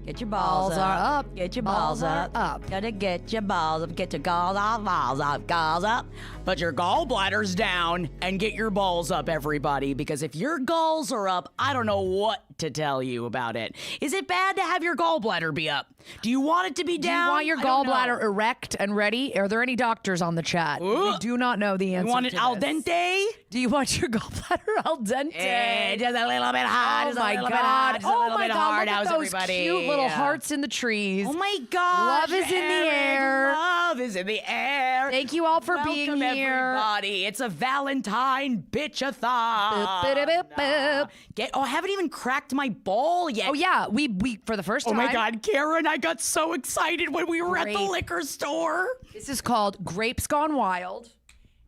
Get your balls Balls are up. Get your balls Balls are up. up. Gotta get your balls up. Get your balls up. Balls up. Put your gallbladders down and get your balls up, everybody. Because if your galls are up, I don't know what to tell you about it. Is it bad to have your gallbladder be up? Do you want it to be Do you down? want your I don't gallbladder know. erect and ready? Are there any doctors on the chat? We do not know the answer You want it to al this. dente? Do you want your gallbladder al dente? Just a little bit hot. Oh just a my little bit God! hot, just a Oh little my bit God! hard. Look at How's those everybody? cute little hearts in the trees. Oh my God! Love is in the air. Love is in the air. Thank you all for being Welcome, here. everybody. It's a Valentine Bitchathon. Boop. I haven't even cracked my ball yet. Oh yeah, we for the first Oh time. my God, Karen, I got so excited when we were at the Great. liquor store. This is called Grapes Gone Wild.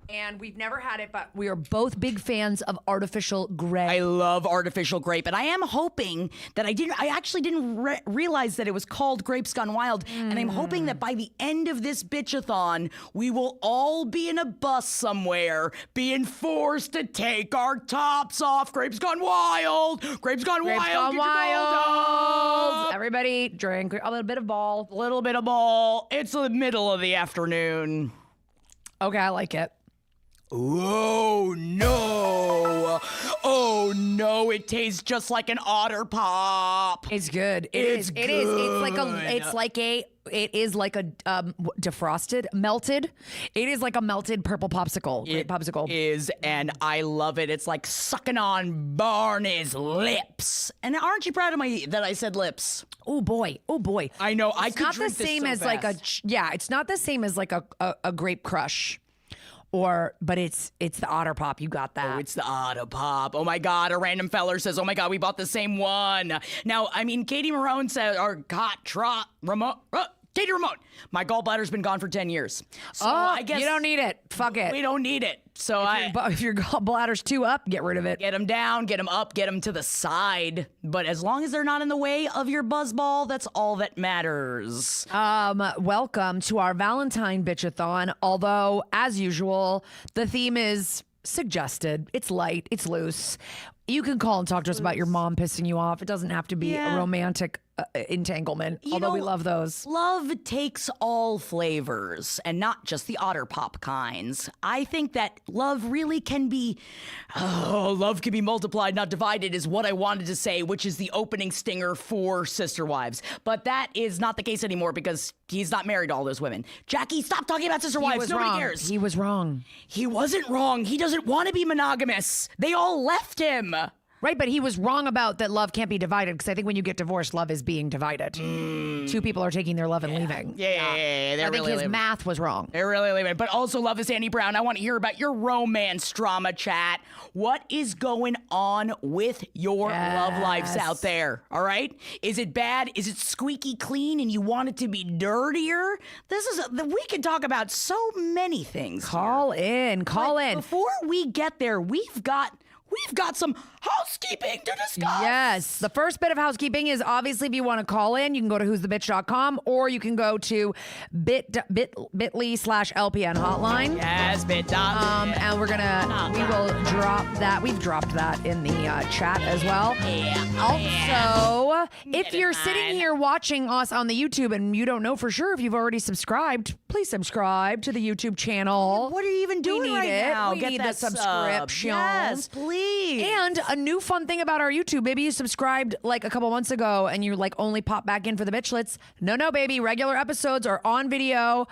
And we've never had it, but we are both big fans of artificial grape. I love artificial grape, and I am hoping that I actually didn't realize that it was called Grapes Gone Wild, and I'm hoping that by the end of this bitchathon, we will all be in a bus somewhere, being forced to take our tops off. Grapes Gone Wild! Grapes Gone Grapes Wild! Gone Get your balls Wild. up. Everybody drink a little bit of ball. A little bit of ball. It's the middle of the afternoon. Okay, I like it. Oh no! Oh no! It tastes just like an otter pop. It's good. It's It is. It's like good. a. It's like a. It is like a defrosted, melted. It is like a melted purple popsicle. Grape popsicle. Is, and I love it. It's like sucking on Barney's lips. And aren't you proud of that I said lips? Oh boy. Oh boy. I know. I It's could not the drink this same so as like a. fast. Yeah. It's not the same as like a grape crush. But it's the Otter Pop. You got that. Oh, it's the Otter Pop. Oh my God, a random feller says, oh my God, we bought the same one. Now, I mean, Katie Ramone said, Katie Ramone, my gallbladder's been gone for 10 years. So I guess you don't need it. Fuck it. we don't need it. So If your gallbladder's too up, get rid of it. get them down, get them up, get them to the side. But as long as they're not in the way of your buzzball, that's all that matters. Welcome to our Valentine Bitchathon. Although, as usual, the theme is suggested. It's light. It's loose. You can call and talk to us about your mom pissing you off. It doesn't have to be a romantic entanglement, although we love those. Love takes all flavors and not just the Otter Pop kinds. I think that love really can be, love can be multiplied, not divided, is what I wanted to say, which is the opening stinger for Sister Wives. But that is not the case anymore because he's not married to all those women. Jackie, stop talking about Sister Wives. Nobody cares. He was wrong. He wasn't wrong. He doesn't want to be monogamous. They all left him. Right, but he was wrong about that love can't be divided, because I think when you get divorced, love is being divided. Two people are taking their love and leaving. Yeah. I They're think really his leaving. math was wrong. They're really leaving. But also, Love is Annie Brown. I want to hear about your romance drama chat. What is going on with your love lives out there? All right? Is it bad? Is it squeaky clean and you want it to be dirtier? We can talk about so many things. Call in. Before we get there, we've got some housekeeping to discuss. Yes. The first bit of housekeeping is obviously if you want to call in, you can go to who'sthebitch.com or you can go to bit.ly/LPN hotline. Yes, bit.ly. And we will drop that. We've dropped that in the chat as well. Also, if you're sitting here watching us on the YouTube and you don't know for sure if you've already subscribed, please subscribe to the YouTube channel. What are you even doing need right it. now? We Get need that the subscription. Sub. Yes, please. And a new fun thing about our YouTube, maybe you subscribed like a couple months ago and you like only pop back in for the bitchlets. No, baby. Regular episodes are on video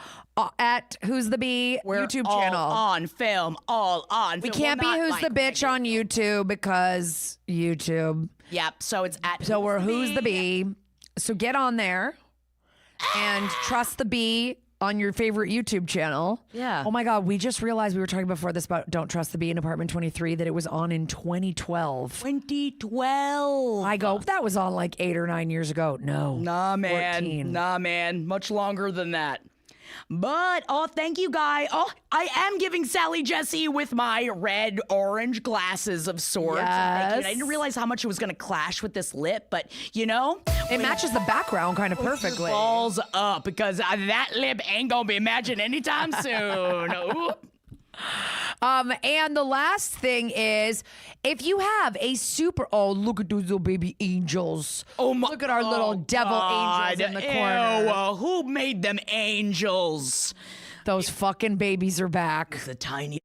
at Who's the Bee YouTube channel. On film, all on We film. can't be Well, not Who's the like Bitch on YouTube because YouTube. Yep, so it's at So we're Who's the Bee. So get on there and trust the bee on your favorite YouTube channel. Yeah. Oh my God, we just realized we were talking before this about Don't Trust the Bee in Apartment 23 that it was on in 2012. 2012. I go, that was on like 8 or 9 years ago. No. Nah, man. 14. Nah, man. Much longer than that. But, thank you, Guy. I am giving Sally Jesse with my red-orange glasses of sorts. Yes. Thank you. And I didn't realize how much it was going to clash with this lip, but, you know. It matches the background kind of perfectly. Balls up, because that lip ain't going to be matching anytime soon. Ooh. And the last thing is, if you have a look at those little baby angels. Look at our little devil angels in the corner. Ew, who made them angels? Those fucking babies are back. The tiny.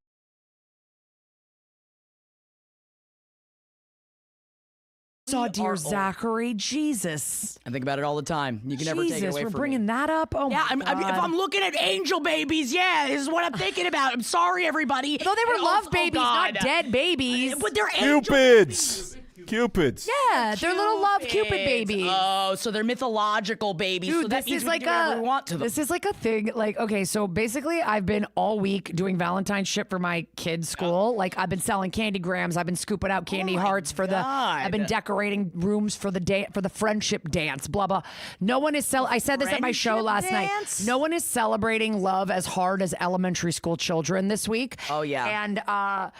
Saw dear Zachary, Jesus. I think about it all the time. You can never take it away we're from bringing me. that up. Oh Yeah, my God. if I'm looking at angel babies, yeah, this is what I'm thinking about. I'm sorry, everybody. No, they were And love also- babies, God. not dead babies. But they're angel Cupids. Cupids. Yeah, they're little love Cupid babies. Oh, so they're mythological babies. Dude, so that this means is we like can do whatever we want to them. this is like a thing. Like, okay, so basically, I've been all week doing Valentine's shit for my kids' school. Like, I've been selling candy grams. I've been scooping out candy my hearts for God. I've been decorating rooms for the friendship dance. Blah blah. No one is I said this at my show Friendship last dance? night. No one is celebrating love as hard as elementary school children this week. Oh, yeah.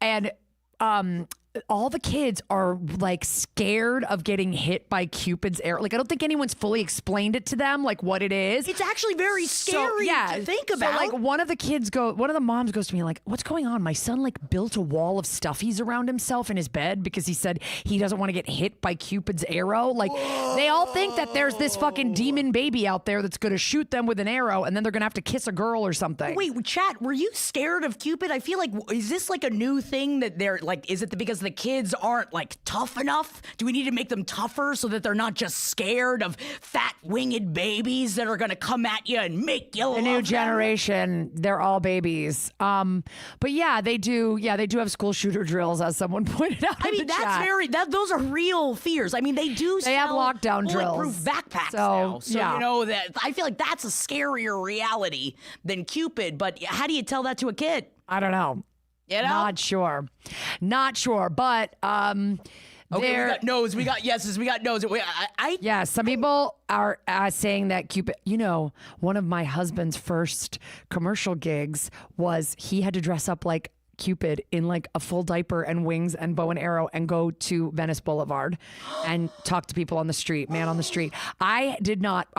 And all the kids are like scared of getting hit by Cupid's arrow. Like, I don't think anyone's fully explained it to them, like what it is. It's actually very scary to think about. So, like, one of the moms goes to me like, "What's going on? My son like built a wall of stuffies around himself in his bed because he said he doesn't want to get hit by Cupid's arrow." Like, they all think that there's this fucking demon baby out there that's going to shoot them with an arrow, and then they're going to have to kiss a girl or something. Wait, chat, were you scared of Cupid? I feel like, is this like a new thing that they're like, is it because the kids aren't like tough enough? Do we need to make them tougher so that they're not just scared of fat winged babies that are going to come at you and make you The new generation, they're all babies. But yeah, they do have school shooter drills, as someone pointed out. I mean, those are real fears. I mean, they have sell lockdown bulletproof drills. backpacks So, now. So, yeah. you know, that I feel like that's a scarier reality than Cupid. But how do you tell that to a kid? I don't know. You know? Not sure. But Okay, we got no's, we got yeses, we got no's. yeah, some people are saying that Cupid, one of my husband's first commercial gigs was he had to dress up like Cupid in like a full diaper and wings and bow and arrow and go to Venice Boulevard and talk to people on the street, man on the street. I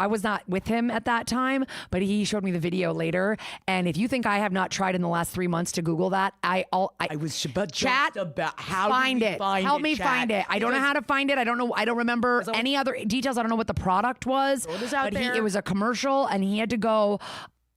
was not with him at that time, but he showed me the video later. And if you think I have not tried in the last 3 months to Google that, I was about chat about how find do we it. find Help it, me chat? find it. I don't know how to find it. I don't remember any other details. I don't know what the product was. Throw this out But there. it was a commercial and he had to go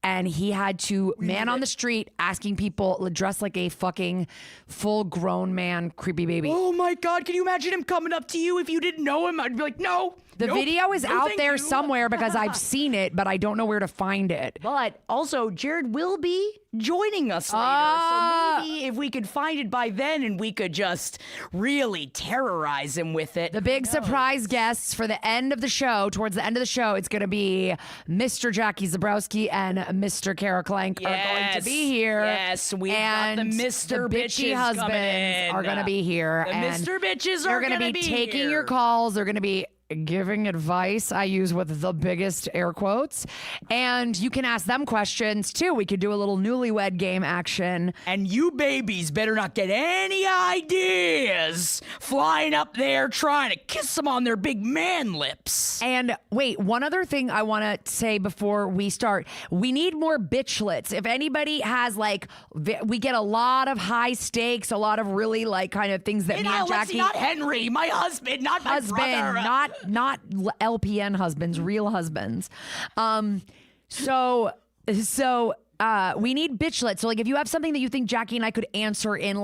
and he had to man on the street asking people dressed like a fucking full grown man creepy baby. Oh my God, can you imagine him coming up to you if you didn't know him? I'd be like, no. The nope, video is no, out thank there you. somewhere because I've seen it, but I don't know where to find it. But also, Jared will be joining us later. So maybe if we could find it by then and we could just really terrorize him with it. The big surprise guests for the end of the show, towards the end of the show, it's going to be Mr. Jackie Zabrowski and Mr. Kara Clank are going to be here. Yes, we've got the and Mr. the bitchy Bitches husbands coming in. are going to be here. The and Mr. Bitches they're are going to be taking your calls. They're going to be giving advice. I use with the biggest air quotes. And you can ask them questions too. We could do a little newlywed game action. And you babies better not get any ideas flying up there trying to kiss them on their big man lips. And wait, one other thing I want to say before we start. We need more bitchlets. If anybody has we get a lot of high stakes, a lot of really kind of things that me and Jackie. Not Henry, my husband, not my brother. Not LPN husbands, real husbands. So we need bitchlets. So if you have something that you think Jackie and I could answer in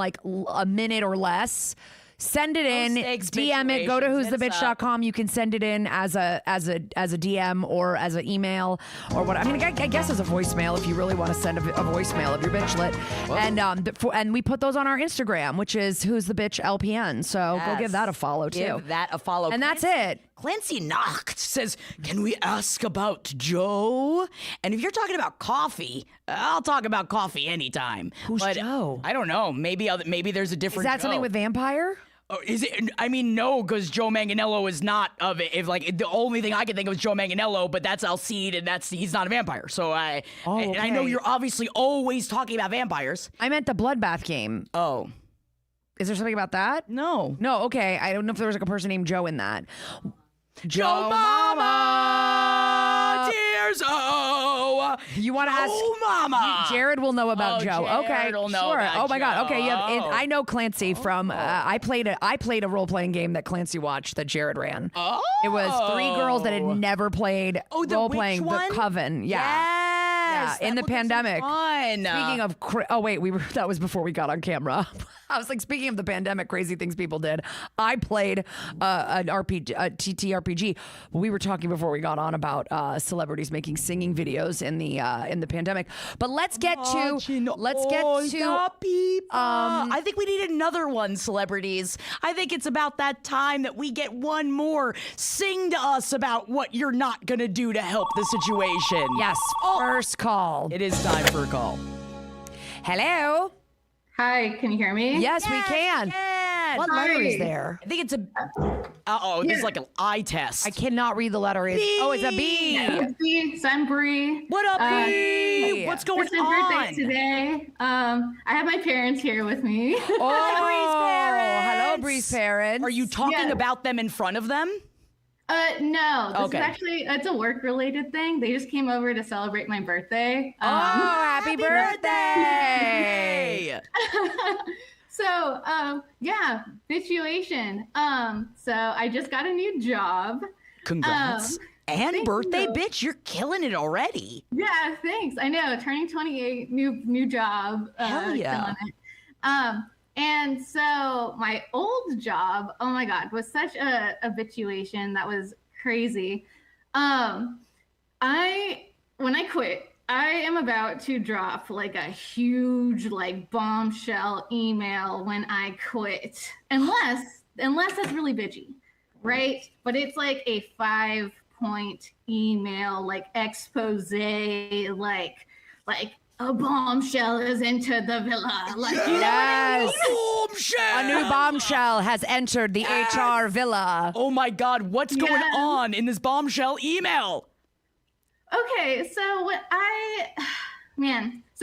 a minute or less, send it in, DM it, go to who'sthebitch.com. You can send it in as a DM or as an email or what. I mean, I guess as a voicemail if you really want to send a voicemail of your bitchlet. Whoa. And we put those on our Instagram, which is Who's the Bitch LPN. So go give that a follow too. Give that a follow. And that's it. Clancy Nacht says, can we ask about Joe? And if you're talking about coffee, I'll talk about coffee anytime. Who's Joe? I don't know. Maybe there's a different Is that Joe. something with vampire? Oh, is it? I mean, no, because Joe Manganiello is not of it. If the only thing I can think of is Joe Manganiello, but that's Alcide, and he's not a vampire. So and I know you're obviously always talking about vampires. I meant the bloodbath game. Oh, is there something about that? No. Okay. I don't know if there was a person named Joe in that. Joe Mama, tears, oh, You want to ask? Oh, mama. Jared will know about Oh, Joe. Jared Okay, will know sure. about Oh my God. Joe. Okay, yeah. I know Clancy from. I played a role playing game that Clancy watched that Jared ran. Oh. It was 3 girls that had never played the role witch playing. one? The Coven. Yeah. Yes, Yeah, in that the looked so pandemic. fun. Speaking of, oh wait, that was before we got on camera. I was like, speaking of the pandemic, crazy things people did. I played an RPG, a TTRPG. We were talking before we got on about celebrities making singing videos in the pandemic. But let's get to people. I think we need another one, celebrities. I think it's about that time that we get one more. Sing to us about what you're not gonna do to help the situation. Yes, first call. It is time for a call. Hello. Hi, can you hear me? Yes, we can. What letter is there? I think it's a. This is like an eye test. I cannot read the letter. Oh, it's a B. Yes, so I'm Bree. What up, B? What's going It's my on? birthday today. I have my parents here with me. Hello, Bree's parents. Are you talking Yes. about them in front of them? No, this Okay. is actually, it's a work-related thing. They just came over to celebrate my birthday. happy birthday! So, yeah, situation. So I just got a new job. Congrats. And thank birthday, you. bitch, you're killing it already. Yeah, thanks. I know, turning 28, new job. Hell yeah. Killing it. And so my old job, oh my God, was such a habituation that was crazy. When I quit, I am about to drop like a huge like bombshell email when I quit, unless that's really bitchy, right? But it's like a 5-point email, like expose, like a bombshell is entered the villa. Like, you know what I mean? Bombshell! A new bombshell has entered the HR villa. Oh my God, what's going Yeah. on in this bombshell email? Okay, so when I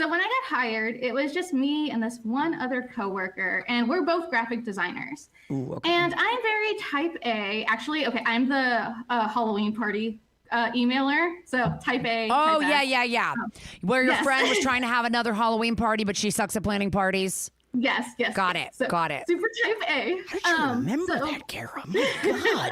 got hired, it was just me and this one other coworker, and we're both graphic designers. Ooh, okay. And I'm very type A. Actually, okay, I'm the Halloween party emailer. So type A. Oh, type yeah, S. yeah. Where your Yes. friend was trying to have another Halloween party, but she sucks at planning parties. Yes. Got it. Super type A. I remember that, Kara. My God.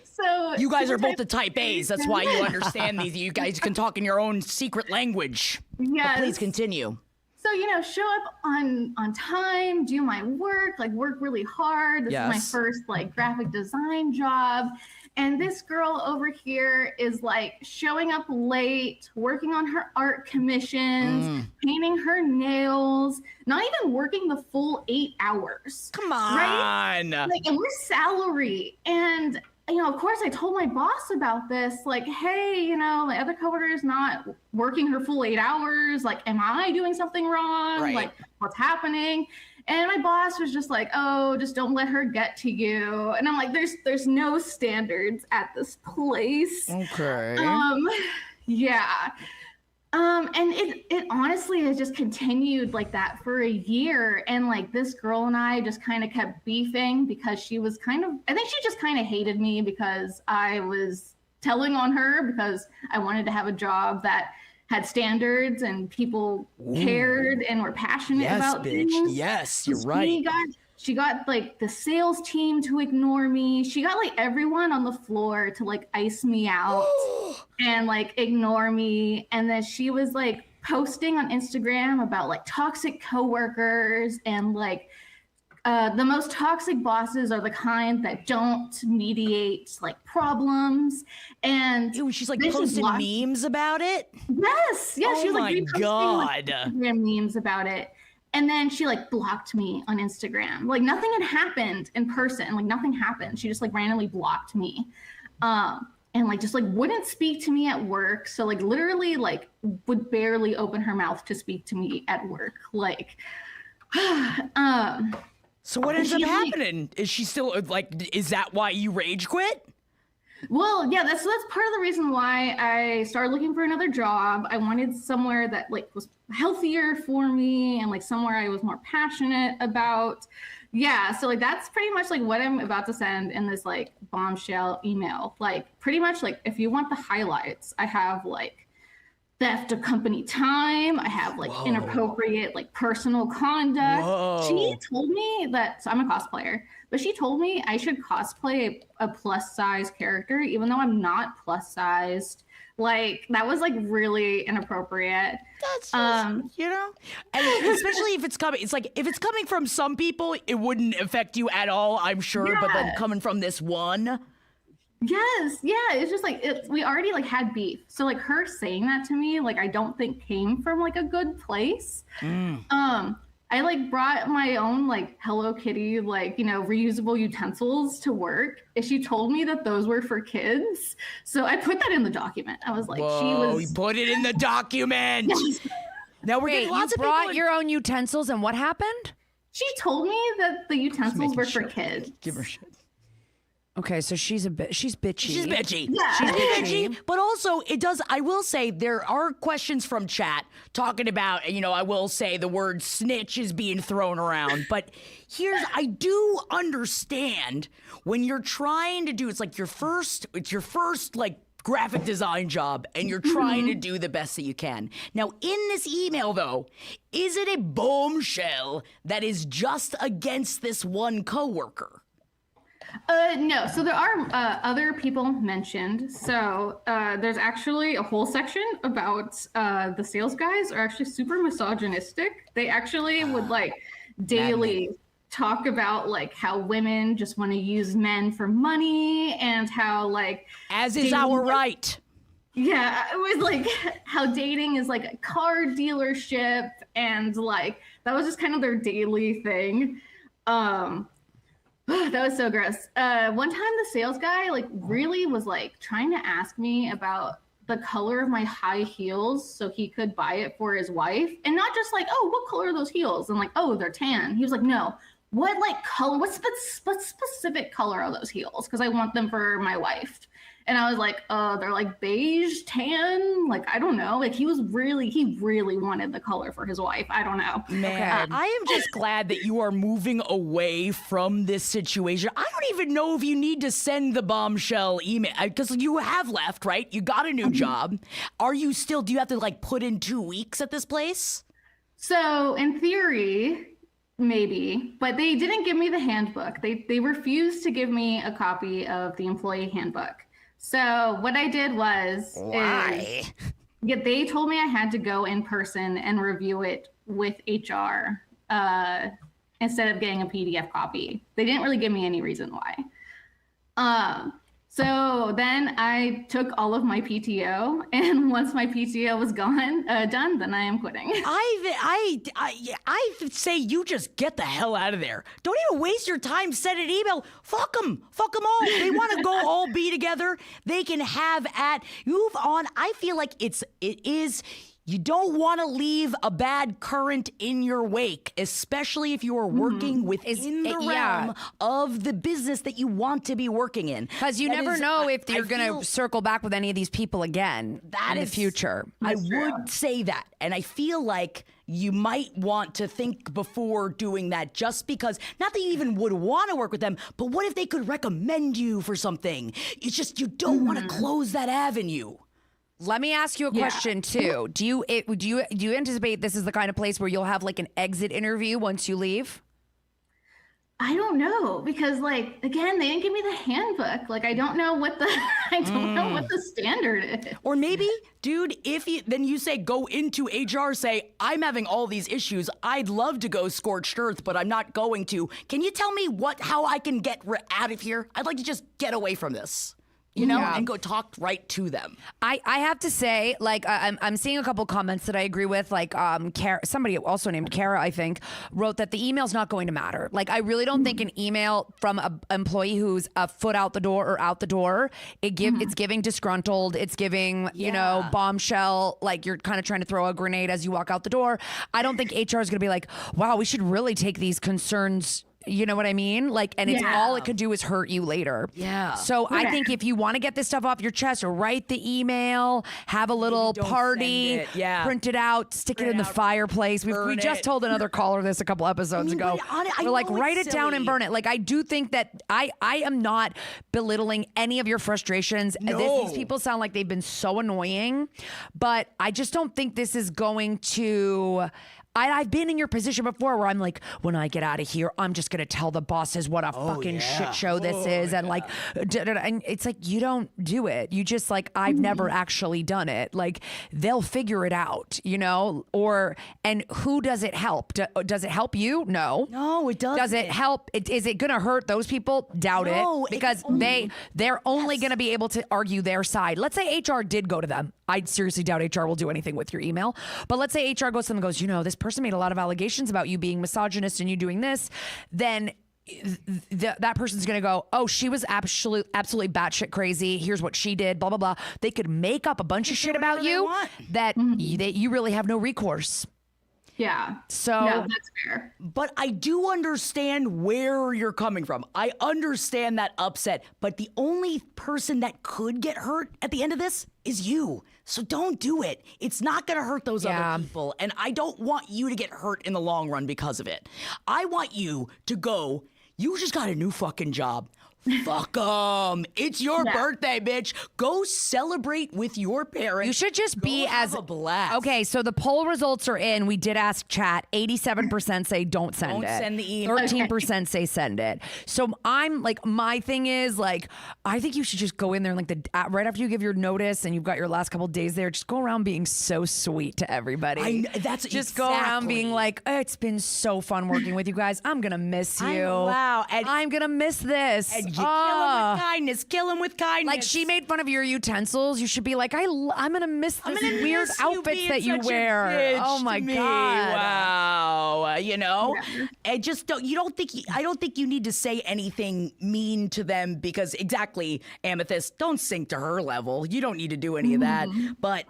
So You guys super are both type the type A's. That's why you understand these. You guys can talk in your own secret language. Yes. But please continue. So, show up on time, do my work, like work really hard. This is my Yes. first like graphic design job. And this girl over here is like showing up late, working on her art commissions, painting her nails, not even working the full 8 hours. Come on. Like, and we're salary. And of course, I told my boss about this. Like, hey, my other coworker is not working her full 8 hours. Like, am I doing something wrong? Right. Like, what's happening? And my boss was just like, oh, just don't let her get to you. And I'm like, there's no standards at this place. Okay. Yeah. And it honestly has just continued like that for a year. And like this girl and I just kind of kept beefing because I think she just kind of hated me because I was telling on her because I wanted to have a job that had standards and people cared and were passionate Yes, about bitch. things. Yes, you're right. She got like the sales team to ignore me. She got like everyone on the floor to like ice me out and like ignore me. And then she was like posting on Instagram about like toxic coworkers and like the most toxic bosses are the kind that don't mediate like problems. And Ew, she's like this is posting lost- memes about it. Yes, Oh she was my like reposting like, God. Instagram memes about it. And then she like blocked me on Instagram. Like nothing had happened in person. Like nothing happened. She just like randomly blocked me. And like just like wouldn't speak to me at work. So like literally like would barely open her mouth to speak to me at work. Like So what ends up She, like- happening? Is she still like? Is that why you rage quit? well, yeah, that's part of the reason why I started looking for another job. I wanted somewhere that like was healthier for me and like somewhere I was more passionate about. Yeah, so like that's pretty much like what I'm about to send in this like bombshell email. Like pretty much like if you want the highlights, I have like theft of company time. I have like inappropriate like personal conduct. Whoa. She told me that, so I'm a cosplayer, but she told me I should cosplay a plus size character, even though I'm not plus sized. Like that was like really inappropriate. That's just, you know, and especially if it's coming, it's like if it's coming from some people, it wouldn't affect you at all, I'm sure. Yeah. But then coming from this one, Yes, yeah, it's just like we already like had beef. So like her saying that to me, like I don't think came from like a good place. I like brought my own like Hello Kitty, like, you know, reusable utensils to work. And she told me that those were for kids. So I put that in the document. I was like, you put it in the document. Now we're getting lots you of brought people. your own utensils, and what happened? She told me that the utensils were for kids. Give her shit. Okay, so she's bitchy. She's bitchy. Yeah. She's bitchy. bitchy. But also, it does, I will say, there are questions from chat talking about, you know, I will say the word snitch is being thrown around. But I do understand when you're trying to do, it's your first like graphic design job and you're trying to do the best that you can. Now, in this email, though, is it a bombshell that is just against this one coworker? No, so there are other people mentioned. So there's actually a whole section about the sales guys are actually super misogynistic. They actually would like daily talk about like how women just want to use men for money and how like As is our right. yeah, it was like how dating is like a car dealership and like that was just kind of their daily thing. That was so gross. One time the sales guy like really was like trying to ask me about the color of my high heels so he could buy it for his wife. And not just like, oh, what color are those heels? And like, oh, they're tan. He was like, no, what like color, what specific color are those heels? Because I want them for my wife. And I was like, they're like beige, tan, like, I don't know. Like he really wanted the color for his wife. I don't know. Man, I am just glad that you are moving away from this situation. I don't even know if you need to send the bombshell email because you have left, right? You got a new job. Do you have to like put in 2 weeks at this place? So in theory, maybe, but they didn't give me the handbook. They refused to give me a copy of the employee handbook. So what I did was, they told me I had to go in person and review it with HR instead of getting a PDF copy. They didn't really give me any reason why. So then I took all of my PTO, and once my PTO was done, then I am quitting. I say you just get the hell out of there. Don't even waste your time sending an email. Fuck them all. They want to go all be together. They can move on. I feel like it is. You don't want to leave a bad current in your wake, especially if you are working within the realm of the business that you want to be working in. Because you never know if you're going to circle back with any of these people again in the future. I would say that. And I feel like you might want to think before doing that, just because, not that you even would want to work with them, but what if they could recommend you for something? It's just, you don't want to close that avenue. Let me ask you a question too. Do you anticipate this is the kind of place where you'll have like an exit interview once you leave? I don't know, because like again, they didn't give me the handbook. Like I don't know what the standard is. Or maybe, dude, then you say go into HR, say I'm having all these issues. I'd love to go scorched earth, but I'm not going to. Can you tell me how I can get out of here? I'd like to just get away from this. And go talk right to them. I have to say, like, I'm seeing a couple comments that I agree with. Like, somebody also named Kara, I think, wrote that the email's not going to matter. Like, I really don't think an email from an employee who's a foot out the door or out the door, it's giving disgruntled. It's giving, bombshell. Like, you're kind of trying to throw a grenade as you walk out the door. I don't think HR is going to be like, wow, we should really take these concerns You know what I mean? Like, and it's all it could do is hurt you later. Yeah. So I think if you want to get this stuff off your chest, write the email, have a little don't party, send it. Yeah. print it out, stick it in the out, fireplace. We burn just it. told another caller this a couple episodes ago. but I We're like, know it's write it down and silly. burn it. Like, I do think that I am not belittling any of your frustrations. No. These people sound like they've been so annoying, but I just don't think this is going to. I've been in your position before where I'm like, when I get out of here, I'm just going to tell the bosses what a fucking shit show this is. And like, and it's like, you don't do it. You just like, I've never actually done it. Like, they'll figure it out, you know? And who does it help? Does it help you? No. No, it doesn't. Does it help? Is it going to hurt those people? Doubt No, it. Because they're only going to be able to argue their side. Let's say HR did go to them. I seriously doubt HR will do anything with your email. But let's say HR goes to them and goes, you know, this person made a lot of allegations about you being misogynist and you doing this. Then that person's going to go, oh, she was absolutely batshit crazy. Here's what she did, blah, blah, blah. They could make up a bunch of shit about you that you really have no recourse. Yeah. So no, that's fair. But I do understand where you're coming from. I understand that upset, but the only person that could get hurt at the end of this is you. So don't do it. It's not going to hurt those other people. And I don't want you to get hurt in the long run because of it. I want you to go, you just got a new fucking job. Fuck 'em. It's your birthday, bitch. Go celebrate with your parents. you should just be have as a blast. Okay, so the poll results are in. We did ask chat. 87% say don't send Don't it. send the email. 13% say send it. So I'm like, my thing is like, I think you should just go in there and like right after you give your notice and you've got your last couple days there, just go around being so sweet to everybody. That's just go around being like, oh, it's been so fun working with you guys. I'm gonna miss you. Wow. And I'm gonna miss this. you kill him with kindness. Kill him with kindness. Like, she made fun of your utensils. You should be like, I'm gonna miss this weird outfits that you wear. Oh my god! Wow, you know, I just don't. You don't think? I don't think you need to say anything mean to them because exactly, Amethyst. Don't sink to her level. You don't need to do any of that. But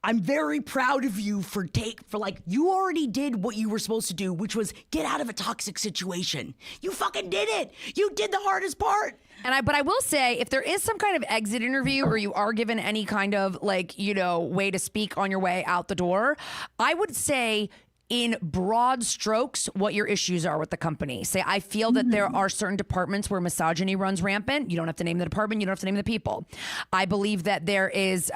I'm very proud of you for like, you already did what you were supposed to do, which was get out of a toxic situation. You fucking did it. You did the hardest part. But I will say, if there is some kind of exit interview or you are given any kind of like, you know, way to speak on your way out the door, I would say, in broad strokes, what your issues are with the company. Say, I feel that there are certain departments where misogyny runs rampant. You don't have to name the department. You don't have to name the people. I believe that there is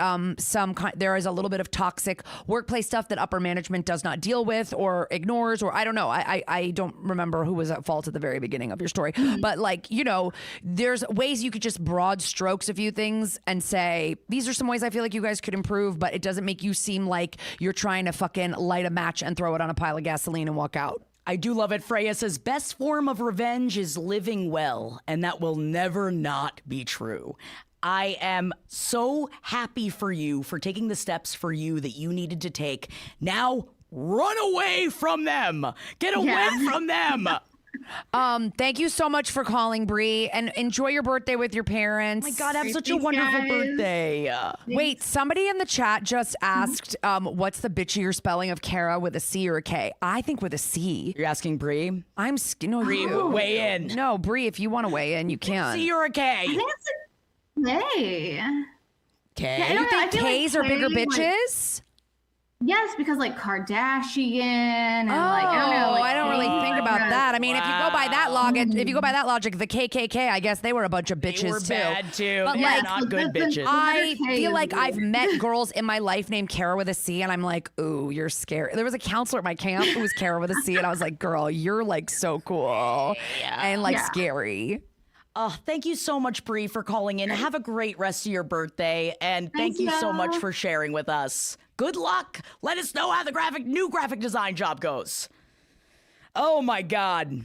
there is a little bit of toxic workplace stuff that upper management does not deal with or ignores, or I don't know. I don't remember who was at fault at the very beginning of your story. But like, you know, there's ways you could just broad strokes a few things and say, these are some ways I feel like you guys could improve, but it doesn't make you seem like you're trying to fucking light a match and throw it on a pile of gasoline and walk out. I do love it. Freya says, best form of revenge is living well, and that will never not be true. I am so happy for you for taking the steps for you that you needed to take. Now run away from them. Get away from them. Thank you so much for calling, Bree, and enjoy your birthday with your parents. Oh my God, have such a Thanks, wonderful guys. birthday. Wait, somebody in the chat just asked, what's the bitchier spelling of Kara, with a C or a K? I think with a C. You're asking Bree? No, Bree, you. weigh in. No, Bree, if you want to weigh in, you can. C or a K? Hey. K? Yeah, I don't know. I feel like K's are bigger K, like- bitches? Yes, because like Kardashian and like I don't know. Like, I don't really think about that. I mean, if you go by that logic, the KKK, I guess they were a bunch of bitches They were too. bad too. But, They're like, not good bitches. I K feel is like weird. I've met girls in my life named Kara with a C, and I'm like, ooh, you're scary. There was a counselor at my camp who was Kara with a C, and I was like, girl, you're like so cool and like scary. Thank you so much, Bree, for calling in. Have a great rest of your birthday, and thank Thanks, you so much y'all. for sharing with us. Good luck. Let us know how the new graphic design job goes. Oh my God.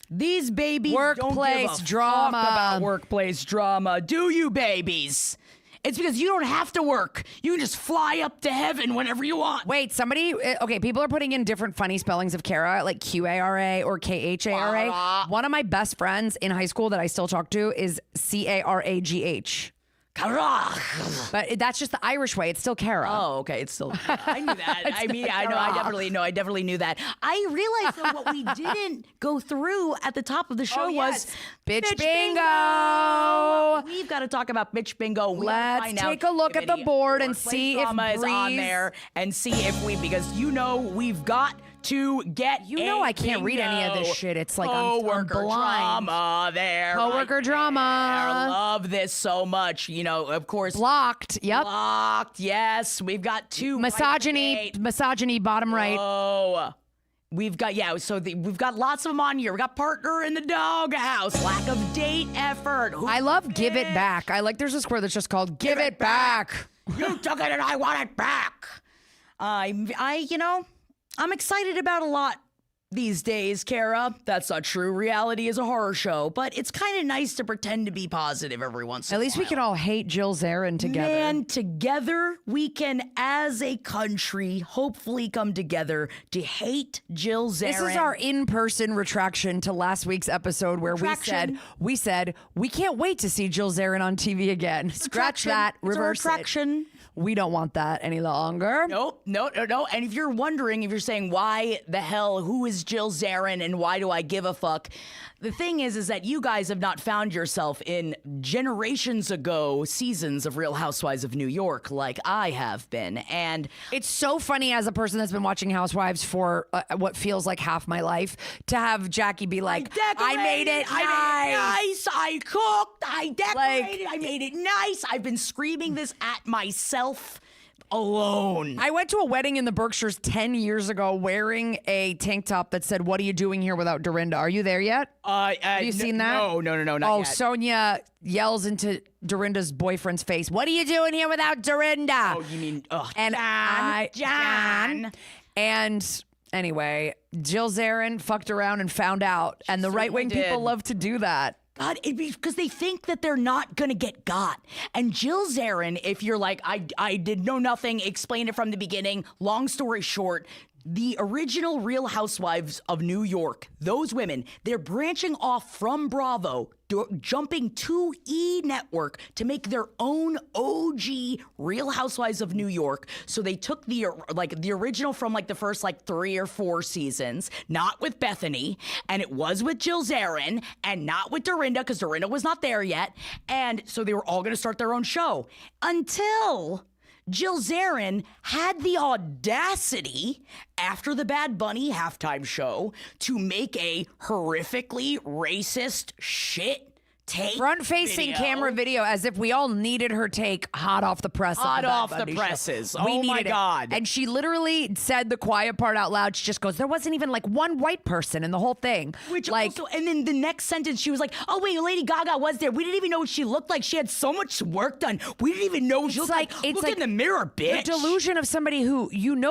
These babies don't Workplace give a drama. fuck about workplace drama, do you, babies? It's because you don't have to work. You can just fly up to heaven whenever you want. Wait, okay, people are putting in different funny spellings of Kara, like Qara or Khara. One of my best friends in high school that I still talk to is Caragh. Carach. But that's just the Irish way. It's still Cara. Oh, okay. It's still. I knew that. I mean, I know. I definitely knew that. I realized though what we didn't go through at the top of the show was Bitch Bingo. We've got to talk about Bitch Bingo. Let's take a look at the board and see if Bree is on Bree's there and see if because we've got to get. I can't read any of this shit. It's like I'm blind. Drama there. Coworker drama. I love this so much. Of course. Blocked. Yep. Blocked. Yes, we've got two. Misogyny, bottom right. Oh. We've got we've got lots of them on here. We got partner in the doghouse, lack of date effort. I love give it back. I like there's a square that's just called give it back. You took it and I want it back. I'm excited about a lot these days, Kara. That's not true. Reality is a horror show, but it's kind of nice to pretend to be positive every once in a while. At least we can all hate Jill Zarin together. Man, together we can, as a country, hopefully come together to hate Jill Zarin. This is our in-person retraction to last week's episode where we said we can't wait to see Jill Zarin on TV again. Scratch that, reverse it. We don't want that any longer. Nope, no. And if you're saying why the hell, who is Jill Zarin and why do I give a fuck? The thing is that you guys have not found yourself in generations ago seasons of Real Housewives of New York like I have been. And it's so funny as a person that's been watching Housewives for what feels like half my life to have Jackie be like, I made it nice. I cooked. I decorated. I made it nice. I've been screaming this at myself alone. I went to a wedding in the Berkshires 10 years ago wearing a tank top that said, "What are you doing here without Dorinda?" Are you there yet? Have you seen that? No, not yet. Sonia yells into Dorinda's boyfriend's face, "What are you doing here without Dorinda?" Oh, you mean, John. And anyway, Jill Zarin fucked around and found out. And the right-wing people love to do that. God, because they think that they're not going to get got. And Jill Zarin, if you're like, I did know nothing, explain it from the beginning, long story short, the original Real Housewives of New York, those women, they're branching off from Bravo, jumping to E! Network to make their own OG Real Housewives of New York. So they took the original from the first 3 or 4 seasons, not with Bethany, and it was with Jill Zarin, and not with Dorinda, because Dorinda was not there yet. And so they were all going to start their own show until Jill Zarin had the audacity, after the Bad Bunny halftime show, to make a horrifically racist shit take front-facing camera video, as if we all needed her take hot off the press. Hot off the presses. Oh my God. And she literally said the quiet part out loud. She just goes, there wasn't even one white person in the whole thing. Which also, and then the next sentence, she was like, oh wait, Lady Gaga was there. We didn't even know what she looked like. She had so much work done. We didn't even know what she looked like. Look in the mirror, bitch. The delusion of somebody who,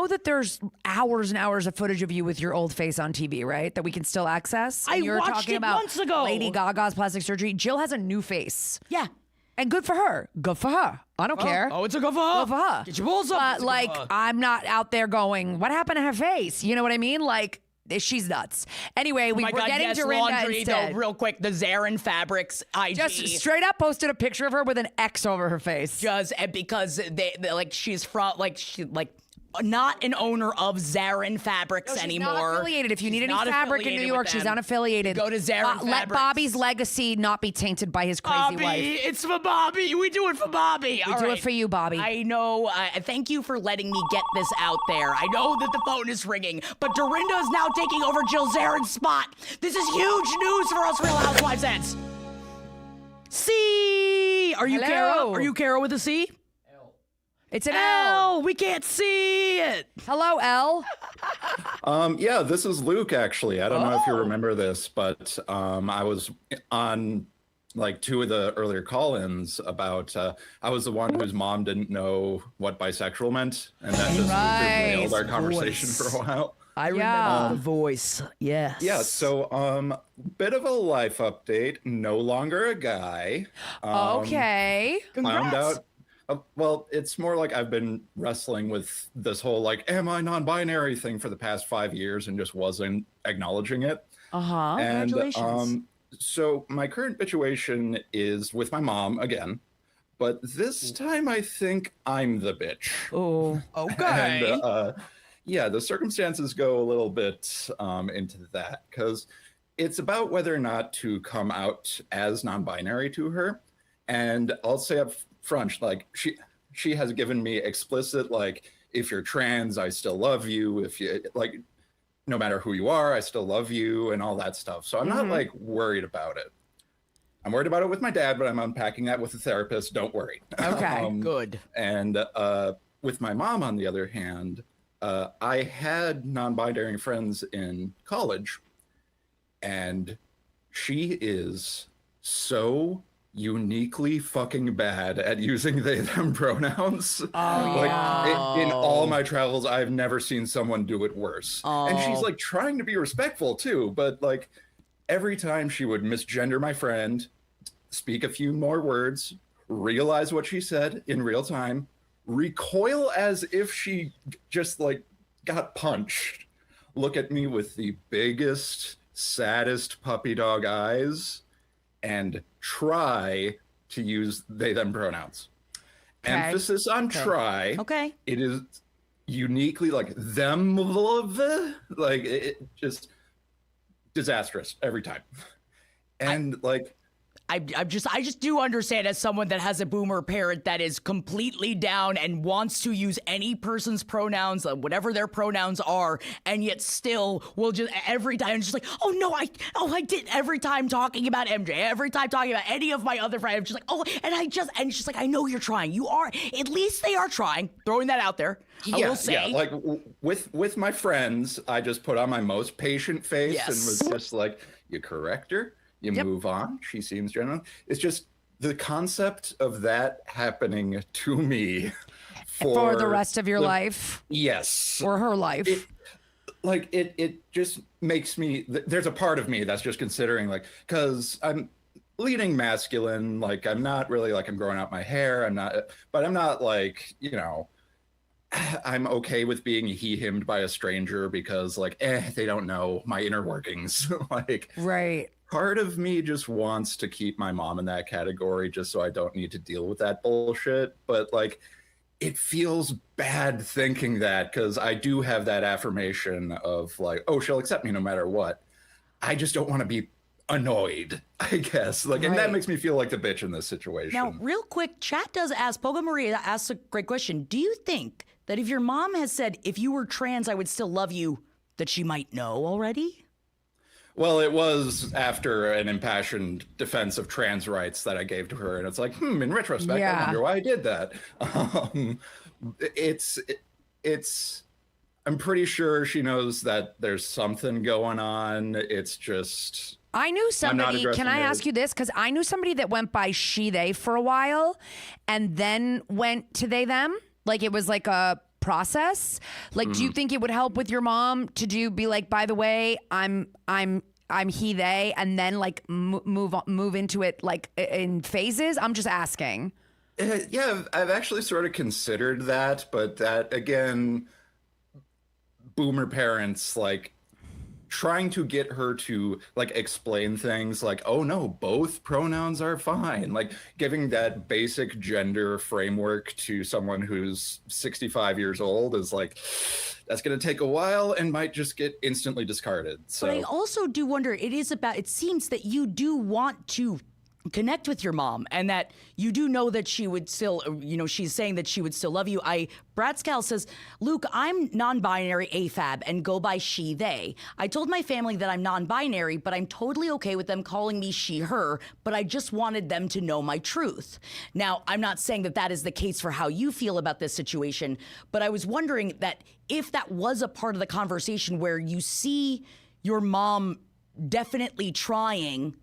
that there's hours and hours of footage of you with your old face on TV, right? That we can still access. I watched it months ago. Lady Gaga's plastic surgery. Jill has a new face. Yeah. And good for her. Good for her. I don't care. Oh, it's a good for her. Good for her. Get your balls up. But I'm not out there going, what happened to her face? You know what I mean? She's nuts. Anyway, we were getting Dorinda laundry, instead. Though, real quick, the Zarin Fabrics IG. Just straight up posted a picture of her with an X over her face. Just because she's from not an owner of Zarin Fabrics anymore. Not affiliated. If you need any fabric in New York, she's unaffiliated. Go to Zarin Fabrics. Let Bobby's legacy not be tainted by his crazy wife. It's for Bobby. We do it for Bobby. We do it for you, Bobby. I know. Thank you for letting me get this out there. I know that the phone is ringing, but Dorinda is now taking over Jill Zarin's spot. This is huge news for us Real Housewives heads. C. Are you Kara? Are you Kara with a C? It's an L. We can't see it. Hello, L. Yeah, this is Luke, actually. I don't know if you remember this, but I was on 2 of the earlier call-ins about I was the one whose mom didn't know what bisexual meant, and that just derailed our conversation for a while. I remember the voice. Yes. Yeah, so bit of a life update. No longer a guy. Okay. Found out. Well, it's more like I've been wrestling with this whole am I non-binary thing for the past 5 years and just wasn't acknowledging it. And congratulations. so my current situation is with my mom again. but this time I think I'm the bitch. Oh, okay. And yeah, the circumstances go a little bit into that because it's about whether or not to come out as non-binary to her. And I'll say up front, like she has given me explicit, like, if you're trans, I still love you. If you like, no matter who you are, I still love you and all that stuff. So I'm not like worried about it. I'm worried about it with my dad, but I'm unpacking that with a therapist. Don't worry. Okay, good. And with my mom, on the other hand, I had non-binary friends in college, and she is so uniquely fucking bad at using they them pronouns. In all my travels, I've never seen someone do it worse. And she's like trying to be respectful too, but like every time she would misgender my friend, speak a few more words, realize what she said in real time, recoil as if she just like got punched, look at me with the biggest, saddest puppy dog eyes, and try to use they them pronouns. Okay. Emphasis on try. Okay. It is uniquely like them, like it just disastrous every time. And like I just do understand, as someone that has a boomer parent that is completely down and wants to use any person's pronouns, whatever their pronouns are, and yet still will just every time just like, oh no, I did, every time talking about MJ, every time talking about any of my other friends, I'm just like, oh, and she's like, I know you're trying. You are, at least they are trying. Throwing that out there. I will say. Yeah, like with my friends, I just put on my most patient face and was just like, you correct her. You move on. She seems genuine. It's just the concept of that happening to me for the rest of your life. Yes. Or her life. It just makes me, there's a part of me that's just considering, like, because I'm leaning masculine, like I'm not really like I'm growing out my hair. But I'm not like, you know, I'm okay with being he-himmed by a stranger because like, they don't know my inner workings. Like, right. Part of me just wants to keep my mom in that category just so I don't need to deal with that bullshit. But like, it feels bad thinking that because I do have that affirmation of like, oh, she'll accept me no matter what. I just don't want to be annoyed, I guess. Like, and that makes me feel like the bitch in this situation. Now, real quick, chat does ask, Pogo Maria asks a great question. Do you think that if your mom has said, if you were trans, I would still love you, that she might know already? Well, it was after an impassioned defense of trans rights that I gave to her. And it's like, in retrospect, I wonder why I did that. I'm pretty sure she knows that there's something going on. It's just... I knew somebody, can I ask you this? Because I knew somebody that went by she, they for a while and then went to they, them. Like it was like a process. Like, do you think it would help with your mom to be like, by the way, I'm he, they, and then like move into it like in phases? I'm just asking. Yeah, I've actually sort of considered that, but that again, boomer parents like trying to get her to like explain things like, oh no, both pronouns are fine, like giving that basic gender framework to someone who's 65 years old is like, that's going to take a while and might just get instantly discarded. So but I also do wonder, it seems that you do want to connect with your mom and that you do know that she would still, you know, she's saying that she would still love you. Bradscal says, Luke, I'm non-binary AFAB and go by she, they. I told my family that I'm non-binary, but I'm totally okay with them calling me she, her, but I just wanted them to know my truth. Now, I'm not saying that that is the case for how you feel about this situation, but I was wondering that if that was a part of the conversation where you see your mom definitely trying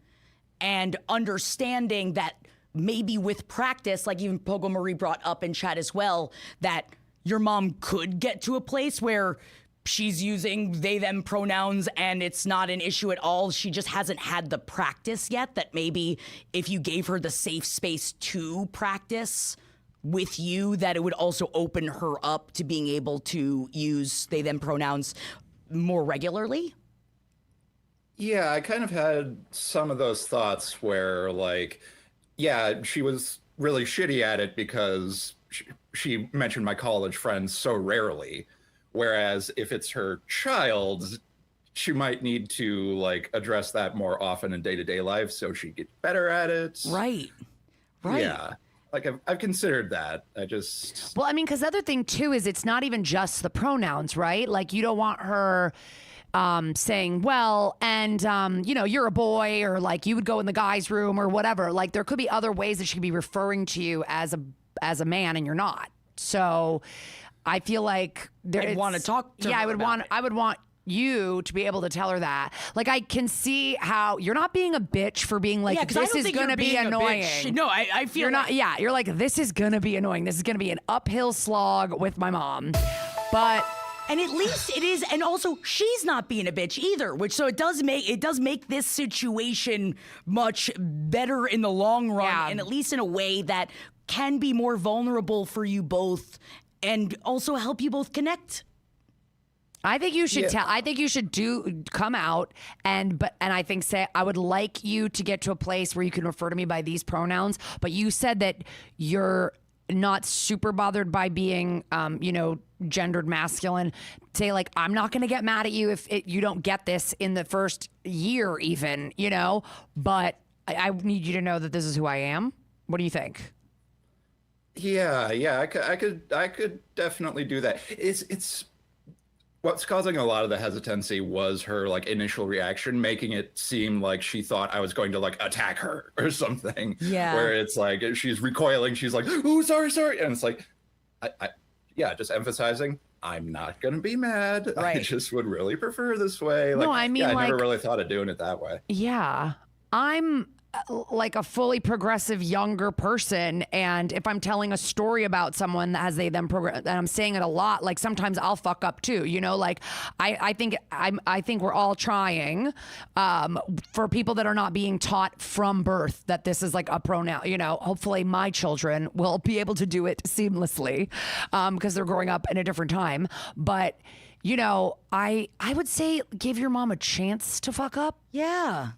and understanding that maybe with practice, like even Pogo Marie brought up in chat as well, that your mom could get to a place where she's using they, them pronouns and it's not an issue at all. She just hasn't had the practice yet, that maybe if you gave her the safe space to practice with you, that it would also open her up to being able to use they, them pronouns more regularly. Yeah, I kind of had some of those thoughts where, like, yeah, she was really shitty at it because she mentioned my college friends so rarely. Whereas if it's her child, she might need to like address that more often in day-to-day life so she gets better at it. Right. Yeah. Like I've considered that. I just Well, I mean, because the other thing too is it's not even just the pronouns, right? Like you don't want her saying, well, and you're a boy, or like you would go in the guy's room or whatever. Like there could be other ways that she could be referring to you as a man, and you're not. So I feel like I'd want to talk to her I would want you to be able to tell her that. Like I can see how you're not being a bitch for being like, this is gonna be annoying. No, I feel you're not. Yeah, you're like, this is gonna be annoying. This is gonna be an uphill slog with my mom, but. And at least it is, and also she's not being a bitch either, which so it does make this situation much better in the long run, and at least in a way that can be more vulnerable for you both, and also help you both connect. I think you should tell. I think you should come out and I think say I would like you to get to a place where you can refer to me by these pronouns. But you said that you're not super bothered by being, gendered masculine. Say like, I'm not going to get mad at you if you don't get this in the first year, even, But I need you to know that this is who I am. What do you think? Yeah, I could definitely do that. It's what's causing a lot of the hesitancy was her like initial reaction, making it seem like she thought I was going to like attack her or something. Yeah. Where it's like she's recoiling, she's like, "Oh, sorry," and it's like, just emphasizing I'm not gonna be mad. Right. I just would really prefer this way. Like, No, I mean, I like, never really thought of doing it that way. Yeah, I'm like a fully progressive younger person, and if I'm telling a story about someone that has them progress, and I'm saying it a lot, like sometimes I'll fuck up too, like I think we're all trying for people that are not being taught from birth that this is like a pronoun. Hopefully my children will be able to do it seamlessly because they're growing up in a different time, but I would say give your mom a chance to fuck up. Yeah.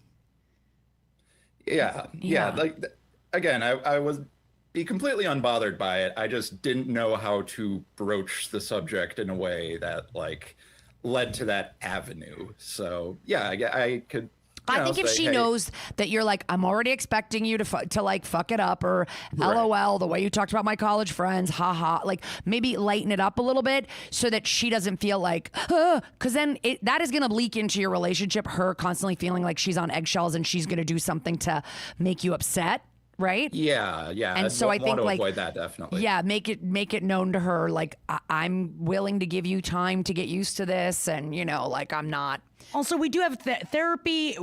Yeah. Like, again, I would be completely unbothered by it. I just didn't know how to broach the subject in a way that like led to that avenue. So yeah, I could. I think if she knows that you're like, I'm already expecting you to like fuck it up, or LOL, the way you talked about my college friends, haha, like maybe lighten it up a little bit so that she doesn't feel like, because then that is going to leak into your relationship, her constantly feeling like she's on eggshells and she's going to do something to make you upset. Right? Yeah. And so I think want to like avoid that definitely. Yeah, make it known to her like I'm willing to give you time to get used to this, and like I'm not. Also, we do have therapy.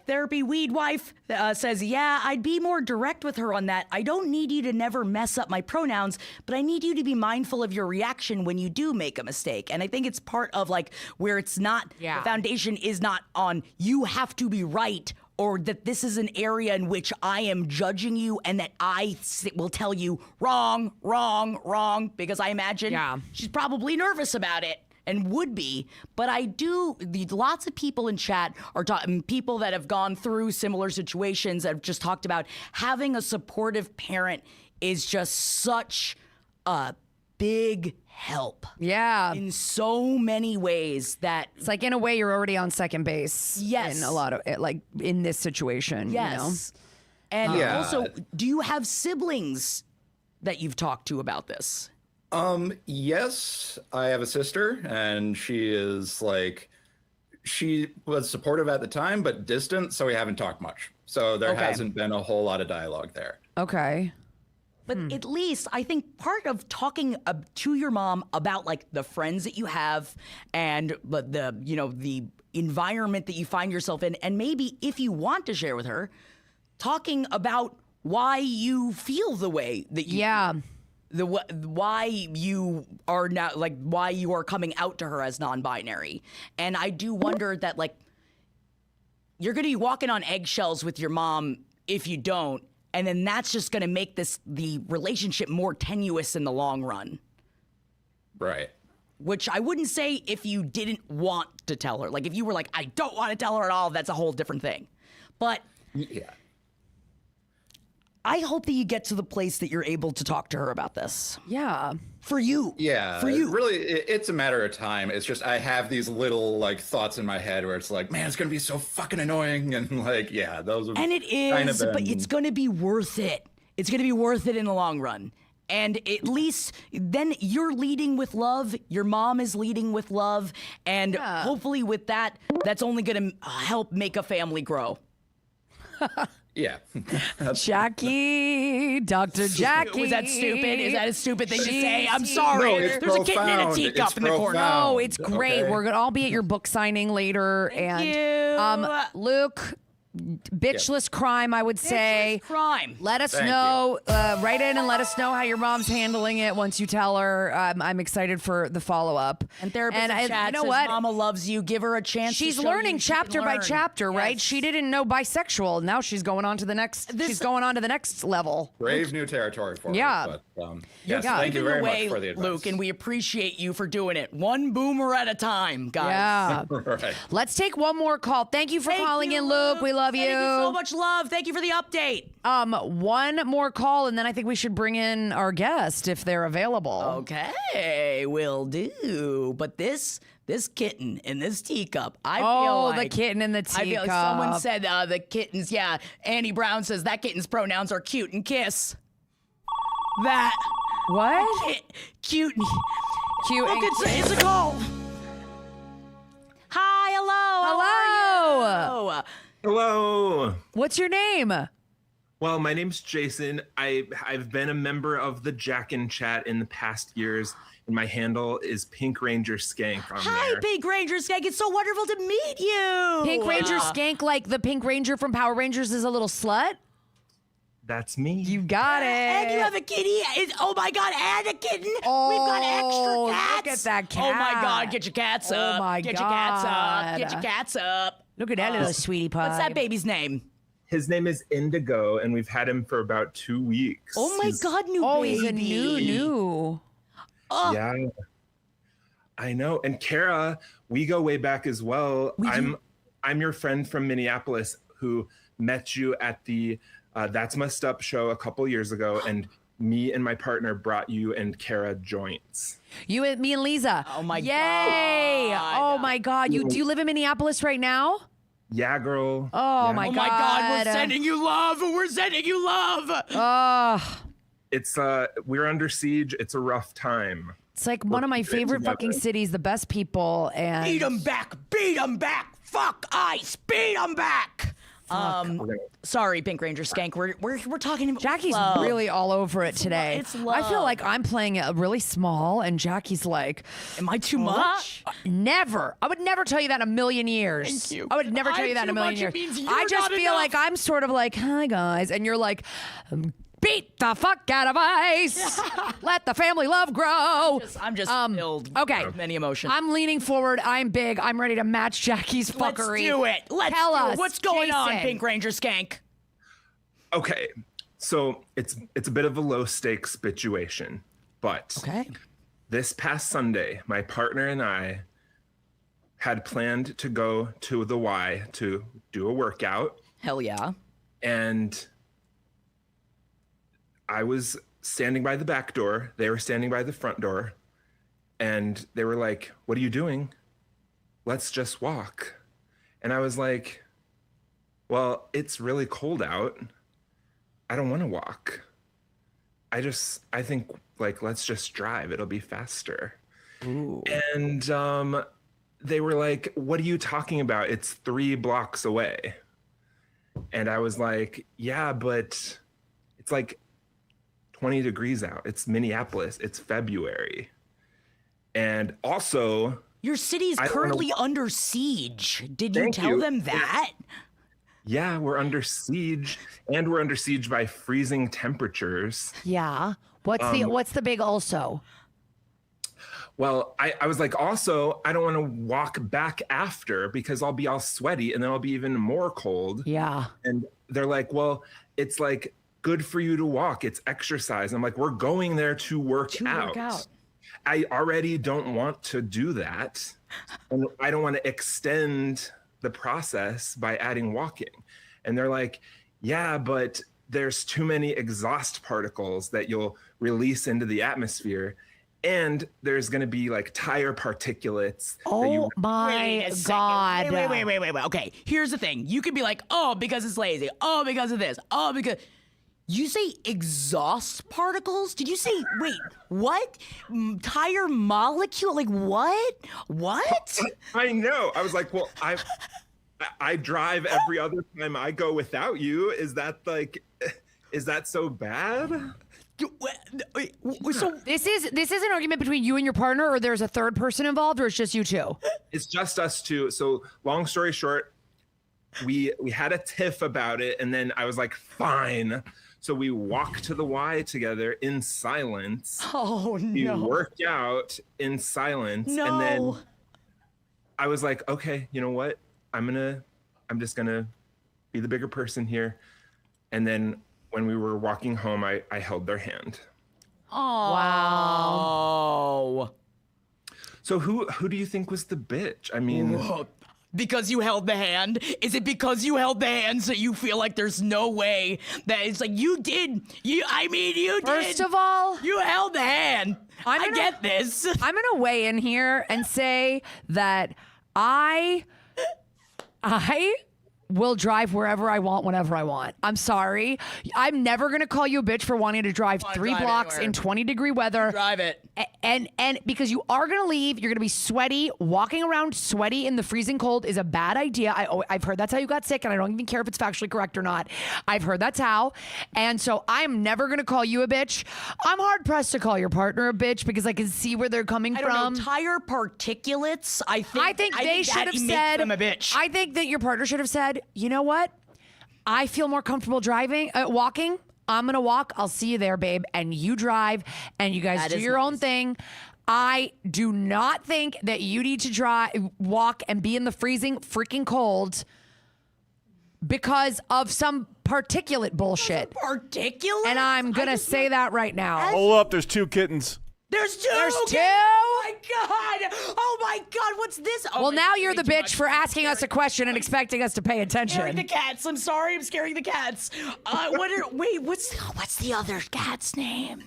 Therapy Weed Wife says, yeah, I'd be more direct with her on that. I don't need you to never mess up my pronouns, but I need you to be mindful of your reaction when you do make a mistake. And I think it's part of like where it's not, the foundation is not on you have to be right, or that this is an area in which I am judging you and that I will tell you wrong, because I imagine she's probably nervous about it. And would be, but lots of people in chat are people that have gone through similar situations that have just talked about having a supportive parent is just such a big help. Yeah. In so many ways that it's like in a way you're already on second base. Yes. In a lot of it, like in this situation. Yes. And also, do you have siblings that you've talked to about this? Yes, I have a sister, and she was supportive at the time, but distant, so we haven't talked much. So there hasn't been a whole lot of dialogue there. Okay. But at least I think part of talking to your mom about like the friends that you have and the environment that you find yourself in, and maybe if you want to share with her, talking about why you feel the way that you feel. Why you are not like why you are coming out to her as non-binary. And I do wonder that like you're going to be walking on eggshells with your mom if you don't, and then that's just going to make the relationship more tenuous in the long run. Right. Which I wouldn't say if you didn't want to tell her. Like if you were like, I don't want to tell her at all, that's a whole different thing. But yeah. I hope that you get to the place that you're able to talk to her about this. Yeah. For you. Yeah, For you. really, it's a matter of time. It's just I have these little like thoughts in my head where it's like, man, it's gonna be so fucking annoying, and like, yeah, those are. And it is, kind of but it's going to be worth it. It's going to be worth it in the long run. And at least then you're leading with love. Your mom is leading with love. And hopefully with that, that's only going to help make a family grow. Yeah. Jackie, Dr. Jackie. Was that stupid? Is that a stupid thing to say? I'm She's sorry. No, it's There's a kitten in a profound. teacup It's in the corner. profound. Oh, it's great. Okay. We're gonna all be at your book signing later. Luke, bitchless crime, I would say. Bitchless crime. Let us Thank know. Write in and let us know how your mom's handling it once you tell her. I'm excited for the follow up. And therapist in chat you know says what? Mama loves you. Give her a chance. She's to show learning you she can chapter by learn. chapter, right? Yes. She didn't know bisexual. Now she's going on to the next. She's going on to the next level. Brave new territory for Yeah. her. But, Yeah. yes, thank you Paving very the way, much for the advice. Luke, and we appreciate you for doing it. One boomer at a time, guys. Yeah. Right. Let's take one more call. Thank you for Thank calling you, in, Luke. We love Thank you so much love. Thank you for the update. One more call, and then I think we should bring in our guest if they're available. Okay, will do. But this kitten in this teacup, I feel Oh, like the kitten in the I feel like someone teacup. said the kittens. Yeah, Annie Brown says that kitten's pronouns are cute and kiss. That What? cute. Cute. Look, it's a call. Hi, hello. Hello. How are you? Hello. What's your name? Well, my name's Jason. I've been a member of the Jack and Chat in the past years, and my handle is Pink Ranger Skank on Hi, there. Pink Ranger Skank. It's so wonderful to meet you. Pink Ranger Skank, like the Pink Ranger from Power Rangers is a little slut? That's me. You got it. And you have a kitty. Oh my God, and a kitten. Oh, We've got extra cats. look at that Oh my cat. God, get your cats Oh up. my Get your cats up. God. Get your cats up. Look at that little sweetie pie. What's that baby's name? His name is Indigo, and we've had him for about 2 weeks. Oh my He's- God, new Oh, baby. he's a new. Oh, Yeah. I know. And Kara, we go way back as well. I'm your friend from Minneapolis who met you at the That's Messed Up show a couple years ago, and me and my partner brought you and Kara joints. You and me and Lisa. Oh my Yay. God. Oh my God. Do you live in Minneapolis right now? Yeah, girl. Oh Yeah. my oh God. my God, we're sending you love. We're sending you love. Oh, It's we're under siege. It's a rough time. it's like one of my favorite fucking cities, the best people. And Beat them back. Beat them back. Fuck ICE. Beat them back. Sorry, Pink Ranger Skank. We're talking about Jackie's love. really all over it today. it's I feel love. like I'm playing it really small, and Jackie's like, Am I too much? never. I would never tell you that in a million years. Thank you. I would never tell I'm you that in a too million much, years. it means you're I just not feel enough. like I'm sort of like, hi guys, and you're like, beat the fuck out of ice. Let the family love grow. I'm just filled okay. with many emotions. I'm leaning forward. I'm big. I'm ready to match Jackie's fuckery. Let's do it. Let's Tell do it. us, What's going on, Jason. Pink Ranger Skank? Okay, so it's a bit of a low stakes situation, but Okay. this past Sunday, my partner and I had planned to go to the Y to do a workout, Hell yeah. and I was standing by the back door. They were standing by the front door, and they were like, "What are you doing? Let's just walk." And I was like, "Well, it's really cold out. I don't want to walk. I think like let's just drive. It'll be faster." Ooh. And they were like, "What are you talking about? It's 3 blocks away." And I was like, "Yeah, but it's like 20 degrees out. It's Minneapolis. It's February. And also, Your city's I don't currently know- under siege. Did you Thank tell you. them that? yeah, we're under siege, and we're under siege by freezing temperatures." Yeah. What's the big also? Well, I was like, also, I don't want to walk back after because I'll be all sweaty and then I'll be even more cold. Yeah. And they're like, "Well, it's like good for you to walk. It's exercise." I'm like, "We're going there to work out. I already don't want to do that. And I don't want to extend the process by adding walking." And they're like, "Yeah, but there's too many exhaust particles that you'll release into the atmosphere. And there's going to be like tire particulates. Oh my Wait a second. God. Wait. Okay, here's the thing. You could be like, oh, because it's lazy. Oh, because of this. Oh, because... You say exhaust particles? Did you say, wait, what? Tire molecule? Like what? What? I know. I was like, well, I drive every other time I go without you. Is that so bad? So This is an argument between you and your partner, or there's a third person involved, or it's just you two? It's just us two. So long story short, we had a tiff about it, and then I was like, fine. So we walked to the Y together in silence. Oh no. We worked out in silence. No. And then I was like, okay, you know what? I'm just gonna be the bigger person here. And then when we were walking home, I held their hand. Oh. Wow. So who do you think was the bitch? I mean, Because you held the hand? Is it because you held the hand so you feel like there's no way that it's like you did? You did. First of all, You held the hand. I get this. I'm going to weigh in here and say that I will drive wherever I want, whenever I want. I'm sorry. I'm never going to call you a bitch for wanting to drive 3 drive blocks anywhere. in 20-degree weather. Drive it. And because you are going to leave, you're going to be sweaty. Walking around sweaty in the freezing cold is a bad idea. I've heard that's how you got sick, and I don't even care if it's factually correct or not. I've heard that's how. And so I'm never going to call you a bitch. I'm hard-pressed to call your partner a bitch because I can see where they're coming I from. don't know. Tire particulates. I think they should that have makes said, them a bitch. I think that your partner should have said, you know what? I feel more comfortable walking. I'm going to walk. I'll see you there, babe. And you drive and you guys That do is your own nice. thing. I do not think that you need to walk and be in the freezing freaking cold because of some particulate bullshit. Particulate? And I'm going to say that right now. Hold up, there's 2 kittens. There's 2. There's 2? Oh my god! Oh my god! What's this? Oh, Well, my now God, you're way the too bitch much. for asking us a question and expecting us to pay Scaring the attention. cats. I'm sorry. I'm scaring the cats. What's the other cat's name?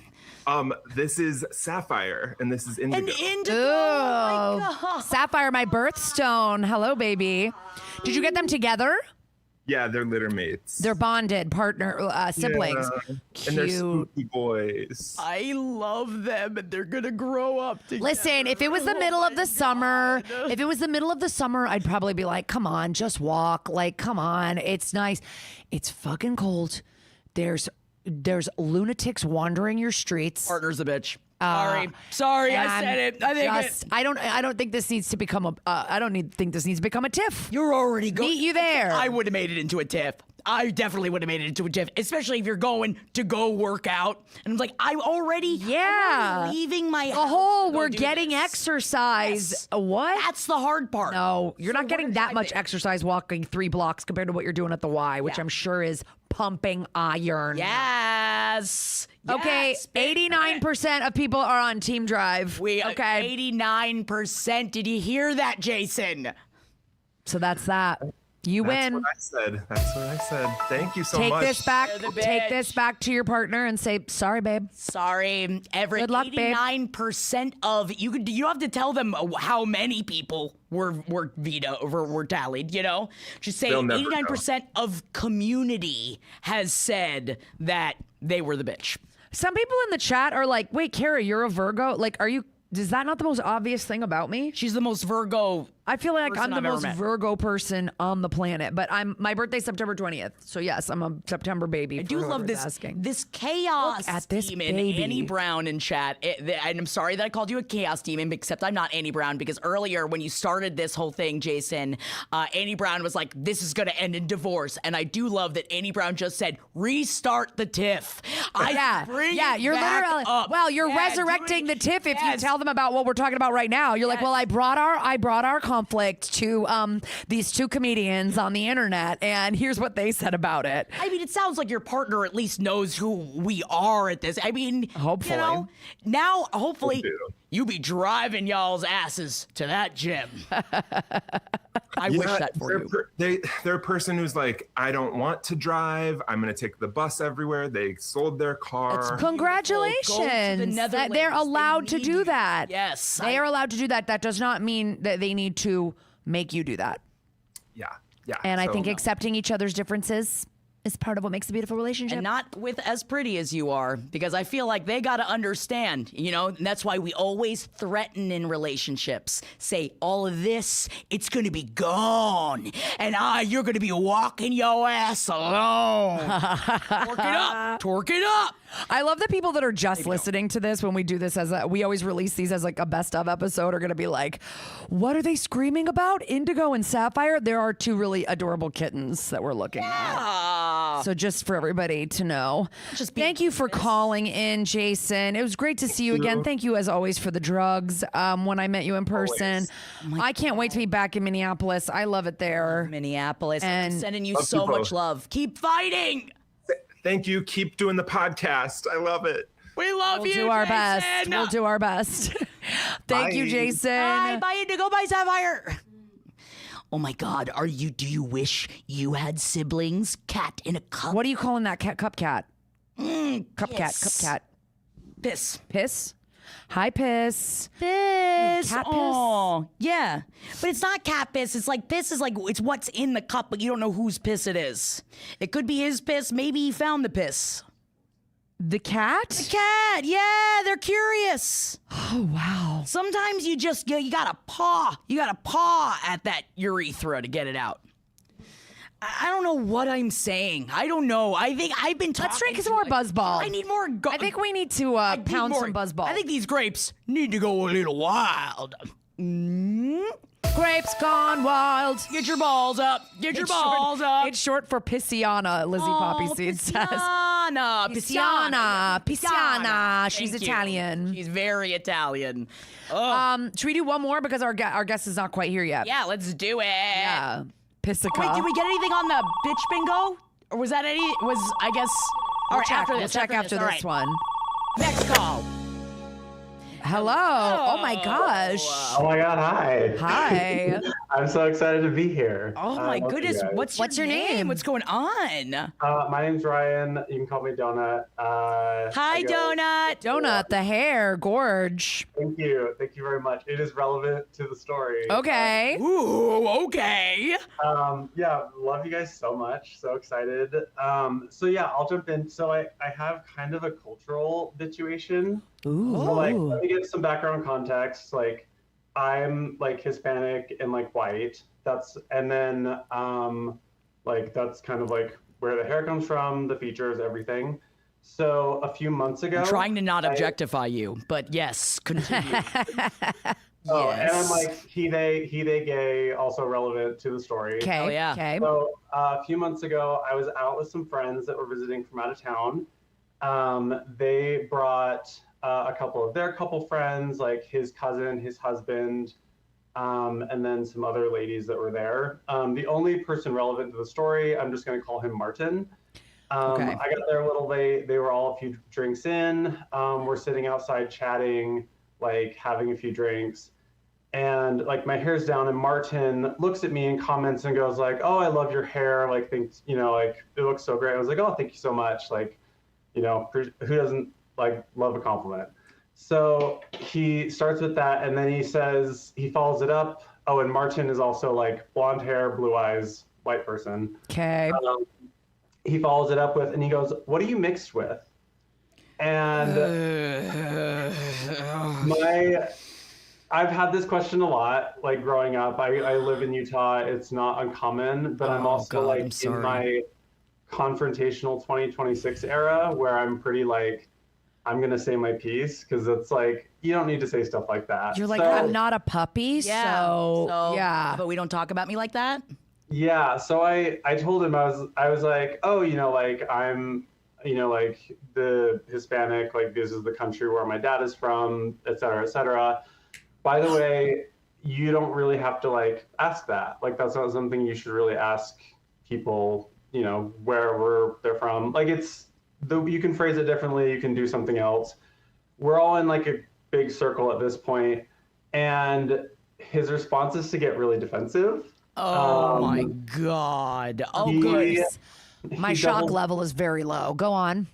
this is Sapphire and this is Indigo. An indigo. Oh my Ooh. god. Sapphire, my birthstone. Hello, baby. Did you get them together? Yeah, they're litter mates. They're bonded siblings. Yeah. And they're Cute. spooky boys. I love them, and they're gonna grow up together. Listen, if it was the middle of the summer, I'd probably be like, come on, just walk. Like, come on. It's nice. It's fucking cold. There's lunatics wandering your streets. Partner's a bitch. Sorry, I said it. I don't think this needs to become think this needs to become a tiff. You're already going. Meet you there. I would have made it into a tiff. I definitely would have made it into a tiff, especially if you're going to go work out. And I'm like, I'm already leaving my house. The whole to go we're do getting this. exercise. Yes. What? That's the hard part. No, you're So not getting we're that much driving. exercise walking 3 blocks compared to what you're doing at the Y, which I'm sure is pumping iron. Yes. Okay, Yes, 89% of people are on Team Drive. Okay, 89%. Did you hear that, Jason? so that's that. You That's win. what I said. That's what I said. Thank you so Take much. this back. You're the Take bitch. this back to your partner and say, "Sorry, babe." Sorry, every Good luck, babe. 89% of you don't have to tell them how many people were tallied, you know? Just say They'll never 89% of community has said that they were the bitch. Some people in the chat are like, "Wait, Kara, you're a Virgo. Like, are you? Is that not the most obvious thing about me?" She's the most Virgo. I feel like person I'm the I've ever most met. Virgo person on the planet, but my birthday's September 20th. So yes, I'm a September baby. I do love this chaos Look at this demon, baby. Annie Brown in chat. And I'm sorry that I called you a chaos demon, except I'm not Annie Brown, because earlier when you started this whole thing, Jason, Annie Brown was like, this is going to end in divorce. And I do love that Annie Brown just said, restart the tiff. You're literally you're resurrecting the tiff if you tell them about what we're talking about right now. You're like, well, I brought our conflict to these 2 comedians on the internet, and here's what they said about it. I mean, it sounds like your partner at least knows who we are at this. I mean, Hopefully. you know, now hopefully you be driving y'all's asses to that gym. I wish that for you. They're a person who's like, I don't want to drive. I'm going to take the bus everywhere. They sold their car. Congratulations. That they're allowed to do that. Yes. They are allowed to do that. That does not mean that they need to make you do that. Yeah. Yeah. And I think accepting each other's differences is part of what makes a beautiful relationship. And not with as pretty as you are, because I feel like they got to understand, and that's why we always threaten in relationships. Say, all of this, it's going to be gone. And you're going to be walking your ass alone. Torque it up. I love the people that are just listening to this when we do this we always release these as like a best of episode are going to be like, what are they screaming about? Indigo and Sapphire? There are two really adorable kittens that we're looking at. So just for everybody to know. Thank you for calling in, Jason. It was great to see you again. Thank you as always for the drugs when I met you in person. I can't wait to be back in Minneapolis. I love it there. Minneapolis. And I'm sending you so much love. Keep fighting. Thank you. Keep doing the podcast. I love it. We love you, We'll do our Jason. best. We'll do our best. Thank you, Jason. Bye, Indigo. Bye, Sapphire. Oh my God, do you wish you had siblings? Cat in a cup. What are you calling that cat? Cup cat. Cup piss. cat. Piss. Piss? Hi, piss. Piss. Cat piss? Oh, yeah. But it's not cat piss. It's like piss is like, it's what's in the cup, but you don't know whose piss it is. It could be his piss. Maybe he found the piss. The cat? The cat. Yeah, they're curious. Oh, wow. Sometimes you just, you gotta paw. You gotta paw at that urethra to get it out. I don't know what I'm saying. I don't know. I think I've been talking. Let's drink some more Buzzball. I need more. I think we need to pound some Buzzball. I think these grapes need to go a little wild. Grapes gone wild. Get your balls up. Get your balls up. It's short for Pissiana, Lizzie Poppy Seed says. Pissiana. She's Thank you. Italian. She's very Italian. Should we do one more because our guest is not quite here yet? Yeah, let's do it. Yeah. Pissica. Wait, did we get anything on the bitch bingo? Or was that I guess. All right, after this. We'll check after this one. Next call. Hello. Oh my gosh. Oh my God, hi. Hi. I'm so excited to be here. Oh my goodness. you guys. What's your name? What's going on? My name's Ryan. You can call me Donut. Hi, Donut. Donut, the hair, gorge. Thank you. Thank you very much. It is relevant to the story. Okay. Ooh, okay. Yeah, love you guys so much. So excited. So yeah, I'll jump in. So I have kind of a cultural situation. Ooh. So like, let me give some background context. Like, I'm like Hispanic and like white. That's kind of like where the hair comes from, the features, everything. So a few months ago, I'm trying to not objectify you, but yes, continue. Oh, Yes. and I'm like he, they, gay, also relevant to the story. Okay. Oh, yeah. Okay. So a few months ago, I was out with some friends that were visiting from out of town. They brought a couple of their couple friends, like his cousin, his husband, and then some other ladies that were there. The only person relevant to the story, I'm just going to call him Martin. Okay. I got there a little late. They were all a few drinks in. We're sitting outside chatting, like having a few drinks. And like my hair's down and Martin looks at me and comments and goes like, "Oh, I love your hair. Like, thinks, like it looks so great." I was like, "Oh, thank you so much." Like, who doesn't like love a compliment? So he starts with that, and then he follows it up. Oh, and Martin is also like blonde hair, blue eyes, white person. Okay. He follows it up with, and he goes, "What are you mixed with?" And I've had this question a lot, like growing up. I live in Utah. It's not uncommon, but I'm also in my confrontational 2026 era where I'm pretty like, I'm going to say my piece because it's like, you don't need to say stuff like that. You're like, I'm not a puppy, so yeah. But we don't talk about me like that? Yeah. So I told him, I was like, oh, like I'm, like the Hispanic, like this is the country where my dad is from, et cetera, et cetera. By the way, you don't really have to like ask that. Like that's not something you should really ask people, wherever they're from. Like you can phrase it differently. You can do something else. We're all in like big circle at this point, and his response is to get really defensive. Oh my God. Oh, he- good. My he shock doubles- level is very low. Go on.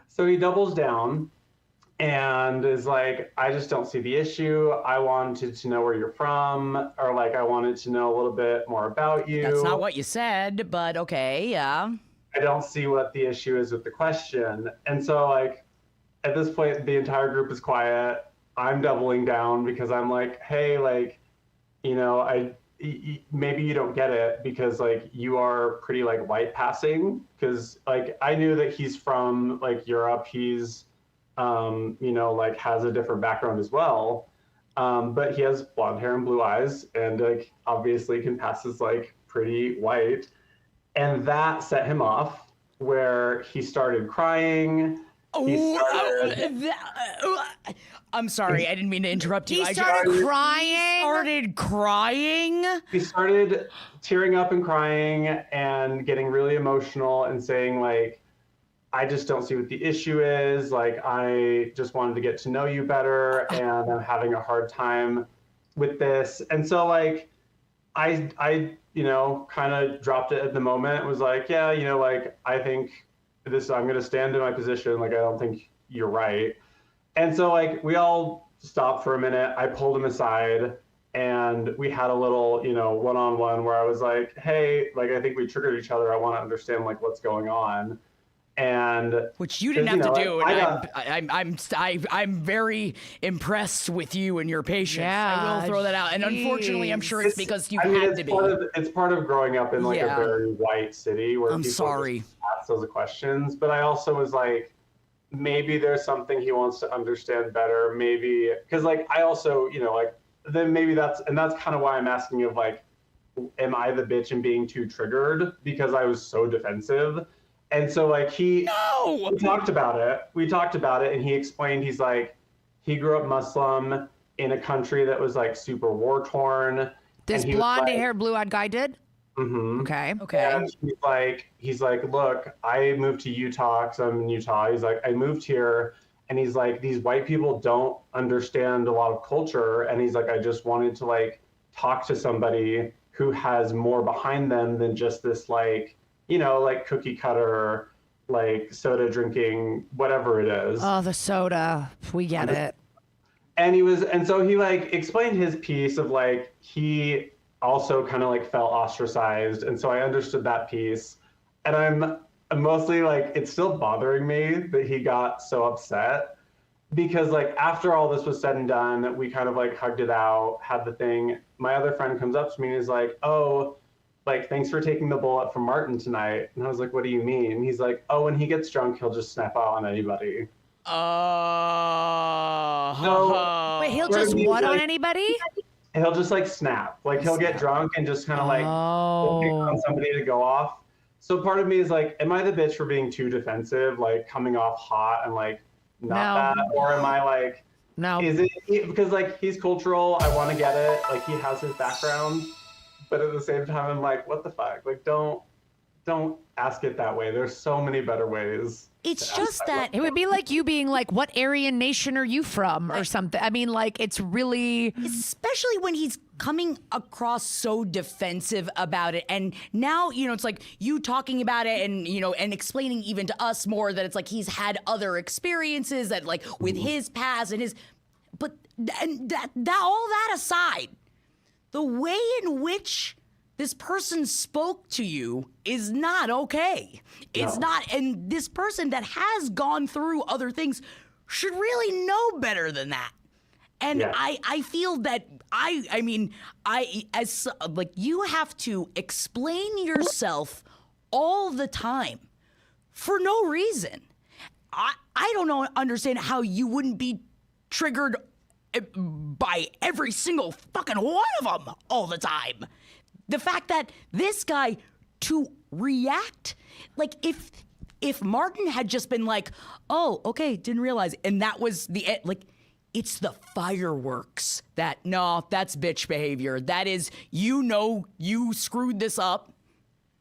So he doubles down and is like, I just don't see the issue. I wanted to know where you're from, or like, I wanted to know a little bit more about you. That's not what you said, but okay, yeah. I don't see what the issue is with the question. And so, like, at this point, the entire group is quiet. I'm doubling down because I'm like, hey, like, you know, maybe you don't get it because like you are pretty like white passing, because like I knew that he's from like Europe. He's you know, like has a different background as well, but he has blonde hair and blue eyes, and like obviously can pass as like pretty white, and that set him off where he started crying. I'm sorry, I didn't mean to interrupt you. He started crying. Started crying. He started tearing up and crying and getting really emotional and saying like, I just don't see what the issue is. Like, I just wanted to get to know you better, and I'm having a hard time with this. And so like, I you know, kind of dropped it at the moment. It was like, yeah, you know, like I think this, I'm going to stand in my position. Like, I don't think you're right. And so like, we all stopped for a minute. I pulled him aside and we had a little, you know, one-on-one where I was like, hey, like, I think we triggered each other. I want to understand like what's going on. And which you didn't have to do. I And I'm very impressed with you and your patience. Yeah, I will throw that out. And unfortunately, I'm sure it's because you had to be. It's part of growing up in like a very white city where I'm people sorry. just ask those questions. But I also was like, maybe there's something he wants to understand better. Maybe because like I also, you know, like then maybe that's kind of why I'm asking of like, am I the bitch and being too triggered because I was so defensive? And so like we talked about it and he explained, he's like, he grew up Muslim in a country that was like super war torn. This blonde haired, blue eyed guy did? Mm-hmm. Okay. And he's like, look, I moved to Utah because I'm in Utah. He's like, I moved here, and he's like, these white people don't understand a lot of culture. And he's like, I just wanted to like talk to somebody who has more behind them than just this like, you know, like cookie cutter, like soda drinking, whatever it is. Oh, the soda. We get it. And so he like explained his piece of like, he also kind of like felt ostracized. And so I understood that piece. And I'm mostly like, it's still bothering me that he got so upset, because like after all this was said and done, we kind of like hugged it out, had the thing. My other friend comes up to me and is like, oh, like, thanks for taking the bullet from Martin tonight. And I was like, what do you mean? And he's like, oh, when he gets drunk, he'll just snap out on anybody. Wait, he'll just what on anybody? He'll just like snap. Like he'll get drunk and just kind of like pick on somebody to go off. So part of me is like, am I the bitch for being too defensive, like coming off hot and like not that? Or am I like, no? Is it because like he's cultural? I want to get it. Like he has his background. But at the same time, I'm like, what the fuck? Like, don't ask it that way. There's so many better ways. It's just that it would be like you being like, what Aryan nation are you from or something? I mean, like, it's really... Especially when he's coming across so defensive about it. And now, you know, it's like you talking about it and, you know, and explaining even to us more that it's like he's had other experiences that like with his past and his... But and that all that aside, the way in which this person spoke to you is not okay. It's not, and this person that has gone through other things should really know better than that. And I feel that as like you have to explain yourself all the time for no reason. I don't understand how you wouldn't be triggered by every single fucking one of them all the time. The fact that this guy to react, like if Martin had just been like, oh, okay, didn't realize, and that was the end, like, it's the fireworks that, no, that's bitch behavior. That is, you know, you screwed this up.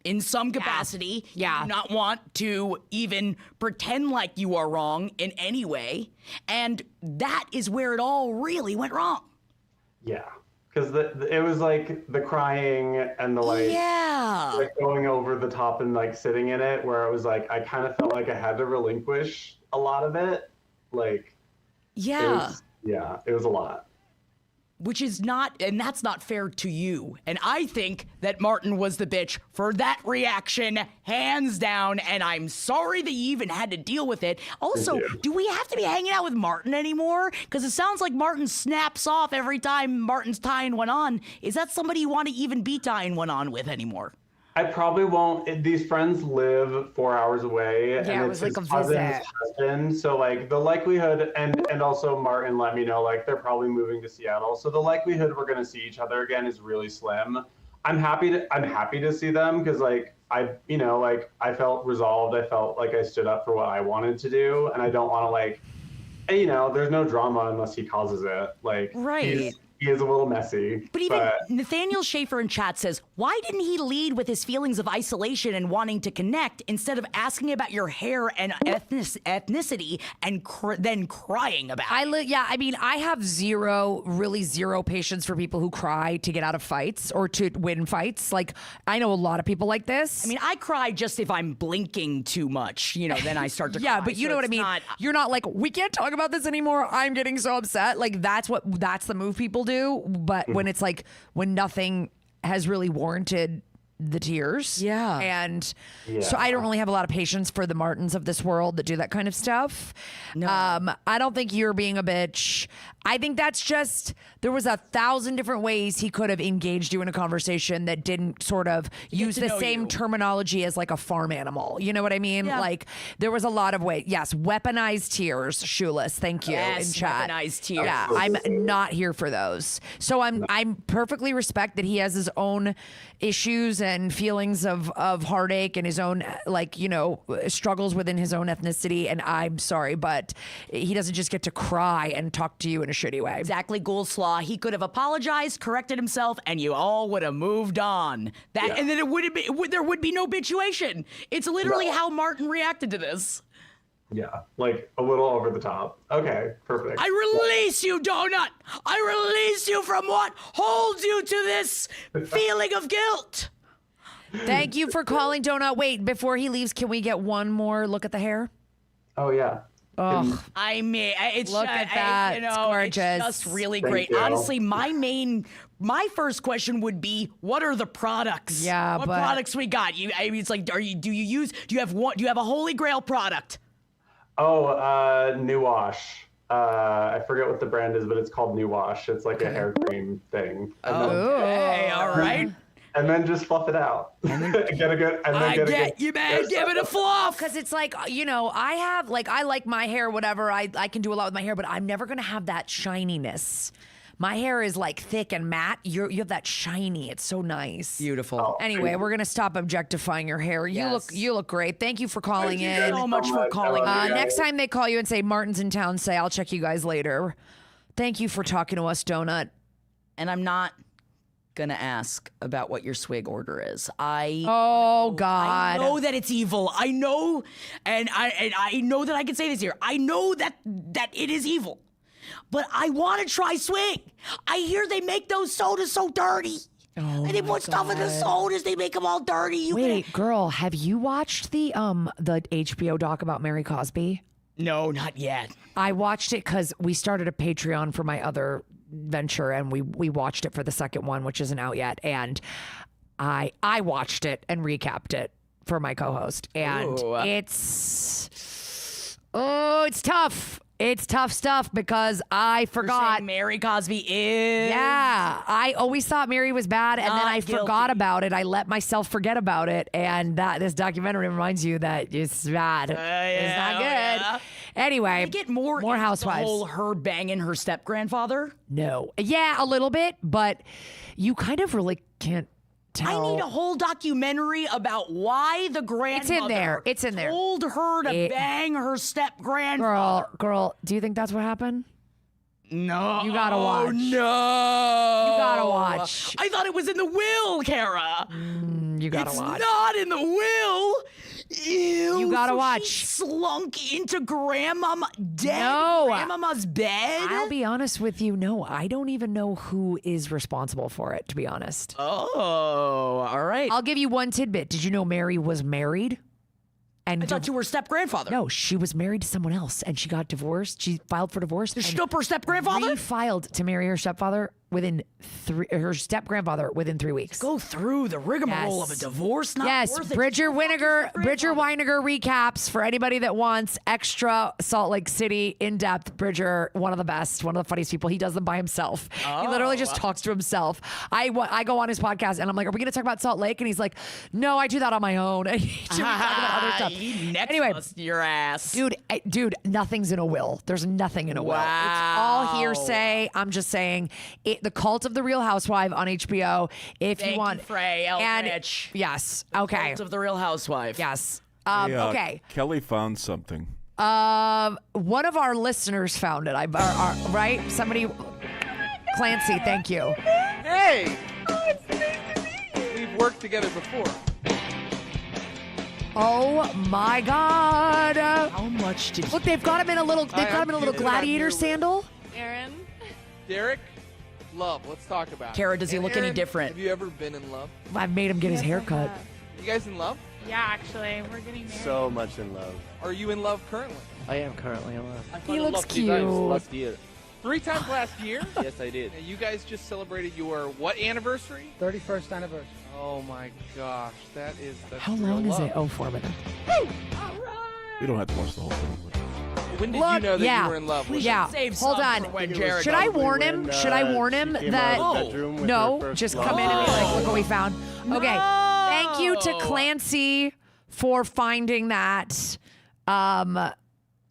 in some capacity. Yeah. You do not want to even pretend like you are wrong in any way. And that is where it all really went wrong. Yeah. Because it was like the crying and the like going over the top and like sitting in it, where it was like I kind of felt like I had to relinquish a lot of it. Like, it was a lot. Which is not, and that's not fair to you. And I think that Martin was the bitch for that reaction, hands down. And I'm sorry that you even had to deal with it. Also, do we have to be hanging out with Martin anymore? Because it sounds like Martin snaps off every time Martin's tying one on. Is that somebody you want to even be tying one on with anymore? I probably won't. These friends live 4 hours away, and it it's was like his a visit. cousin's husband. So like the likelihood, and also Martin let me know like they're probably moving to Seattle. So the likelihood we're gonna see each other again is really slim. I'm happy to see them because like I felt resolved. I felt like I stood up for what I wanted to do, and I don't want to like, there's no drama unless he causes it. Like he is a little messy. But even Nathaniel Schaefer in chat says, why didn't he lead with his feelings of isolation and wanting to connect instead of asking about your hair and ethnicity and then crying about it? I mean, I have zero patience for people who cry to get out of fights or to win fights. Like, I know a lot of people like this. I mean, I cry just if I'm blinking too much, then I start to cry. Yeah, but you know what I mean? You're not like, we can't talk about this anymore. I'm getting so upset. Like, that's the move people do. But when it's like, when nothing has really warranted the tears. Yeah. And so I don't really have a lot of patience for the Martins of this world that do that kind of stuff. No. I don't think you're being a bitch. I think that's just, there was 1,000 different ways he could have engaged you in a conversation that didn't sort of use the same terminology as like a farm animal. You know what I mean? Yeah. Like, there was a lot of ways. Yes, weaponized tears, Shoeless. Thank you in chat. Weaponized tears. Yeah, I'm not here for those. So I'm perfectly respect that he has his own issues and feelings of heartache and his own struggles within his own ethnicity. And I'm sorry, but he doesn't just get to cry and talk to you in a shitty way. Exactly, Ghoulslaw. He could have apologized, corrected himself, and you all would have moved on. And then there would be no bitchuation. It's literally how Martin reacted to this. Yeah, like a little over the top. Okay, perfect. I release you, Donut! I release you from what holds you to this feeling of guilt! Thank you for calling, Donut. Wait, before he leaves, can we get one more look at the hair? Oh, yeah. Oh, I mean, it's look at that. It's gorgeous. It's just really Thank great. you. Honestly, my first question would be, what are the products? Yeah, what but products we got? It's like, do you have a Holy Grail product? Oh, New Wash. I forget what the brand is, but it's called New Wash. It's like a hair cream thing. Okay, all right. And then just fluff it out. Give it a fluff. because it's like, I like my hair, whatever. I can do a lot with my hair, but I'm never going to have that shininess. My hair is like thick and matte. You have that shiny. It's so nice. Beautiful. Oh, Anyway, we're gonna stop objectifying your hair. You look great. Thank you for calling in. Thank you so much for calling. Next time they call you and say Martin's in town, say I'll check you guys later. Thank you for talking to us, Donut. And I'm not gonna ask about what your swig order is. Oh God. I know that it's evil. I know, and I know that I can say this here. I know that it is evil. But I want to try swig. I hear they make those sodas so dirty. Oh, and they put stuff in the sodas. They make them all dirty. Wait, girl, have you watched the HBO doc about Mary Cosby? No, not yet. I watched it because we started a Patreon for my other venture, and we watched it for the second one, which isn't out yet. And I watched it and recapped it for my co-host, and it's tough. It's tough stuff because I forgot. Mary Cosby is. Yeah, I always thought Mary was bad, and then I forgot guilty. about it. I let myself forget about it, and this documentary reminds you that it's bad. It's not good. Yeah. Anyway, I get more Housewives. The whole her banging her step grandfather. No, yeah, a little bit, but you kind of really can't tell. I need a whole documentary about why the grandmother It's in there. told her to bang her step grandfather. Girl, do you think that's what happened? No. You gotta watch. Oh, no. You gotta watch. I thought it was in the will, Kara. You gotta It's watch. not in the will. Ew. You gotta so watch. She slunk into dead No. grandmama's bed. I'll be honest with you. No, I don't even know who is responsible for it, to be honest. Oh, all right. I'll give you one tidbit. Did you know Mary was married? And I thought to her step grandfather. No, she was married to someone else and she got divorced. She filed for divorce. She and up her step grandfather. refiled to marry her stepfather within her step grandfather within 3 weeks. Go through the rigmarole Yes. of a divorce. Not Yes, worth it. Bridger Winegar grandfather. recaps for anybody that wants extra Salt Lake City in depth. Bridger, one of the best, one of the funniest people. He does them by himself. He literally just talks to himself. I go on his podcast and I'm like, "Are we going to talk about Salt Lake?" And he's like, "No, I do that on my own." And he talk about other stuff. He next Anyway, bust your ass. Dude, nothing's in a will. There's nothing in a will. It's all hearsay. I'm just saying, the Cult of the Real Housewife on HBO. If Thank you want, you, Frey Eldridge. yes, okay, Cult of the Real Housewife. yes, Hey, okay. Kelly found something. One of our listeners found it. Right? Somebody, Clancy. Thank you. Hey! We've worked together before. Oh my God! How much did Look, they've got him in a little. They've got him in a little Derek. gladiator sandal. Aaron? Derek, love. Let's talk about it. Kara, does he And look any Aaron, different? Have you ever been in love? I've made him get his hair cut. You guys in love? Yeah, actually, we're getting married. So much in love. Are you in love currently? I am currently in love. He looks cute. Last year. 3 times last year? Yes, I did. Now, you guys just celebrated your what anniversary? 31st anniversary. Oh my gosh, that's How real long is love. it? Oh, 4 minutes. We don't have to watch the whole thing. When did Look, you know that yeah. you were in love? We with should Yeah. save Hold some on. for when Jared Should I comes. warn him? Should I warn him that? No, just come in and be like, "Look what we found." Okay. Thank you to Clancy for finding that.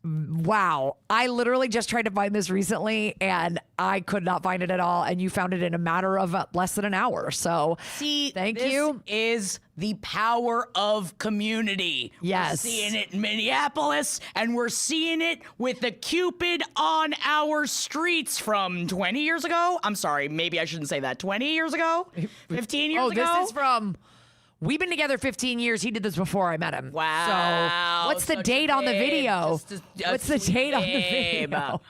Wow. I literally just tried to find this recently and I could not find it at all. And you found it in a matter of less than an hour. So See, thank this you. is the power of community. Yes. We're seeing it in Minneapolis, and we're seeing it with the Cupid on our streets from 20 years ago. I'm sorry, maybe I shouldn't say that. 20 years ago? 15 years ago? This is from. We've been together 15 years. He did this before I met him. Wow, So what's the such a date on the babe, video? just a What's the sweet date on the babe. video?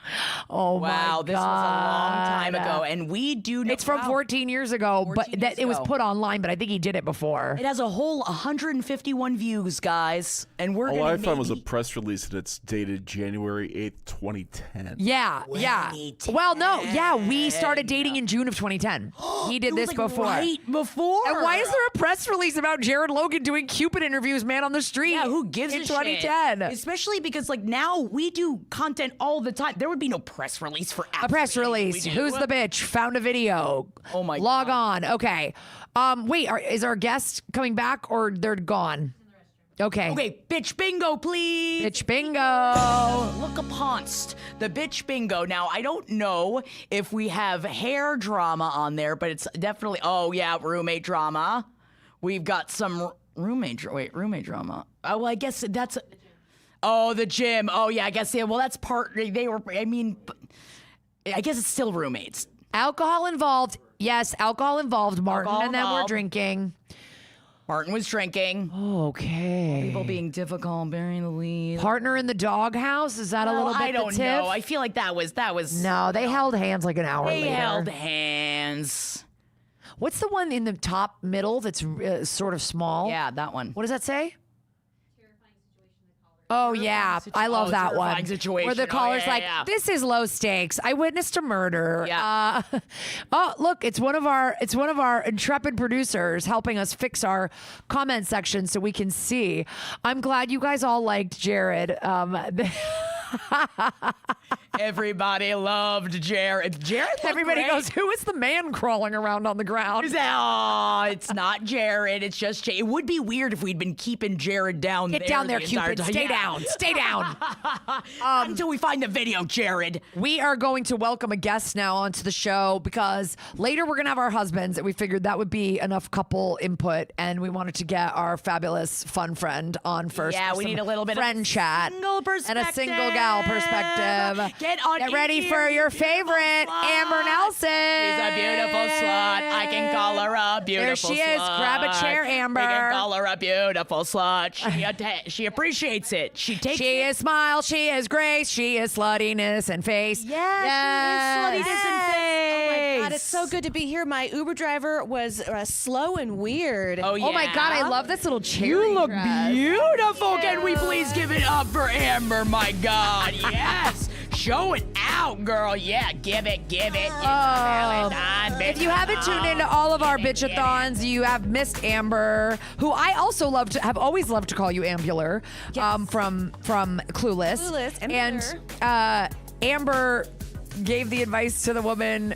Oh my Wow, God. this was a long time ago, and we do know. It's from wow. 14 years ago, 14 but that years it was ago. put online, but I think he did it before. It has a whole 151 views, guys, and we're All gonna I found was a maybe- press release and it's dated January 8th, 2010. Yeah, yeah. Well, no, yeah, we started dating in June of 2010. He did It was this like before. right before. And why is there a press release about Jared Logan doing Cupid interviews, man, on the street? Yeah, who gives in a 2010? shit? Especially because like now we do content all the time. There would be no press release for A press absolutely anything release. we do. Who's the bitch? Found a video. Oh my Log God. on. Okay. Wait, is our guest coming back or they're gone? Okay. Okay, bitch bingo, please. Bitch bingo. Look uponst the bitch bingo. Now I don't know if we have hair drama on there, but it's definitely. Oh yeah, roommate drama. We've got some roommate drama. Oh well, I guess that's. Oh, the gym. Oh yeah, I guess yeah. Well, that's part. They were. I mean, I guess it's still roommates. Alcohol involved. Yes, alcohol involved. Martin Alcohol and them were involved. drinking. Martin was drinking. Okay. People being difficult, burying the lead. Partner in the doghouse. Is that a little bit I don't the tip? know. I feel like that was. No, they held hands like an hour They later. held hands. What's the one in the top middle that's sort of small? Yeah, that one. What does that say? Oh yeah, I love that terrifying one. situation. Where the Oh, caller's yeah, like, yeah. "This is low stakes. I witnessed a murder." Yeah. Oh, look, it's one of our intrepid producers helping us fix our comment section so we can see. I'm glad you guys all liked Jared. Everybody loved Jared. Jared. looked Everybody great. goes, "Who is the man crawling around on the ground?" Oh, it's not Jared. It's just Jay. It would be weird if we'd been keeping Jared down there. Get down there, the entire Cupid. time. Stay Yeah. down. Stay down. Until we find the video, Jared. We are going to welcome a guest now onto the show because later we're going to have our husbands, and we figured that would be enough couple input, and we wanted to get our fabulous fun friend on first. Yeah, for we some need a little bit friend of chat single and a single perspective. gal perspective. Get ready for your favorite, Amber Nelson. She's a beautiful slut. I can call her a beautiful slut. There she is. Grab a chair, Amber. We can call her a beautiful slut. She appreciates it. She is smile. She is grace. She is sluttiness and face. Yes. She is sluttiness and face. Oh my God, it's so good to be here. My Uber driver was slow and weird. Oh, yeah. Oh my God, I love this little cherry You look dress. beautiful. Can we please give it up for Amber? My God, yes. Show it out, girl. Yeah, give it. Valentine, If you haven't tuned into all of our bitchathons, you have missed Amber, who I also have always loved to call you Ambular, from Clueless. And Amber gave the advice to the woman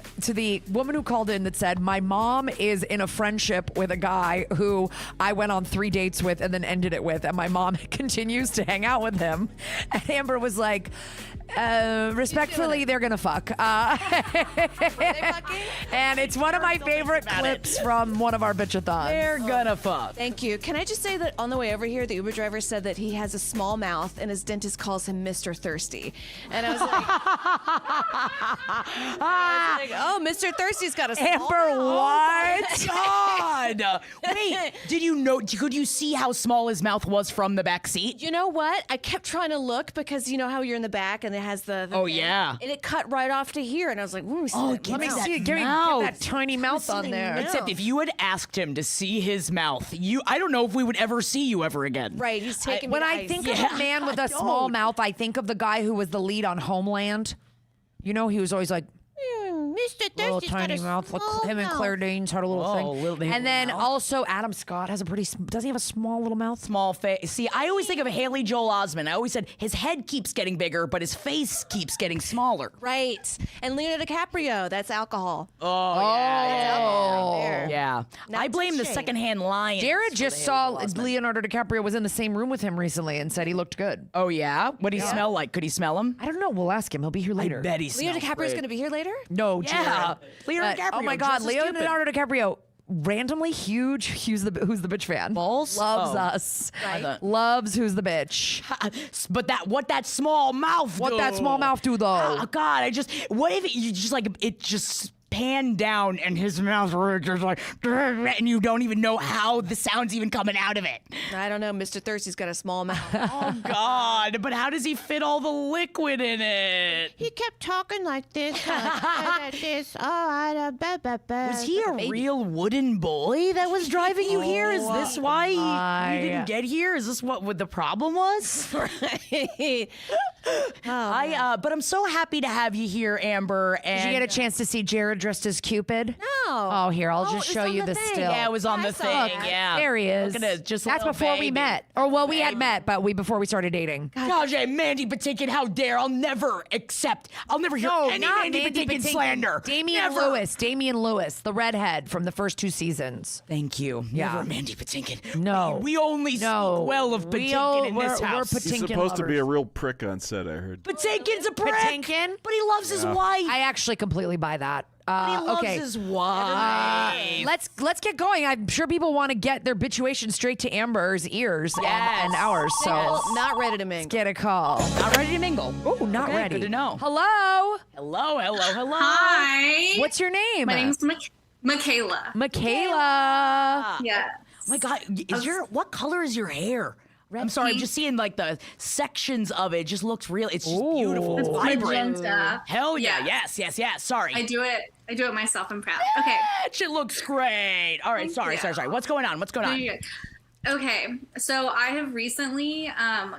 who called in that said, my mom is in a friendship with a guy who I went on 3 dates with and then ended it with, and my mom continues to hang out with him. And Amber was like, respectfully, they're gonna fuck. And it's one of my favorite clips from one of our bitchathons. They're gonna fuck. Thank you. Can I just say that on the way over here, the Uber driver said that he has a small mouth and his dentist calls him Mr. Thirsty. And I was like, oh, Mr. Thirsty's got a small Amber, mouth. what? God. Wait, could you see how small his mouth was from the back seat? You know what? I kept trying to look because you know how you're in the back and it has the Oh, thing, yeah. and it cut right off to here, and I was like, ooh, Let me see it. Get that tiny mouth on there. Except if you had asked him to see his mouth, I don't know if we would ever see you ever again. Right, he's taking When I think of a man with a small mouth, I think of the guy who was the lead on Homeland. You know, he was always like, Mr. little Thirsty's got tiny a mouth. Like small him and mouth. Claire Danes had a little thing. And then also Adam Scott has a doesn't he have a small little mouth? Small face. See, I always think of Haley Joel Osment. I always said his head keeps getting bigger, but his face keeps getting smaller. Right. And Leonardo DiCaprio, that's alcohol. Oh, yeah. Yeah. I blame the secondhand lion. Jared just saw Leonardo DiCaprio was in the same room with him recently and said he looked good. Oh, yeah? What did he smell like? Could he smell him? I don't know. We'll ask him. He'll be here later. I bet he smells Leonardo DiCaprio's great. going to be here later? No, Yeah. Jared. Leonardo DiCaprio. Oh my God, Leonardo DiCaprio. Randomly huge. Who's the Bitch fan? Balls? Loves Oh. us. Right. Loves Who's the Bitch. But what that small mouth do? What that small mouth do though? Oh, God, what if you just like, it just pan down and his mouth was just like, and you don't even know how the sound's even coming out of it. I don't know. Mr. Thirsty's got a small mouth. Oh, God, but how does he fit all the liquid in it? He kept talking like this. Like this. Was he a real wooden boy that was driving you here? Is this why you didn't get here? Is this what the problem was? But I'm so happy to have you here, Amber. And Did you get a chance to see Jared dressed as Cupid? No. Oh, here, I'll just show you the still. Yeah, it was on the thing. Yeah, There he is. Look at it, just a That's little before we baby. met. We had met, but before we started dating. Gosh, hey, Mandy Patinkin, how dare! I'll never hear any not Mandy Patinkin slander. Damian Lewis, the redhead from the first 2 seasons. Thank you. Yeah. Never Mandy Patinkin. No. We only speak well of Patinkin in this house. We're He's Patinkin supposed to be a lovers. real prick on set, I heard. Patinkin's a prick. Patinkin? But he loves his wife. I actually completely buy that. He loves okay. his wife. Let's get going. I'm sure people want to get their bitchuation straight to Amber's ears and ours. So Not ready to mingle. get a call. Not ready to mingle. Oh, not Okay, ready. good to know. Hello. Hello. Hi. What's your name? My name's Michaela. Michaela. Yeah. Oh my God, what color is your hair? I'm sorry, I'm just seeing like the sections of it. Just looks real. It's just beautiful. It's vibrant. Magenta. Hell yeah. Yeah. Yes. Sorry. I do it myself. I'm proud. Okay. It looks great. All right. Sorry. What's going on? No, you're good. Okay, so I have recently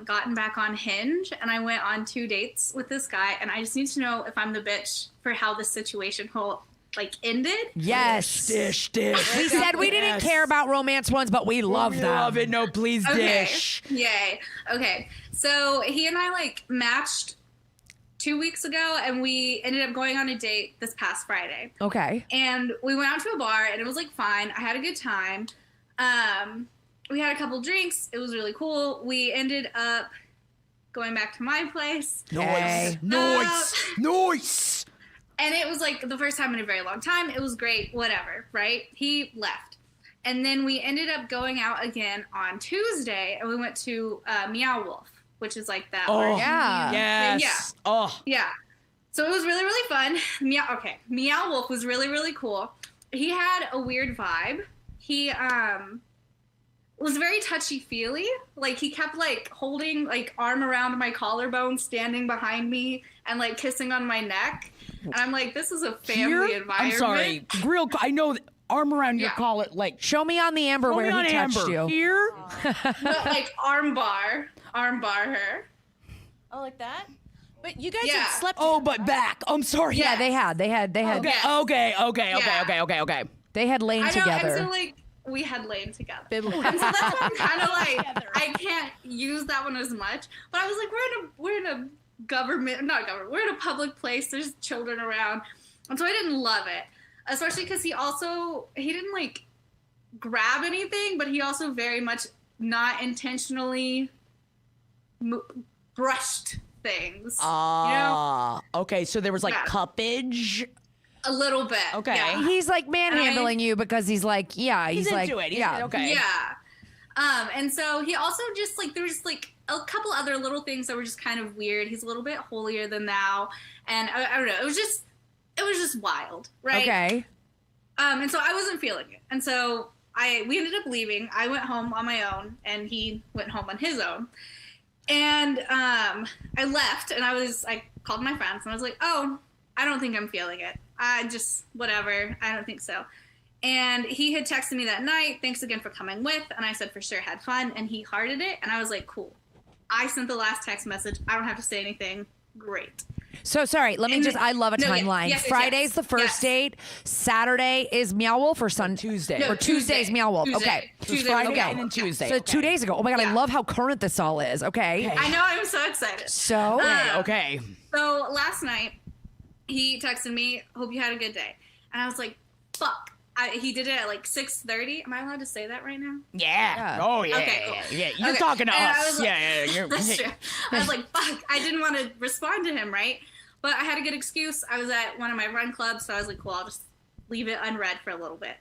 gotten back on Hinge, and I went on 2 dates with this guy, and I just need to know if I'm the bitch for how this situation ended. Yes. Dish. We said we didn't care about romance ones, but we love them. Love it. No, please Okay. dish. Yay. Okay. So he and I matched 2 weeks ago, and we ended up going on a date this past Friday. Okay. And we went out to a bar, and it was fine. I had a good time. We had a couple drinks. It was really cool. We ended up going back to my place. Okay. Nice. And it was the first time in a very long time. It was great, whatever, right? He left. And then we ended up going out again on Tuesday, and we went to Meow Wolf. which is like that. Oh, where yeah. Yes. Yeah. Oh. Yeah. So it was really, really fun. Meow Wolf was really, really cool. He had a weird vibe. He was very touchy-feely. Like, he kept, like, holding, like, arm around my collarbone, standing behind me, and, like, kissing on my neck. And I'm like, this is a family environment. I'm sorry. I know that arm around your collar, like... Show me on the Amber where he touched you. Here? But, like, arm bar her. Oh, like that? But you guys had slept. Oh, but back. I'm sorry. Yeah, they had. Okay. They had lain together. And so, like, we had lain together. And so that's why I'm kind of like, I can't use that one as much. But I was like, we're in a we're in a public place. There's children around. And so I didn't love it. Especially because he didn't, like, grab anything, but he also very much not intentionally brushed things. Okay, so there was, like, cuppage. A little bit. Okay. Yeah. He's like manhandling you because he's like, he's like, into it. Okay. Yeah. And so he also just, like, there was, like, a couple other little things that were just kind of weird. He's a little bit holier than thou. And I don't know. It was just wild, right? Okay. And so I wasn't feeling it. And so we ended up leaving. I went home on my own, and he went home on his own. And I left, and I called my friends, and I was like, oh, I don't think I'm feeling it. Whatever. I don't think so. And he had texted me that night, thanks again for coming with. And I said, for sure, had fun. And he hearted it. And I was like, cool. I sent the last text message. I don't have to say anything. Great. So sorry, I love a timeline. Friday's the first date. Saturday is Meow Wolf or Tuesday. No, Tuesday's Meow Wolf. Tuesday. Okay. Tuesday. Friday and then Tuesday. So 2 days ago. Oh my God, I love how current this all is. Okay. I know, I'm so excited. So okay. So last night, he texted me, hope you had a good day. And I was like, fuck. He did it at like 6:30. Am I allowed to say that right now? Yeah. Oh, yeah. Okay, cool. Yeah, you're talking to us. Like, yeah. That's true. I was like, fuck. I didn't want to respond to him, right? But I had a good excuse. I was at one of my run clubs, so I was like, cool, I'll just leave it unread for a little bit.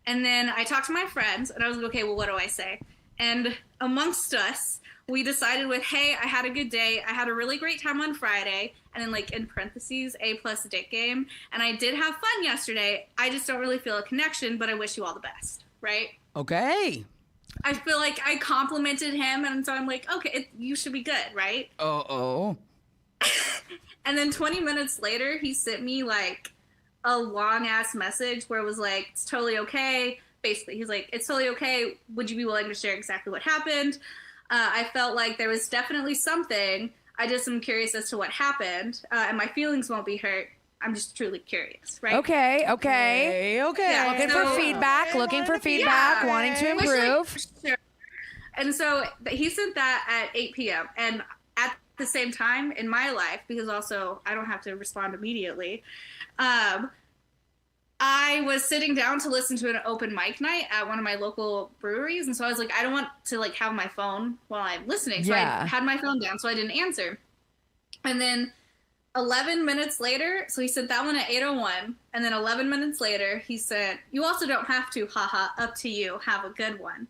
And then I talked to my friends, and I was like, okay, well, what do I say? And amongst us, we decided with, hey, I had a good day. I had a really great time on Friday. And then, like, in parentheses, A+ dick game. And I did have fun yesterday. I just don't really feel a connection, but I wish you all the best, right? Okay. I feel like I complimented him, and so I'm like, okay, you should be good, right? Uh-oh. And then 20 minutes later, he sent me, like, a long-ass message where it was like, it's totally okay. Basically, he's like, it's totally okay. Would you be willing to share exactly what happened? I felt like there was definitely something. I just am curious as to what happened, and my feelings won't be hurt. I'm just truly curious, right? Okay. Yeah, Looking for feedback, wanting to improve. Sure. And so he sent that at 8 p.m. And at the same time in my life, because also I don't have to respond immediately, I was sitting down to listen to an open mic night at one of my local breweries. And so I was like, I don't want to like have my phone while I'm listening. So I had my phone down, so I didn't answer. And then 11 minutes later, so he sent that one at 8:01. And then 11 minutes later, he said, you also don't have to, haha, up to you. Have a good one.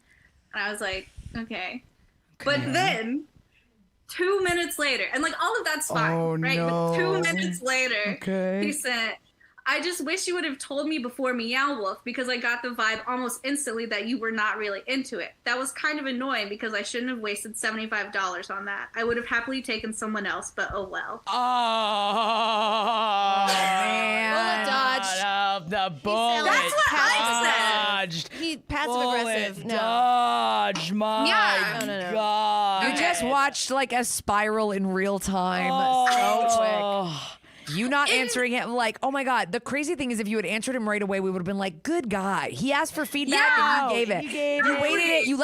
And I was like, okay. But then 2 minutes later, and like all of that's fine, right? No. But 2 minutes later, he sent, I just wish you would have told me before Meow Wolf, because I got the vibe almost instantly that you were not really into it. That was kind of annoying because I shouldn't have wasted $75 on that. I would have happily taken someone else, but oh well. Oh, man. Bullet dodged. The bullet That's what I dodged. He passive aggressive. Bullet No. dodge. My No. God. You just watched like a spiral in real time. So quick. You not answering him, like, oh my God. The crazy thing is, if you had answered him right away, we would have been like, good guy. He asked for feedback and you gave it. You waited it. You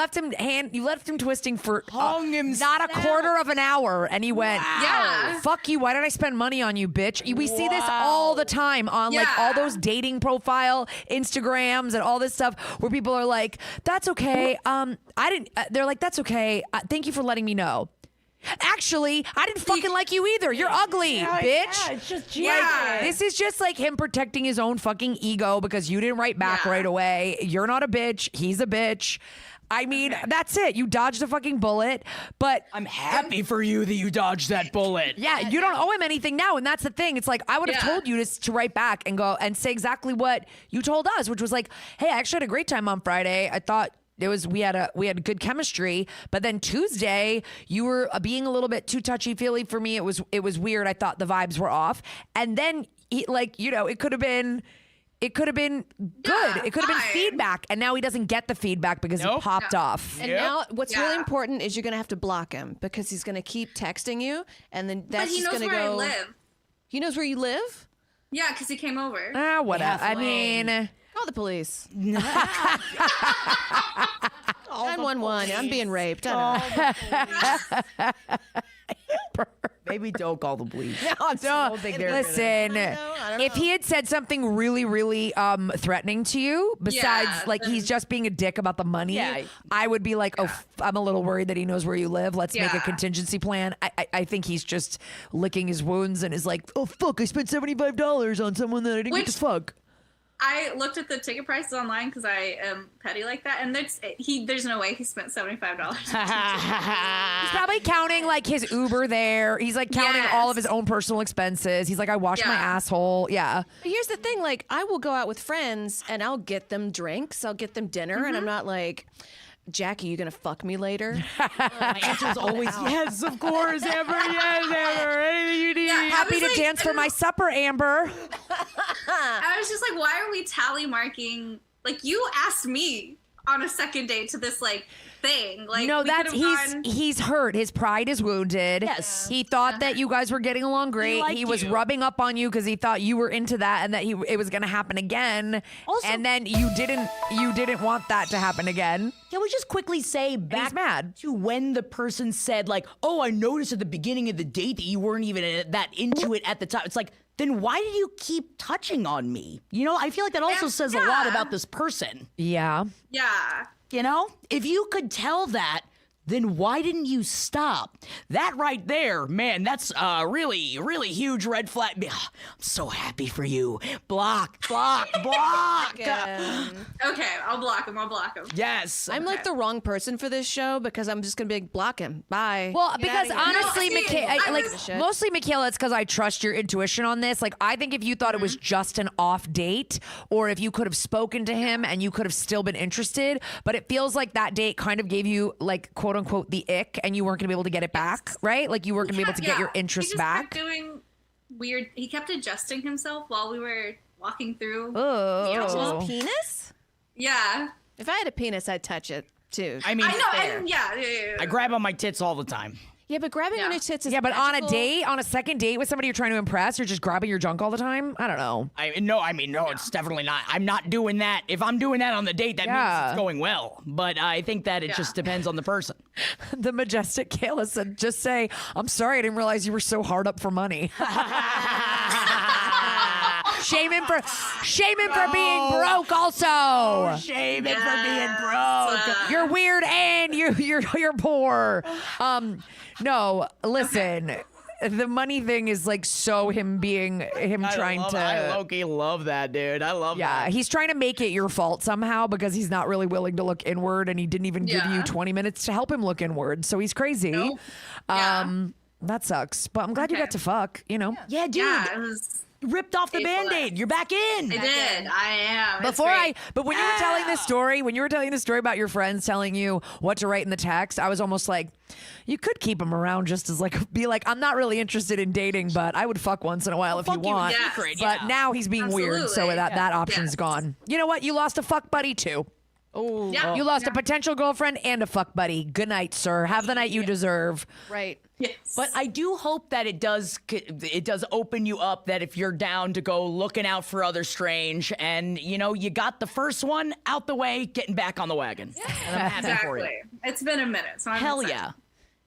left him twisting for not a quarter of an hour, and he went, fuck you. Why did I spend money on you, bitch? We see this all the time on like all those dating profile Instagrams and all this stuff where people are like, that's okay. They're like, that's okay. Thank you for letting me know. Actually, I didn't fucking like you either. You're ugly, bitch. Yeah, it's just This is just like him protecting his own fucking ego because you didn't write back right away. You're not a bitch. He's a bitch. I mean, that's it. You dodged a fucking bullet, but I'm happy for you that you dodged that bullet. yeah, you don't owe him anything now, and that's the thing. It's like I would have told you to write back and go and say exactly what you told us, which was like, "Hey, I actually had a great time on Friday. I thought we had good chemistry, but then Tuesday you were being a little bit too touchy feely for me. It was weird. I thought the vibes were off, and then it could have been." It could have been good. It could have been feedback. And now he doesn't get the feedback because he popped off. And now what's really important is you're going to have to block him because he's going to keep texting you. And then that's just going to go. But he knows where I live. He knows where you live? Yeah, because he came over. Whatever. I mean. Call the police. 911. I'm being raped. I don't know. Maybe don't call the police. No, I don't think they're Listen, if he had said something really, really threatening to you, besides he's just being a dick about the money, I would be like, I'm a little worried that he knows where you live. Let's make a contingency plan. I think he's just licking his wounds and is like, oh, fuck, I spent $75 on someone that I didn't get to fuck. I looked at the ticket prices online because I am petty like that, and there's no way he spent $75. He's probably counting like his Uber there. He's like counting all of his own personal expenses. He's like, I washed my asshole. Yeah. But here's the thing, like I will go out with friends and I'll get them drinks, I'll get them dinner, and I'm not like, Jackie, you gonna fuck me later? My answer is always yes, of course, Amber. Yes, Amber. Anything you need. Yeah, Happy to dance for my supper, Amber. I was just like, why are we tally marking? Like, you asked me on a second date to this like thing. Like, no, that's he's hurt. His pride is wounded. Yes, he thought that you guys were getting along great. He was rubbing up on you because he thought you were into that and that it was going to happen again. Also, and then you didn't want that to happen again. Can we just quickly say back to when the person said like, "Oh, I noticed at the beginning of the date that you weren't even that into it at the time." It's like, then why did you keep touching on me? You know, I feel like that also says a lot about this person. Yeah. Yeah. You know, if you could tell that, then why didn't you stop? That right there, man, that's a really, really huge red flag. I'm so happy for you. Block. Okay, I'll block him. Yes. I'm like the wrong person for this show because I'm just going to be like, block him. Bye. Well, because honestly, mostly Michaela, it's because I trust your intuition on this. Like, I think if you thought it was just an off date or if you could have spoken to him and you could have still been interested, but it feels like that date kind of gave you like, quote unquote, the ick and you weren't going to be able to get it back, right? Like you weren't going to be able to get your interest back. Kept doing weird. He kept adjusting himself while we were walking through. Oh, his penis? Yeah. If I had a penis, I'd touch it too. I mean, I know. Yeah. I grab on my tits all the time. Yeah, but grabbing on your tits is but magical. on a second date with somebody you're trying to impress, you're just grabbing your junk all the time? I don't know. No, it's definitely not. I'm not doing that. If I'm doing that on the date, that means it's going well. But I think that it just depends on the person. The majestic Kayla said, just say, I'm sorry, I didn't realize you were so hard up for money. Shame him for being broke also. Shame him for being broke. You're weird and you're poor. No, listen. The money thing is like so him trying to. I low-key love that, dude. I love that. Yeah, he's trying to make it your fault somehow because he's not really willing to look inward and he didn't even give you 20 minutes to help him look inward. So he's crazy. Nope. That sucks. But I'm glad you got to fuck, you know? Yeah, dude. Yeah, it was ripped off the Band-Aid. You're back in. I did. I am. But when you were telling this story about your friends telling you what to write in the text, I was almost like, you could keep him around just as be like, I'm not really interested in dating, but I would fuck once in a while if you want. But now he's being weird, so that option's gone. You know what? You lost a fuck buddy too. Oh, yeah. You lost a potential girlfriend and a fuck buddy. Good night, sir. Have the night you deserve. Right. Yes. But I do hope that it does open you up that if you're down to go looking out for other strange and, you know, you got the first one out the way, getting back on the wagon. Yeah. And I'm happy for you. It's been a minute. So I'm Hell excited. yeah.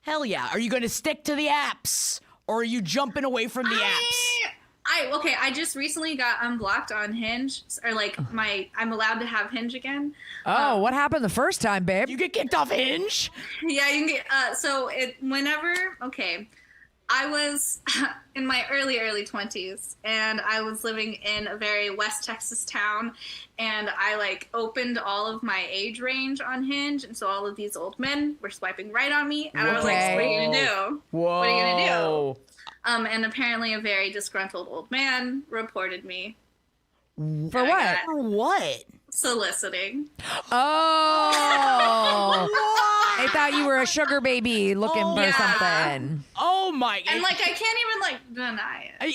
Hell yeah. Are you going to stick to the apps or are you jumping away from the apps? I just recently got unblocked on Hinge, or like I'm allowed to have Hinge again. Oh, what happened the first time, babe? You get kicked off Hinge? Yeah, you can get I was in my early 20s, and I was living in a very West Texas town, and I like opened all of my age range on Hinge, and so all of these old men were swiping right on me, and I was like, "What are you gonna do? Whoa. What are you gonna do?" And apparently, a very disgruntled old man reported me. For what? For what? Soliciting. Oh. I thought you were a sugar baby looking for something. Oh my! And like, I can't even like deny it.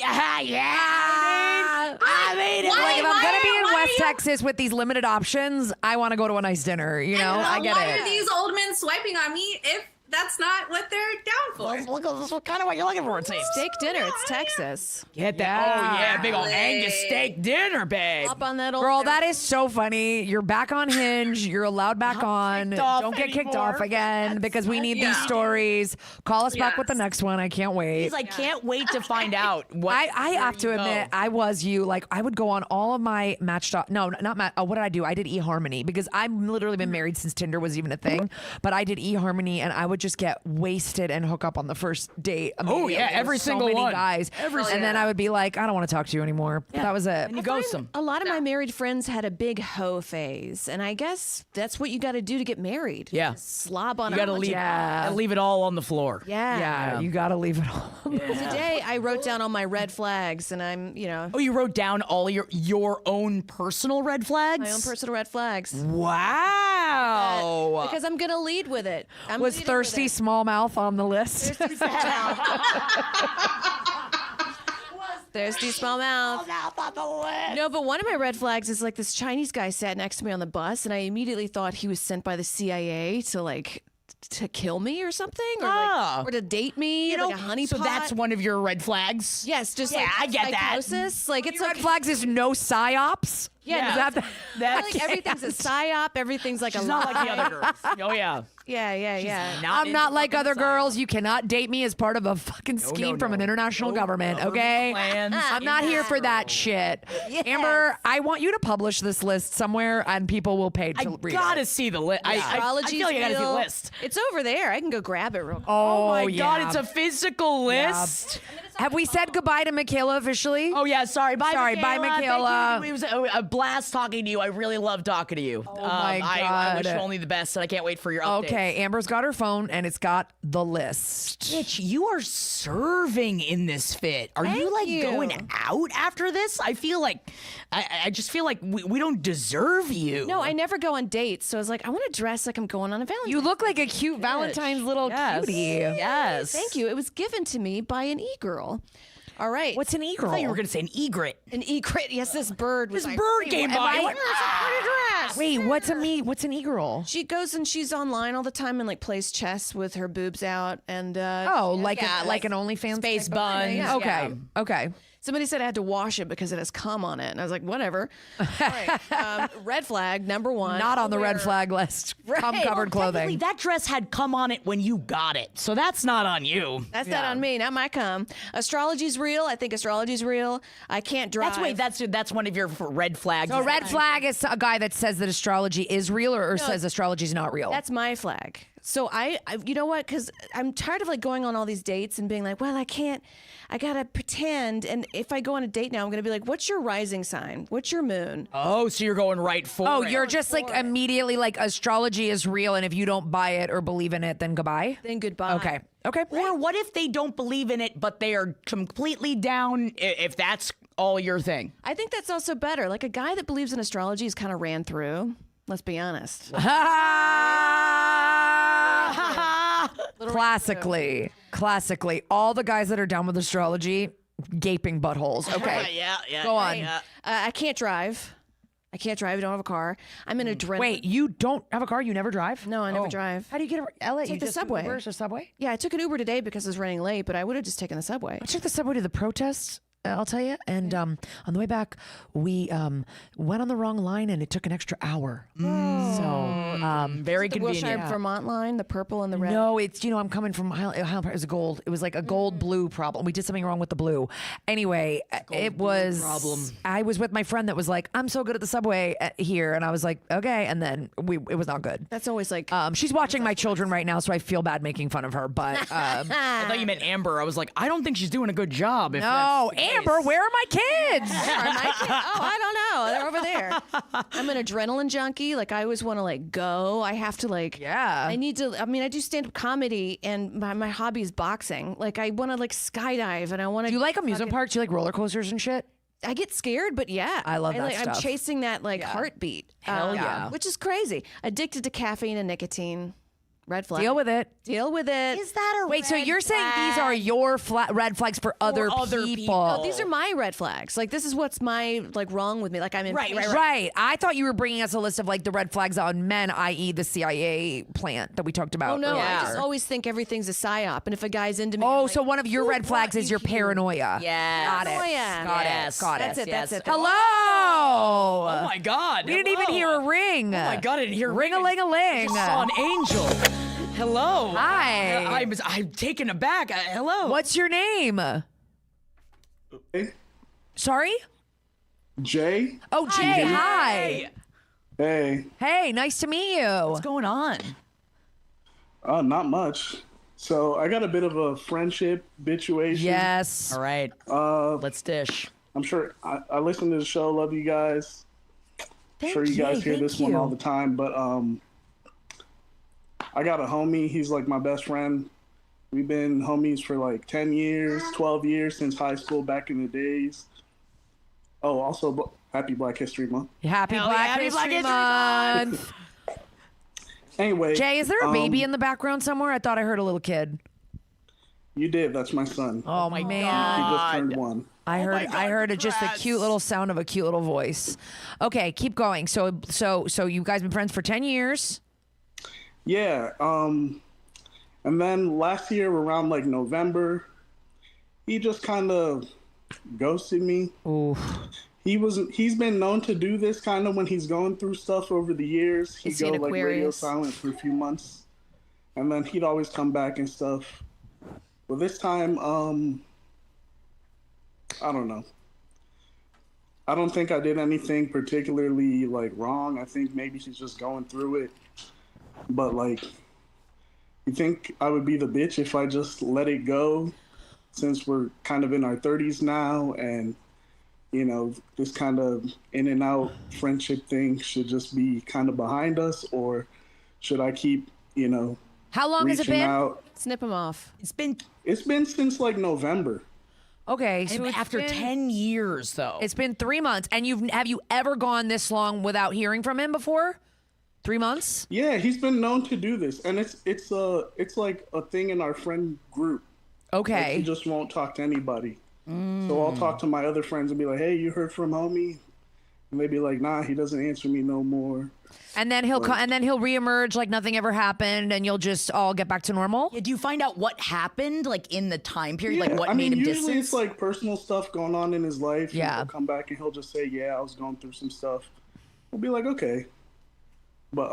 I mean, Like, if I'm gonna be in West Texas with these limited options, I want to go to a nice dinner. You know, I get Why it. are these old men swiping on me if that's not what they're down for? Look, this is kind of what you're looking for, it seems. Steak dinner. It's Texas. Get that? Oh yeah, big old Angus steak dinner, babe. Up on that old Girl, that is so funny. You're back on Hinge. You're allowed back on. Don't get kicked off again because we need these stories. Call us back with the next one. I can't wait. He's like, can't wait to find out what. I have to admit, I was you. Like, I would go on all of my Match.com. No, not Match. Oh, what did I do? I did eHarmony because I've literally been married since Tinder was even a thing. But I did eHarmony, and I would just get wasted and hook up on the first date. Oh yeah, every single so many one. guys. And then I would be like, I don't want to talk to you anymore. Yeah. That was it. And you ghost them. A lot of my married friends had a big hoe phase, and I guess that's what you got to do to get married. Yeah. Slob on You a gotta bunch leave. of- Gotta leave it all on the floor. Yeah. You got to leave it all. Today I wrote down all my red flags, and I'm, Oh, you wrote down all your own personal red flags. my own personal red flags. Wow. Because I'm gonna lead with it. I'm Was leading thirsty with it. small mouth on the list? Thirsty small mouth. No, but one of my red flags is like this Chinese guy sat next to me on the bus, and I immediately thought he was sent by the CIA to kill me or something, or to date me, like a honeypot. So that's one of your red flags. Yes, just Yeah, like I get that. psychosis. Like it's Red like flags is no psyops. Yeah, Is no, that like everything's a psyop. Everything's like She's a not lie. like the other girls. Oh yeah. Yeah. I'm not like other girls. You cannot date me as part of a fucking scheme from an international government, okay? I'm not here for that shit. Amber, I want you to publish this list somewhere and people will pay to read Gotta it. see the list. I feel like I gotta see the list. It's over there. I can go grab it real quick. Oh, my yeah. God, it's a physical list. Have we said goodbye to Michaela officially? Oh yeah, sorry. Bye, Sorry, Michaela. bye, Michaela. Thank you. It was a blast talking to you. I really love talking to you. Oh my I wish you God. only the best, and I can't wait for your updates. Okay, Amber's got her phone and it's got the list. Bitch, you are serving in this fit. Are you like going out after this? I feel like, I just feel like we don't deserve you. No, I never go on dates, so I was like, I want to dress like I'm going on a Valentine's. You look like a cute Valentine's little cutie. Yes. Thank you. It was given to me by an e-girl. All right. What's an I e-girl? thought you were going to say an egret. An egret? Yes, this bird was This like, bird "Wait, came am by. I- What- Wait, what's an e-girl? She goes and she's online all the time and like plays chess with her boobs out and Like an OnlyFans Space type of buns. thing? Yeah. Okay. Okay. somebody said I had to wash it because it has cum on it, and I was like, whatever. All right. Red flag number one. Not on the red flag list. Cum covered Technically, clothing. that dress had cum on it when you got it, so that's not on you. That's not on me, not my cum. Astrology's real. I think astrology's real. I can't drive. That's one of your red flags. So red flag is a guy that says that astrology is real or says astrology is not real. That's my flag. So I you know what? Because I'm tired of like going on all these dates and being like, well, I can't. I gotta pretend. And if I go on a date now, I'm gonna be like, what's your rising sign? What's your moon? Oh, so you're going right for it. Oh, you're just like immediately like astrology is real, and if you don't buy it or believe in it, then goodbye. Then goodbye. Okay. Okay. Or what if they don't believe in it, but they are completely down? If that's all your thing. I think that's also better. Like a guy that believes in astrology is kind of ran through. Let's be honest. Classically, all the guys that are down with astrology, gaping buttholes. Okay. yeah. Go on. I can't drive. I don't have a car. I'm in adrenaline. Wait, you don't have a car? You never drive? No, I never drive. How do you get to LA? Take You the just subway. Uber or subway? Yeah, I took an Uber today because I was running late, but I would have just taken the subway. I took the subway to the protests I'll tell you. And on the way back, we went on the wrong line, and it took an extra hour. So very The convenient. Wilshire Vermont line, the purple and the red. no, it's I'm coming from Highland Park. It was a gold. It was like a gold blue problem. We did something wrong with the blue. Anyway, it was problem. I was with my friend that was like, I'm so good at the subway here, and I was like, okay, and then it was not good. That's always like. She's watching my children right now, so I feel bad making fun of her. But I thought you meant Amber. I was like, I don't think she's doing a good job. If no, that's the Amber, case. where are my kids? Oh, I don't know. They're over there. I'm an adrenaline junkie. Like I always want to like go. I have to like. Yeah. I need to. I mean, I do stand-up comedy, and my hobby is boxing. Like I want to like skydive, and I want to. Do you like amusement parks? Do you like roller coasters and shit? I get scared, but yeah, I love that I'm stuff. chasing that like heartbeat. Hell yeah. Which is crazy. Addicted to caffeine and nicotine. Red flag. Deal with it. Deal with it. Is that a Wait, so red you're saying these flag? are your red flags for other people? No, these are my red flags. Like this is what's my like wrong with me. Like I'm impatient. Right. I thought you were bringing us a list of like the red flags on men, i.e., the CIA plant that we talked about. Oh no, earlier. I just always think everything's a psyop, and if a guy's into me, Oh, I'm like, so one of your "Who red flags brought is you your here?" paranoia. Yes. Got it. Paranoia. Got Yes. it. Got That's it. it. That's it. Hello. Oh my God. We didn't even Hello. hear a ring. Oh my God, I didn't hear Ring-a-ling-a-ling. I just saw an angel. Hello. Hi. I'm taken aback. Hello. What's your name? Sorry? Jay? Oh, Jay. Hi. Hey. Hey, nice to meet you. What's going on? Not much. So I got a bit of a friendship situation. Yes. All right. Let's dish. I'm sure I listen to the show. Love you guys. Thank Sure you guys hear thank this one you. all the time, but I got a homie. He's like my best friend. We've been homies for like 10 years, 12 years since high school back in the days. Oh, also happy Black History Month. Happy Black History Month. Anyway. Jay, is there a baby in the background somewhere? I thought I heard a little kid. You did. That's my son. Oh my He man. just turned 1. I heard God, I heard just the congrats. cute little sound of a cute little voice. Okay, keep going. So you guys been friends for 10 years? Yeah. And then last year around like November, he just kind of ghosted me. Oof. He's been known to do this kind of when he's going through stuff over the years. He'd Is he go an like radio Aquarius? silent for a few months, and then he'd always come back and stuff. Well, this time, I don't know. I don't think I did anything particularly like wrong. I think maybe he's just going through it. But like, you think I would be the bitch if I just let it go, since we're kind of in our 30s now, and you know, this kind of in and out friendship thing should just be kind of behind us, or should I keep, you know, How long has it reaching been? out? Snip him off. It's been It's been since like November. Okay, so it's after been- 10 years though. It's been 3 months, and have you ever gone this long without hearing from him before? 3 months? Yeah, he's been known to do this, and it's like a thing in our friend group. Okay. Like, he just won't talk to anybody. So I'll talk to my other friends and be like, "Hey, you heard from homie?" And they'd be like, "Nah, he doesn't answer me no more." And then he'll reemerge like nothing ever happened, and you'll just all get back to normal. Yeah, do you find out what happened like in the time period? Yeah, Like what I mean, made him usually distant? it's like personal stuff going on in his life. and Yeah. he'll come back and he'll just say, "Yeah, I was going through some stuff." We'll be like, "Okay," but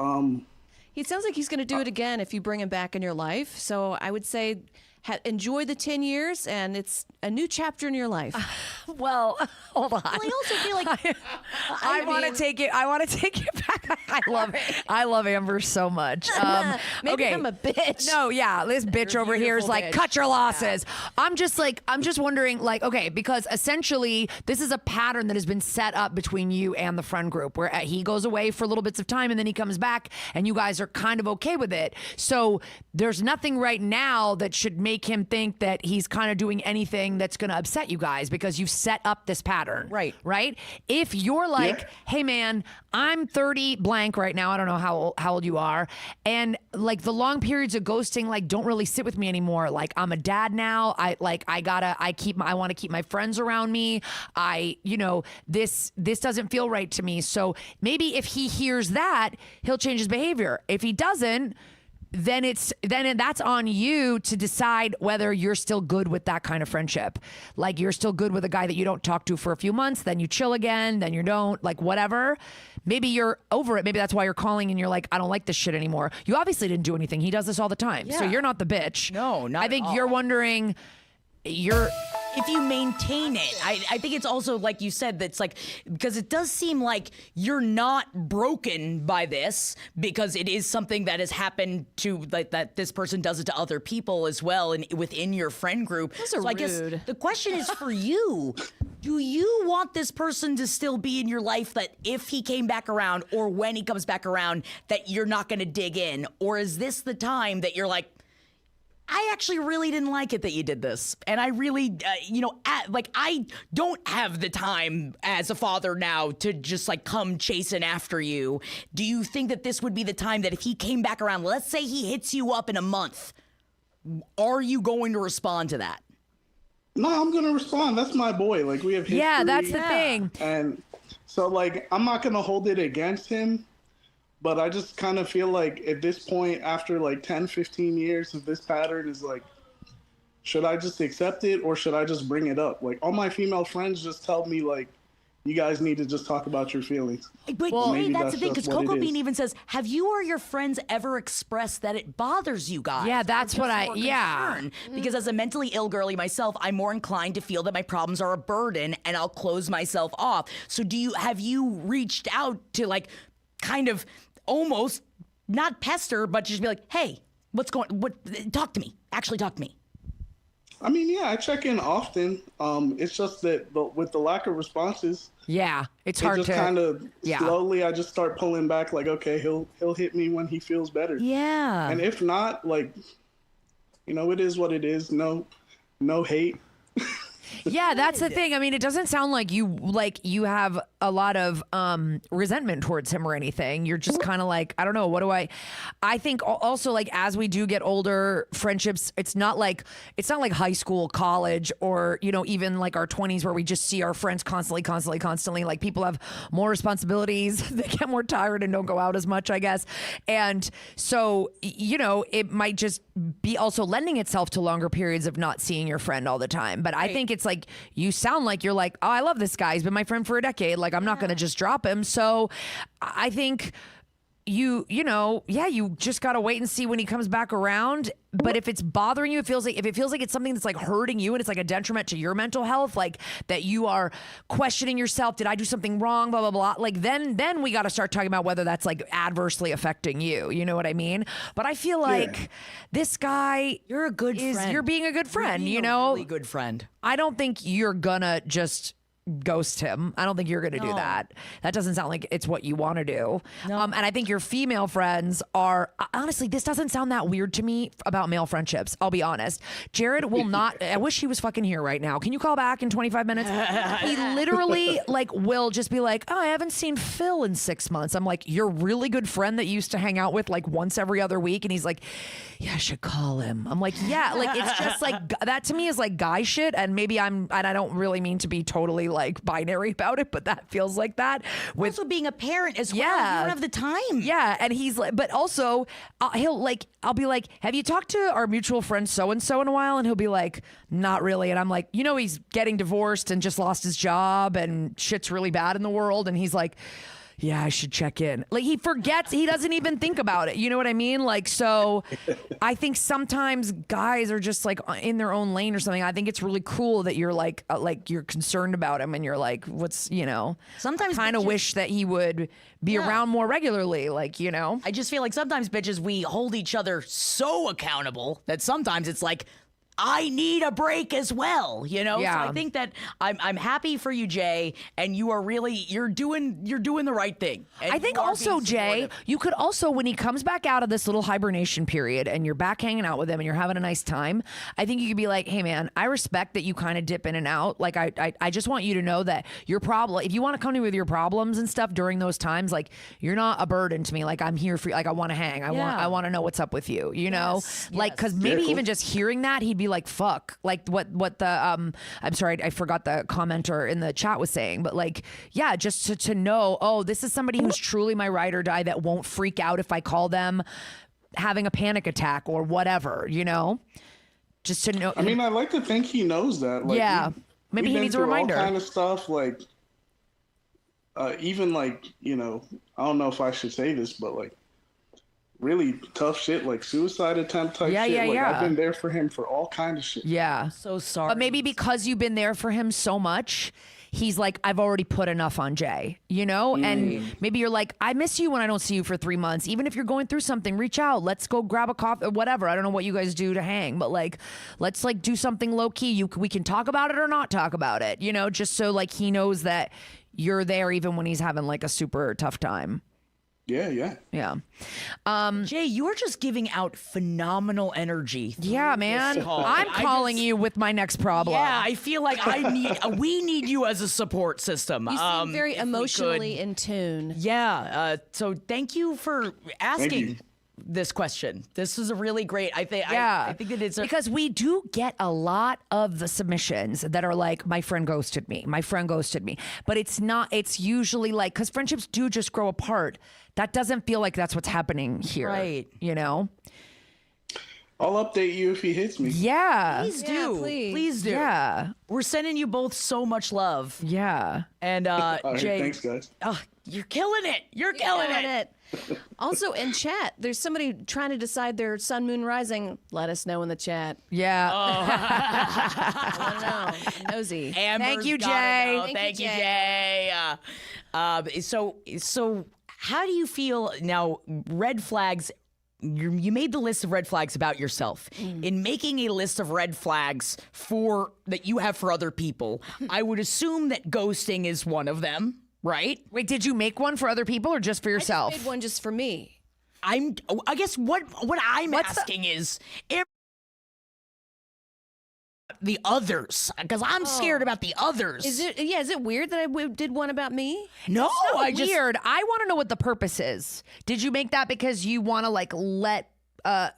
He sounds like he's going to do it again if you bring him back in your life. So I would say enjoy the 10 years, and it's a new chapter in your life. Well, hold on. I also feel like I want to take it. I want to take it back. I love Amber so much. Maybe okay. I'm a bitch. No, yeah, this bitch over here is beautiful like, bitch. cut your losses. I'm just wondering, like, okay, because essentially this is a pattern that has been set up between you and the friend group, where he goes away for little bits of time and then he comes back, and you guys are kind of okay with it. So there's nothing right now that should make him think that he's kind of doing anything that's going to upset you guys, because you've set up this pattern. Right? If you're like, hey man, I'm 30 blank right now. I don't know how old you are. And like the long periods of ghosting, like don't really sit with me anymore. Like I'm a dad now. I want to keep my friends around me. This doesn't feel right to me. So maybe if he hears that, he'll change his behavior. If he doesn't, then that's on you to decide whether you're still good with that kind of friendship. Like you're still good with a guy that you don't talk to for a few months, then you chill again, then you don't, like whatever. Maybe you're over it. Maybe that's why you're calling and you're like, I don't like this shit anymore. You obviously didn't do anything. He does this all the time. So you're not the bitch. No, not I think at all. you're wondering, if you maintain it. I think it's also like you said, that's like, because it does seem like you're not broken by this, because it is something that has happened to, like, that this person does it to other people as well, and within your friend group. So I guess the question is for you. Do you want this person to still be in your life, that if he came back around or when he comes back around that you're not going to dig in? Or is this the time that you're like, I actually really didn't like it that you did this. And I really, I don't have the time as a father now to just like come chasing after you. Do you think that this would be the time that if he came back around, let's say he hits you up in a month, are you going to respond to that? No, I'm going to respond. That's my boy. Like, we have history. Yeah, that's the thing. And so, like, I'm not going to hold it against him. But I just kind of feel like at this point, after like 10, 15 years of this pattern, is like, should I just accept it or should I just bring it up? Like, all my female friends just tell me, like, you guys need to just talk about your feelings. But Jay, that's the thing, because Coco Bean even says, have you or your friends ever expressed that it bothers you guys? Yeah, that's what Because as a mentally ill girly myself, I'm more inclined to feel that my problems are a burden and I'll close myself off. So have you reached out to, like, kind of almost not pester, but just be like, hey, talk to me. Actually talk to me. I mean, yeah, I check in often. It's just that with the lack of responses, it's hard just to kind of slowly. I just start pulling back. Like, okay, he'll hit me when he feels better. Yeah, and if not, like, it is what it is. No hate. Yeah, that's the thing. I mean, it doesn't sound like you have a lot of resentment towards him or anything. You're just kind of like, I don't know, I think also, like, as we do get older, friendships, it's not like high school, college, or, even like our 20s where we just see our friends constantly. Like, people have more responsibilities. They get more tired and don't go out as much, I guess. And so, it might just be also lending itself to longer periods of not seeing your friend all the time. But I think it's like, you sound like you're like, oh, I love this guy. He's been my friend for a decade. Like, I'm not going to just drop him. So I think you just got to wait and see when he comes back around. But if it's bothering you, if it feels like it's something that's like hurting you and it's like a detriment to your mental health, like that you are questioning yourself, did I do something wrong, blah, blah, blah. Like then we got to start talking about whether that's like adversely affecting you. You know what I mean? But I feel like this guy, you're a good friend. You're being a good friend, a really good friend. I don't think you're gonna just ghost him. I don't think you're going to do that. That doesn't sound like it's what you want to do. No. And I think your female friends are, honestly, this doesn't sound that weird to me about male friendships. I'll be honest. Jared will not, I wish he was fucking here right now. Can you call back in 25 minutes? He literally will just be like, oh, I haven't seen Phil in 6 months. I'm like, your really good friend that you used to hang out with like once every other week. And he's like, yeah, I should call him. I'm like, yeah, like it's just like, that to me is like guy shit. And maybe and I don't really mean to be totally like binary about it, but that feels like that. With also being a parent as well, you don't have the time. Yeah, and he's like, but also I'll be like, have you talked to our mutual friend so and so in a while? And he'll be like, not really. And I'm like, he's getting divorced and just lost his job and shit's really bad in the world. And he's like, yeah, I should check in. Like, he forgets, he doesn't even think about it. You know what I mean? Like, so I think sometimes guys are just like in their own lane or something. I think it's really cool that you're like you're concerned about him and you're like, sometimes kind of wish that he would be around more regularly. Like, I just feel like sometimes bitches, we hold each other so accountable that sometimes it's like, I need a break as well, Yeah. So I think that I'm happy for you, Jay, and you are really you're doing the right thing. I think also, Jay, you could also, when he comes back out of this little hibernation period and you're back hanging out with him and you're having a nice time, I think you could be like, hey man, I respect that you kind of dip in and out. Like I just want you to know that your problem, if you want to come to me with your problems and stuff during those times, like you're not a burden to me. Like I'm here for you. Like I want to hang. I want to know what's up with you. Like because maybe even just hearing that, he'd be like, fuck, like what the I'm sorry, I forgot the commenter in the chat was saying, but like, yeah, just to know, oh, this is somebody who's truly my ride or die that won't freak out if I call them having a panic attack or whatever, you know? Just to know. I mean, I like to think he knows that. Like, yeah. Maybe he needs a reminder. All kind of stuff, like, even like, you know, I don't know if I should say this, but like, really tough shit, like suicide attempt type shit. Like, I've been there for him for all kinds of shit. Yeah. So sorry. But maybe because you've been there for him so much, he's like, I've already put enough on Jay, you know? And maybe you're like, I miss you when I don't see you for 3 months. Even if you're going through something, reach out. Let's go grab a coffee or whatever. I don't know what you guys do to hang, but like, let's like do something low key. We can talk about it or not talk about it, you know, just so like he knows that you're there even when he's having like a super tough time. Yeah. Jay, you're just giving out phenomenal energy. Yeah, man. I'm calling you with my next problem. Yeah, I feel like we need you as a support system. You seem very emotionally in tune. Yeah. So thank you for asking this question. This is a really great. I think that it's because we do get a lot of the submissions that are like, my friend ghosted me. But it's not. It's usually like, because friendships do just grow apart. That doesn't feel like that's what's happening here. Right. You know? I'll update you if he hits me. Yeah. Please do. Please do. Yeah. We're sending you both so much love. Yeah. And All right, Jay. thanks, guys. You're killing it. You're killing it. Also in chat, there's somebody trying to decide their sun, moon, rising. Let us know in the chat. Yeah. I want to know. Nosy. Amber's Thank you, gotta Jay. know. Thank you, Jay. So how do you feel now? Red flags. You made the list of red flags about yourself. In making a list of red flags that you have for other people, I would assume that ghosting is one of them, right? Wait, did you make one for other people or just for yourself? I made one just for me. I guess what I'm asking is the others, because I'm scared about the others. Is it weird that I did one about me? No, weird. I want to know what the purpose is. Did you make that because you want to like let a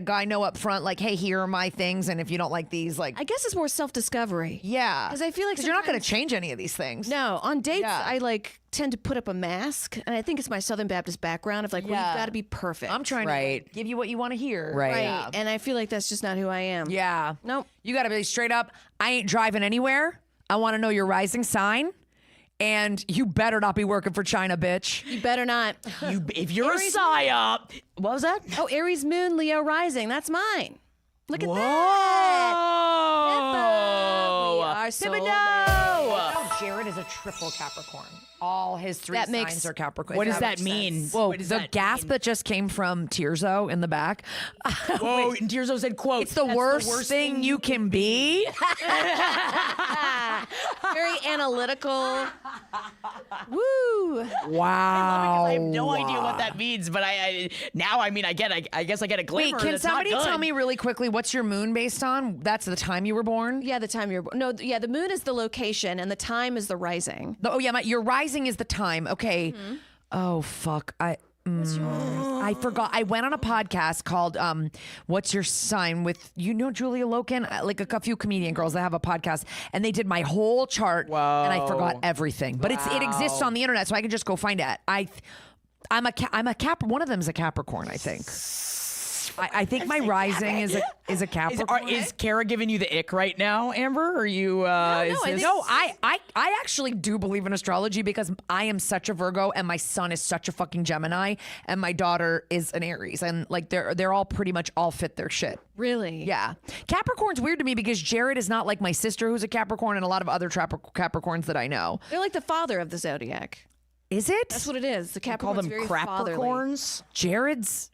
guy know up front, like, hey, here are my things, and if you don't like these, like, I guess it's more self-discovery. yeah, Because I feel like you're not going to change any of these things. No, on dates, Yeah. I like tend to put up a mask, and I think it's my Southern Baptist background of like, well, you've got to be perfect. I'm trying to like, give you what you want to hear. Right. Yeah. And I feel like that's just not who I am. Yeah. Nope. You got to be straight up. I ain't driving anywhere. I want to know your rising sign. And you better not be working for China, bitch. You better not. If you're Aries a psyop, what was that? Oh, Aries moon, Leo rising. That's mine. Look at Whoa. that. We are soulmates. Jared is a triple Capricorn. All his three That makes- signs are Capricorn. What does that mean? Whoa, What does the that gasp mean? that just came from Tirzo in the back. Whoa, and Tirzo said, quote, It's the worst thing you can be. Very analytical. Woo. Wow. I have no idea what that means, but I guess I get a glimmer. Wait, can that's not somebody good. tell me really quickly what's your moon based on? That's the time you were born? Yeah, the time you're born. No, yeah, the moon is the location, and the time is the rising. Oh, yeah, your rising is the time. Okay. Oh, fuck. I forgot. I went on a podcast called What's Your Sign with, Julia Loken? Like a few comedian girls that have a podcast, and they did my whole chart, and I forgot everything. But it exists on the internet, so I can just go find it. I'm a Cap. One of them is a Capricorn, I think. I think my rising is a Capricorn. Is Kara giving you the ick right now, Amber? Are you? I actually do believe in astrology because I am such a Virgo and my son is such a fucking Gemini and my daughter is an Aries, and like they're all pretty much all fit their shit. Really? Yeah. Capricorn's weird to me because Jared is not like my sister who's a Capricorn and a lot of other Capricorns that I know. They're like the father of the zodiac. Is it? That's what it is. The Capricorn's Call them very Capricorns. Jared's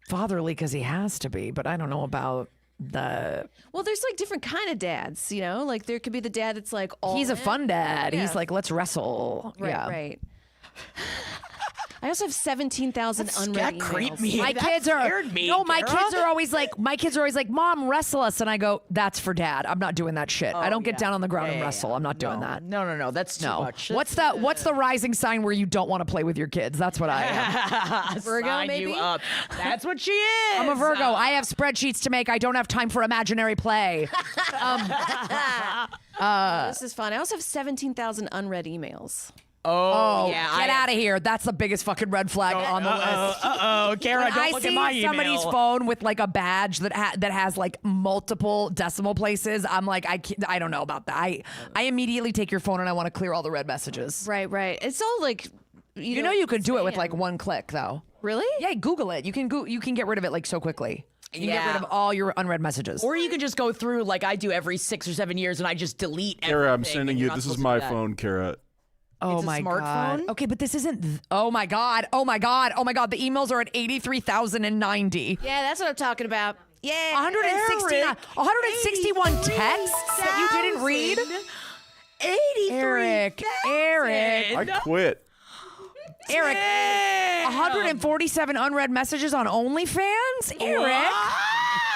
fatherly because he has to be, but I don't know about the. Well, there's like different kind of dads, like there could be the dad that's like all He's a in. fun dad. Yeah. He's like, let's wrestle. Right, yeah. right. I also have 17,000 unread That emails. creeped me. My That kids are scared me, my Kara. kids are always like, Mom, wrestle us, and I go, that's for Dad. I'm not doing that shit. I don't get down on the ground and wrestle. I'm not doing that. No. That's too much. What's the rising sign where you don't want to play with your kids? That's what I am. Virgo, Sign maybe? you up. That's what she is. I'm a Virgo. I have spreadsheets to make. I don't have time for imaginary play. This is fun. I also have 17,000 unread emails. Oh, yeah. Get out of here. That's the biggest fucking red flag on the list. Kara, When don't I look see at my email. somebody's phone with like a badge that has like multiple decimal places, I'm like, I don't know about that. I immediately take your phone and I want to clear all the red messages. Right. It's all like, you know you can do it with like one click though. Really? Yeah, Google it. You can get rid of it like so quickly. You can get rid of all your unread messages. Or you can just go through like I do every 6 or 7 years and I just delete everything. Kara, I'm sending and you. you're not This is supposed to my do that. phone, Kara. Oh It's a my smartphone? God. Okay, but this isn't. Oh my God. Oh my God. Oh my God. The emails are at 83,090. Yeah, that's what I'm talking about. Yeah. 161 texts that you didn't read. 83. Eric. I quit. Eric. 147 unread messages on OnlyFans. Eric.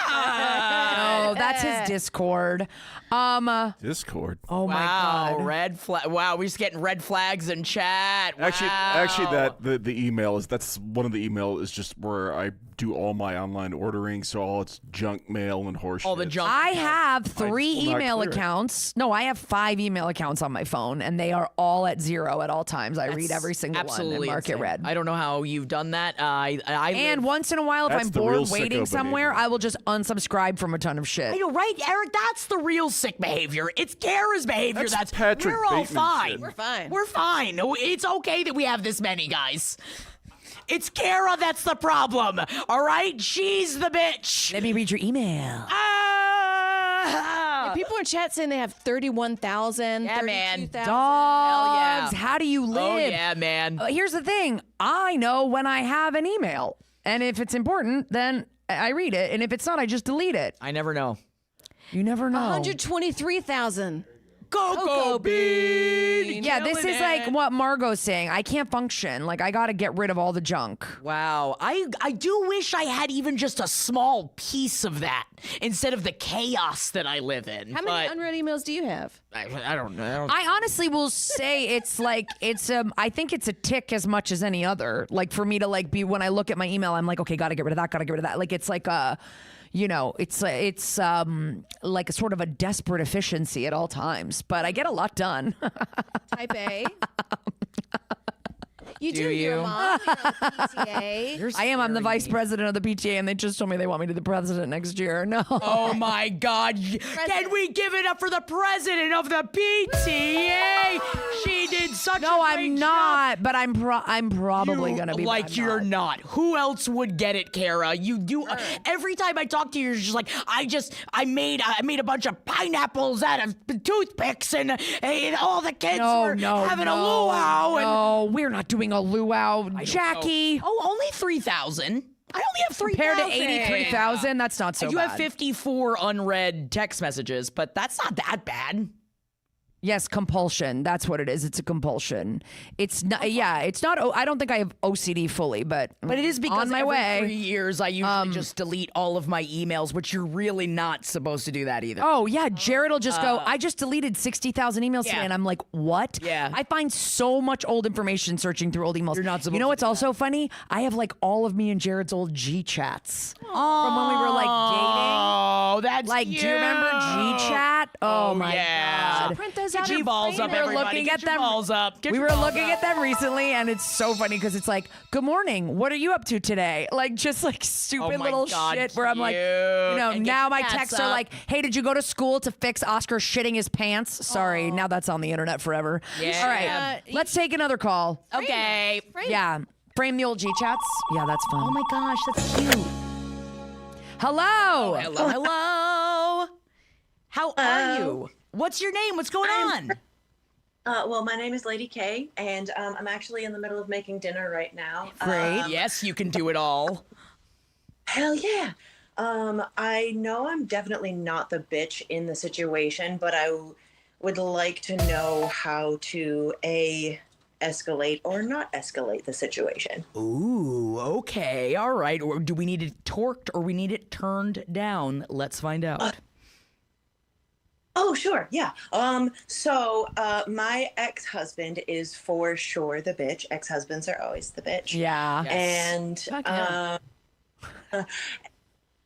No, that's his Discord. Discord. Oh my Wow, God. red flag. Wow, we're just getting red flags in chat. Wow. Actually, the email that's one of the email is just where I do all my online ordering, so all it's junk mail and horseshit. all the junk. I have 3 will not email clear it. accounts. No, I have 5 email accounts on my phone, and they are all at 0 at all times. I read every single one and mark it insane. red. I don't know how you've done that. And once in a while, if That's I'm the real bored waiting sicko somewhere, behavior. I will just unsubscribe from a ton of shit. I know, right, Eric? That's the real sick behavior. It's Kara's behavior. That's Patrick we're all Bateman fine. shit. We're fine. We're fine. It's okay that we have this many guys. It's Kara that's the problem. All right, she's the bitch. Let me read your email. Ah! People in chat saying they have 31,000, Yeah, man. 32,000. Dogs, how do you live? Oh yeah, man. Here's the thing. I know when I have an email. And if it's important, then I read it. And if it's not, I just delete it. I never know. You never know. 123,000. Cocoa bean. Yeah, this is like what Margot's saying. I can't function. Like, I got to get rid of all the junk. Wow. I do wish I had even just a small piece of that instead of the chaos that I live in. How many unread emails do you have? I don't know. I honestly will say it's like, I think it's a tick as much as any other. Like, for me to like be, when I look at my email, I'm like, okay, got to get rid of that, got to get rid of that. Like, it's like it's like a sort of a desperate efficiency at all times, but I get a lot done. Type A. You do. Do You're a you? mom. You're on the PTA. I am. I'm the vice president of the PTA, and they just told me they want me to be the president next year. No. Oh my God. Can we give it up for the president of the PTA? She did such a great No, I'm job. not. But I'm probably gonna be. like but I'm you're not. not. Who else would get it, Kara? You do. Every time I talk to you, you're just like, I made a bunch of pineapples out of toothpicks, and all the kids were having a luau. No, we're not doing a luau, Jackie. Oh, only 3,000. I only have 3,000. Compared to 83,000, that's not so You bad. have 54 unread text messages, but that's not that bad. Yes, compulsion. That's what it is. It's a compulsion. It's not. Yeah, it's not. I don't think I have OCD fully, but it is because on my every way. 3 years I usually just delete all of my emails, which you're really not supposed to do that either. Oh yeah, Jared will just go, I just deleted 60,000 emails today, and I'm like, what? Yeah. I find so much old information searching through old emails. You're not supposed You know to what's do also funny? I have like all of me and Jared's old G chats from when we were like dating. Oh, that's Like, do you remember G chat? Oh my yeah. God. Print those Get out. your and balls frame up, We were everybody. looking Get at your them. balls up. Get We your were balls looking up. at them recently, and it's so funny because it's like, "Good morning. What are you up to today?" Like just like stupid my little God, shit. Where I'm like, cute. And get now your my cats texts are up. like, "Hey, did you go to school to fix Oscar shitting his pants?" Sorry, now that's on the internet forever. Yeah. All right, let's take another call. Okay. Yeah, frame the old G chats. Yeah, that's fun. Oh my gosh, that's cute. Hello. Hello, hello. How are you? What's your name? What's going on? Well, my name is Lady K, and I'm actually in the middle of making dinner right now. Great. Yes, you can do it all. Hell yeah. I know I'm definitely not the bitch in the situation, but I would like to know how to escalate or not escalate the situation. Ooh, okay. All right. Or do we need it torqued or we need it turned down? Let's find out. Oh, sure. Yeah. So my ex-husband is for sure the bitch. Ex-husbands are always the bitch. Yeah. And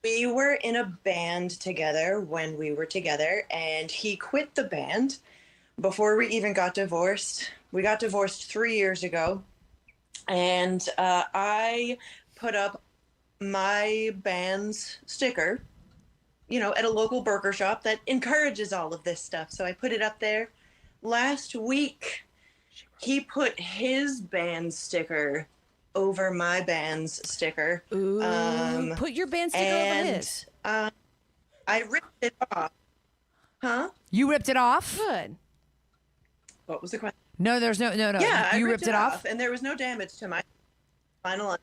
we were in a band together when we were together, and he quit the band before we even got divorced we got divorced 3 years ago, and I put up my band's sticker, at a local burger shop that encourages all of this stuff. So I put it up there. Last week, he put his band's sticker over my band's sticker. Ooh, put your band sticker over his. I ripped it off. Huh? You ripped it off? Good. What was the question? No, there's no. Yeah, you I ripped it off, and there was no damage to my final.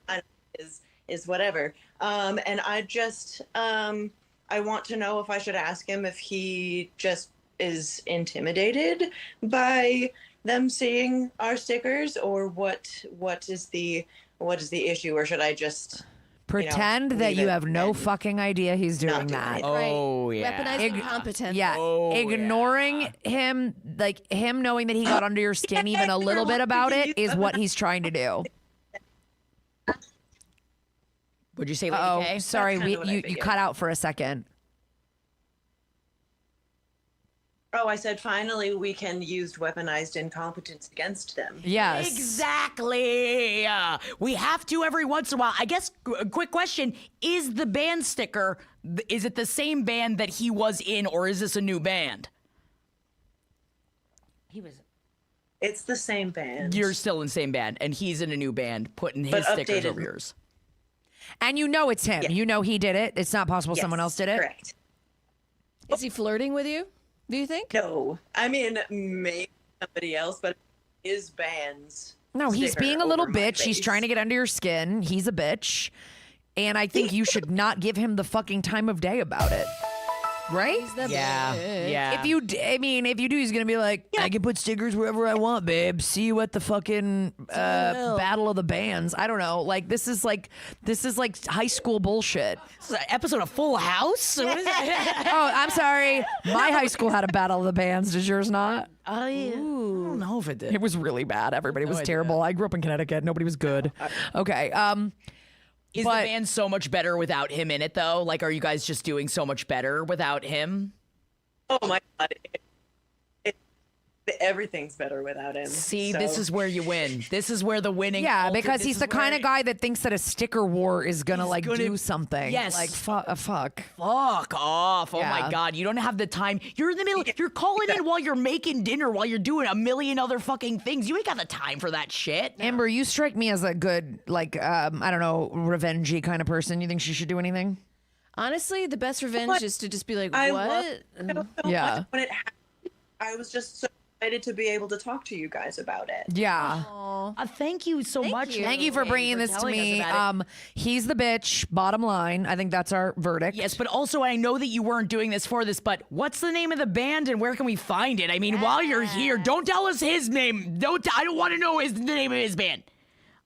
Is whatever. And I just I want to know if I should ask him if he just is intimidated by them seeing our stickers, or what is the issue, or should I just pretend that you have no fucking idea he's doing that? Oh, yeah. Weaponized incompetence. Yeah. Ignoring him, like him knowing that he got under your skin even a little bit about it is what he's trying to do. Would you say, Lady K? Sorry, you cut out for a second. Oh, I said finally we can use weaponized incompetence against them. Yes. Exactly. We have to every once in a while. I guess, quick question, is the band sticker, is it the same band that he was in, or is this a new band? It's the same band. You're still in the same band, and he's in a new band, putting his But stickers updated. over yours. And it's him. Yeah. He did it. It's not possible someone else did it. Correct. Is he flirting with you? Do you think? No. I mean, maybe somebody else, but his band's No, he's sticker being a little over my bitch. He's face. trying to get under your skin. He's a bitch. And I think you should not give him the fucking time of day about it. Right? He's the Yeah. bitch. Yeah. If you do, he's gonna be like, I can put stickers wherever I want, babe. See you at the fucking battle of the bands. I don't know. Like this is like high school bullshit. This is an episode of Full House? What is that? Oh, I'm sorry. My high school had a battle of the bands. Does yours not? Oh, yeah. I don't know if it did. It was really bad. Everybody was idea. terrible. I grew up in Connecticut. Nobody was good. Okay. Is the band so much better without him in it, though? Like, are you guys just doing so much better without him? Oh my god. Everything's better without him. See, so. this is where you win. This is where the winning. Yeah, culture- because this he's is the kind where- of guy that thinks that a sticker war is gonna do something. Yes. Like fuck. Fuck off. Oh Yeah. my God. You don't have the time. You're in the middle. You're calling in while you're making dinner, while you're doing a million other fucking things. You ain't got the time for that shit. Amber, you strike me as a good, I don't know, revengey kind of person. You think she should do anything? Honestly, the best revenge is to just be like, I what? love it so Yeah. much when it happened. I was just so excited to be able to talk to you guys about it. Yeah. Thank you so much. Thank you for bringing this to telling us me. about it. He's the bitch. Bottom line, I think that's our verdict. Yes, but also I know that you weren't doing this for this, but what's the name of the band and where can we find it? I mean, while you're here, don't tell us his name. I don't want to know the name of his band.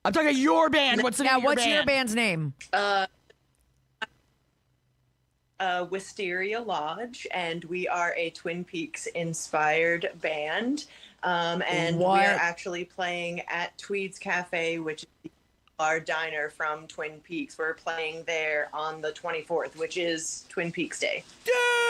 I'm talking about your band. What's the name of your what's band? your band's name? Wisteria Lodge, and we are a Twin Peaks inspired band. And we What? are actually playing at Tweed's Cafe, which is our diner from Twin Peaks. We're playing there on the 24th, which is Twin Peaks Day.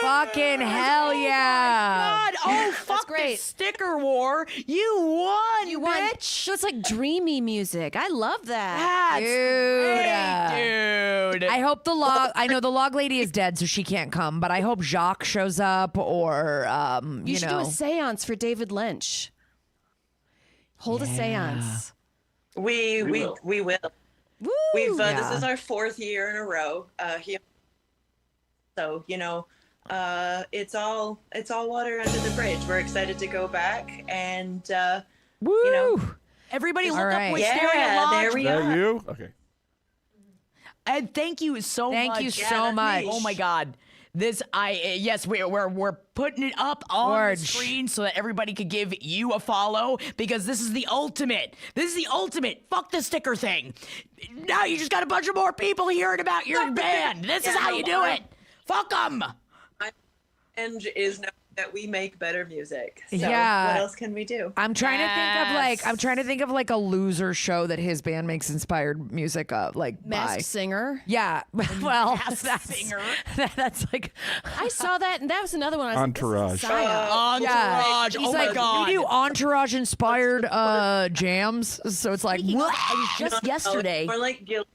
Fucking hell yeah. God, oh fuck great. the sticker war. You won, You won. bitch. So it's like dreamy music. I love that. That's Dude. great, dude. I hope I know the log lady is dead, so she can't come, but I hope Jacques shows up or, You should do a seance for David Lynch. Hold a seance. We will. Woo! We've Yeah. this is our 4th year in a row. So it's all water under the bridge. We're excited to go back and Woo! Everybody look All up right. Wisteria Yeah, Lodge. there we Is that are. you? Okay. And thank you so much. Thank you so that's much. me. Oh my God. We're putting it up on George. the screen so that everybody could give you a follow because this is the ultimate. This is the ultimate. Fuck the sticker thing. Now you just got a bunch of more people hearing about your band. This is how you do it. Fuck them. And is no that we make better music. So Yeah. what else can we do? I'm trying to think of like a loser show that his band makes inspired music of, like Masked Singer. Yeah, well, Singer. that's like I saw that, and that was another one. I was Entourage. Like, Entourage. He's Oh like, my God. we do Entourage inspired jams, so it's like what? I was just yesterday. Or like guilty.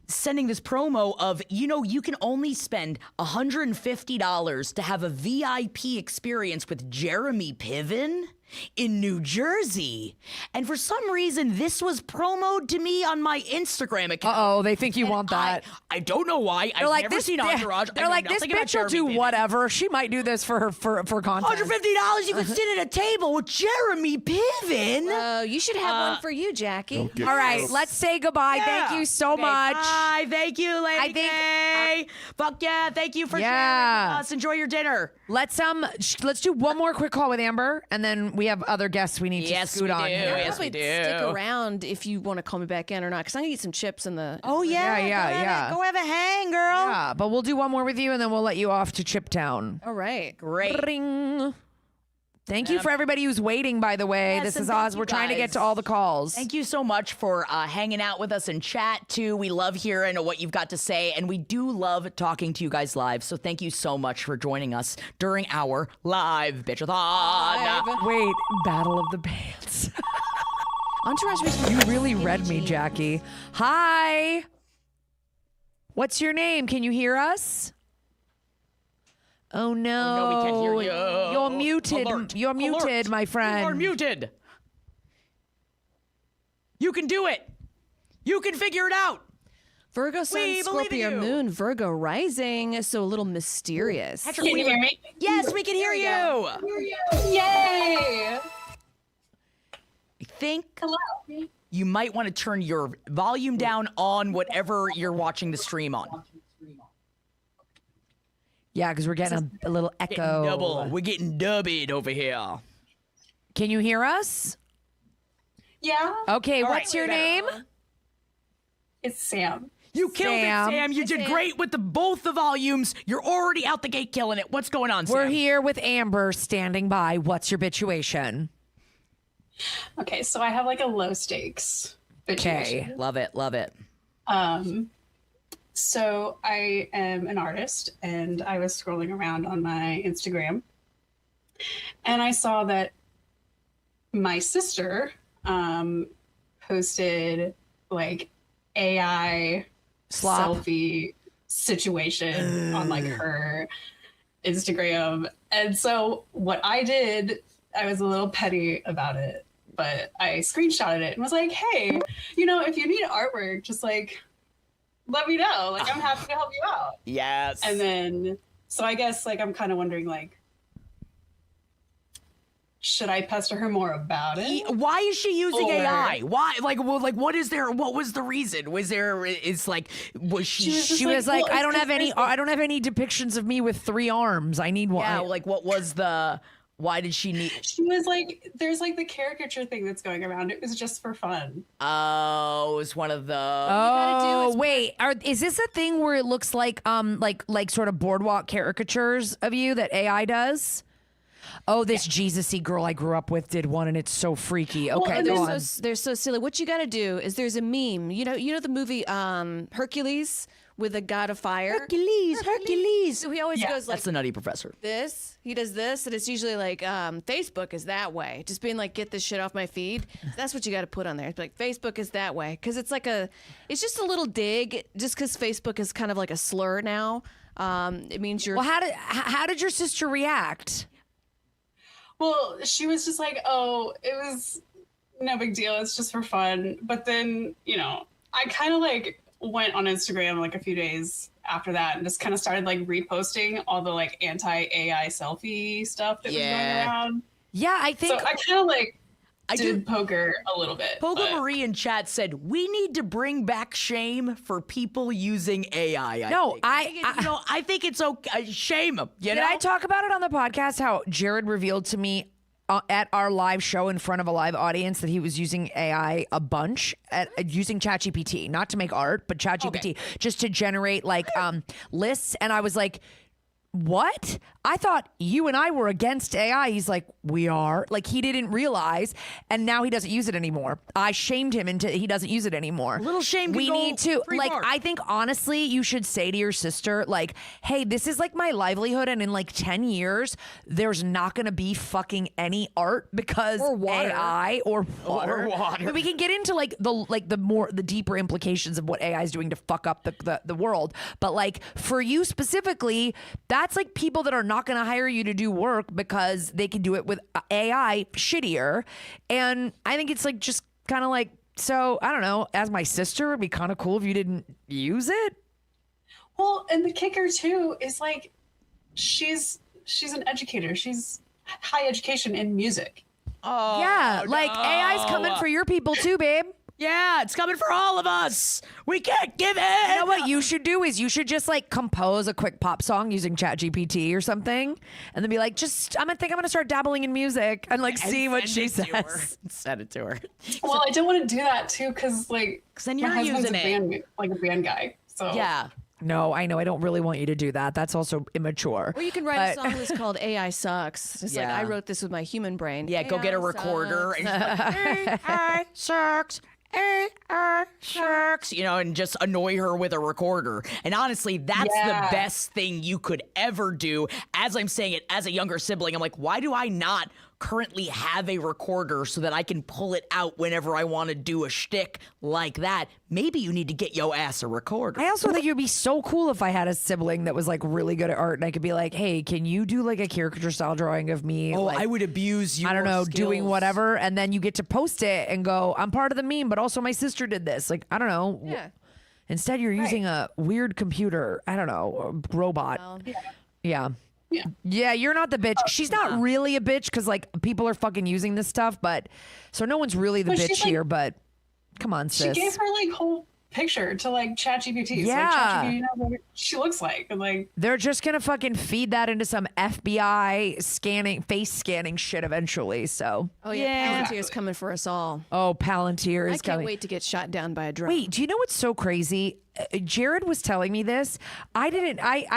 Sending this promo of, you can only spend $150 to have a VIP experience with Jeremy Piven in New Jersey. And for some reason, this was promoted to me on my Instagram account. Uh-oh, they think you want that. I don't know why. They're I've like, never seen Entourage. They're like, this bitch will do whatever. She might do this for content. $150, you could sit at a table with Jeremy Piven. Oh, you should have one for you, Jackie. All right, let's say goodbye. Thank you so much. Bye. Thank you, Lady Gay. Fuck yeah. Thank you for sharing with us. Enjoy your dinner. Let's do one more quick call with Amber, and then we have other guests we need to scoot on here. Yes, we do. Stick around if you want to call me back in or not, because I'm gonna eat some chips in the. Oh yeah. Go have a hang, girl. Yeah, but we'll do one more with you, and then we'll let you off to Chiptown. All right. Great. Ring. Thank you for everybody who's waiting, by the way. Yes, This and is thank Oz. you We're trying to get guys. to all the calls. Thank you so much for hanging out with us in chat, too. We love hearing what you've got to say, and we do love talking to you guys live. So thank you so much for joining us during our live Bitchathon. Wait, Battle of the Bands. Entourage. You really read me, Jackie. Hi. What's your name? Can you hear us? Oh no. Oh, no, we can't hear you. You're muted. Alert. You're muted, Alert. my friend. You are muted. You can do it. You can figure it out. Virgo Sun, We believe in Scorpio you. Moon, Virgo Rising, so a little mysterious. Can you hear me? Yes, we can hear you. Yay! I think you might want to turn your volume down on whatever you're watching the stream on. Yeah, because we're getting a little echo. Double. We're getting dubbied over here. Can you hear us? Yeah. Okay, All what's right, your name? It's Sam. You killed it, Sam. You did great with both the volumes. You're already out the gate killing it. What's going on, Sam? We're here with Amber standing by. What's your situation? Okay, so I have like a low stakes situation. Love it. Love it. So I am an artist, and I was scrolling around on my Instagram, and I saw that my sister posted like AI selfie situation on like her Instagram. And so what I did, I was a little petty about it, but I screenshotted it and was like, hey, if you need artwork, just like let me know. Like, I'm happy to help you out. Yes. And then, so I guess like I'm kind of wondering, like, should I pester her more about it? Why is she using Or- AI? Why? What is there? What was the reason? Was she? She was like, I don't have any depictions of me with 3 arms. I need one. Yeah, like what was the? Why did she need? She was like, there's like the caricature thing that's going around. It was just for fun. Oh, it was one of the. Oh wait, is this a thing where it looks like sort of boardwalk caricatures of you that AI does? Oh, this Jesus-y girl I grew up with did one, and it's so freaky. Okay, go on. They're so silly. What you got to do is there's a meme. You know the movie Hercules with the god of fire. Hercules. So he always goes like That's the Nutty Professor. this. He does this, and it's usually like Facebook is that way. Just being like, get this shit off my feed. That's what you got to put on there. It's like Facebook is that way because it's like it's just a little dig. Just because Facebook is kind of like a slur now. It means you're. Well, how did your sister react? Well, she was just like, oh, it was no big deal. It's just for fun. But then, I kind of like went on Instagram like a few days after that and just kind of started like reposting all the like anti-AI selfie stuff that was going around. Yeah, I think. So I kind of like did poker a little bit. Pogo Marie in chat said we need to bring back shame for people using AI. I think it's okay. Shame them. Did I talk about it on the podcast? How Jared revealed to me at our live show in front of a live audience that he was using AI a bunch using ChatGPT, not to make art, but ChatGPT just to generate like lists. And I was like, what? I thought you and I were against AI. He's like, we are. Like, he didn't realize, and now he doesn't use it anymore. I shamed him into he doesn't use it anymore. Little shame can We go need to, pretty like, far. I think honestly, you should say to your sister, like, hey, this is like my livelihood, and in like 10 years, there's not going to be fucking any art because Or water. AI or water. Or water. I mean, we can get into like the deeper implications of what AI is doing to fuck up the world. But like for you specifically, that's like people that are not going to hire you to do work because they can do it with AI shittier. And I think it's like just kind of like, so I don't know, as my sister, it'd be kind of cool if you didn't use it. Well, and the kicker too is like she's an educator. She's high education in music. Oh, Yeah, like AI's coming for your people too, babe. Yeah, it's coming for all of us. We can't give in. You know what you should do is you should just like compose a quick pop song using ChatGPT or something, and then be like, I'm gonna start dabbling in music and like see what she says. Send it to her. Well, I don't want to do that too because like then my you're husband's using it. a band guy. So Yeah. No, I know. I don't really want you to do that. That's also immature. Or you can write a But- song that's called AI Sucks. It's like, Yeah. I wrote this with my human brain. Yeah, go get a AI recorder sucks. and AI sucks. AI sucks. You know, and just annoy her with a recorder. And honestly, that's Yeah. the best thing you could ever do. As I'm saying it, as a younger sibling, I'm like, why do I not currently have a recorder so that I can pull it out whenever I want to do a shtick like that? Maybe you need to get your ass a recorder. I also think it would be so cool if I had a sibling that was like really good at art and I could be like, hey, can you do like a caricature style drawing of me? Oh, like, I would abuse you. I don't know, doing whatever. And then you get to post it and go, I'm part of the meme, but also my sister did this. Like, I don't know. Yeah. Instead, you're using a weird computer. I don't know, a robot. Yeah. Yeah, you're not the bitch. She's not really a bitch because like people are fucking using this stuff, but so no one's really the But bitch she's, like- here. But come on, she sis. gave her like whole picture to like ChatGPT. Yeah. So like, ChatGPT knows what she looks like. And like They're just gonna fucking feed that into some FBI face scanning shit eventually. So Oh, yeah. Palantir's coming for us all. Palantir I is can't coming. wait to get shot down by a drone. Wait, do you know what's so crazy? Jared was telling me this. I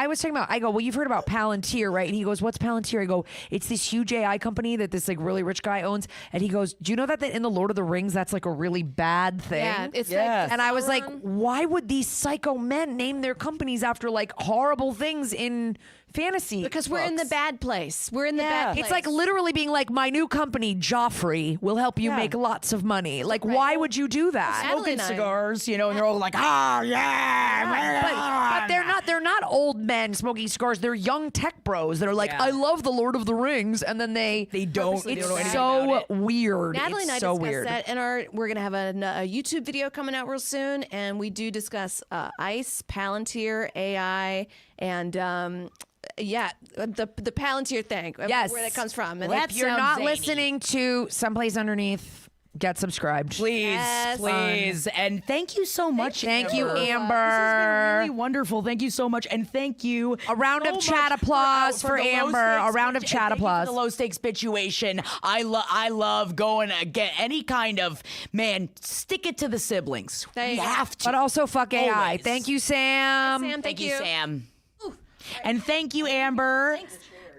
was talking about, I go, well, you've heard about Palantir, right? And he goes, what's Palantir? I go, it's this huge AI company that this like really rich guy owns. And he goes, do you know that in the Lord of the Rings, that's like a really bad thing? Yeah, it's like and I was like, why would these psycho men name their companies after like horrible things in fantasy? Because we're in the bad place. We're in the bad place. It's like literally being like, my new company, Joffrey, will help you make lots of money. Like, why would you do that? Smoking cigars, you know, and they're all like, But they're not old men smoking cigars. They're young tech bros that are like, Yeah. I love the Lord of the Rings, and then they don't. They It's don't know anything so about it. weird. Natalie it's and I so discussed weird. that in we're going to have a YouTube video coming out real soon, and we do discuss ICE, Palantir, AI, and the Palantir thing. Yes, Where that comes from. And if you're not listening to Someplace Underneath, get subscribed, please, Yes. please, and thank you so much. Thank you, Amber. Amber. This has been really wonderful. Thank you so much, and thank you. A round of chat applause for the low Amber. stakes A round of bitch- chat and thank you applause. for the low stakes situation. I love going again. Any kind of man, stick it to the siblings. We have to. But also fuck AI. Always. Thank you, Sam. Sam, Thank you, Sam. And thank you, Amber.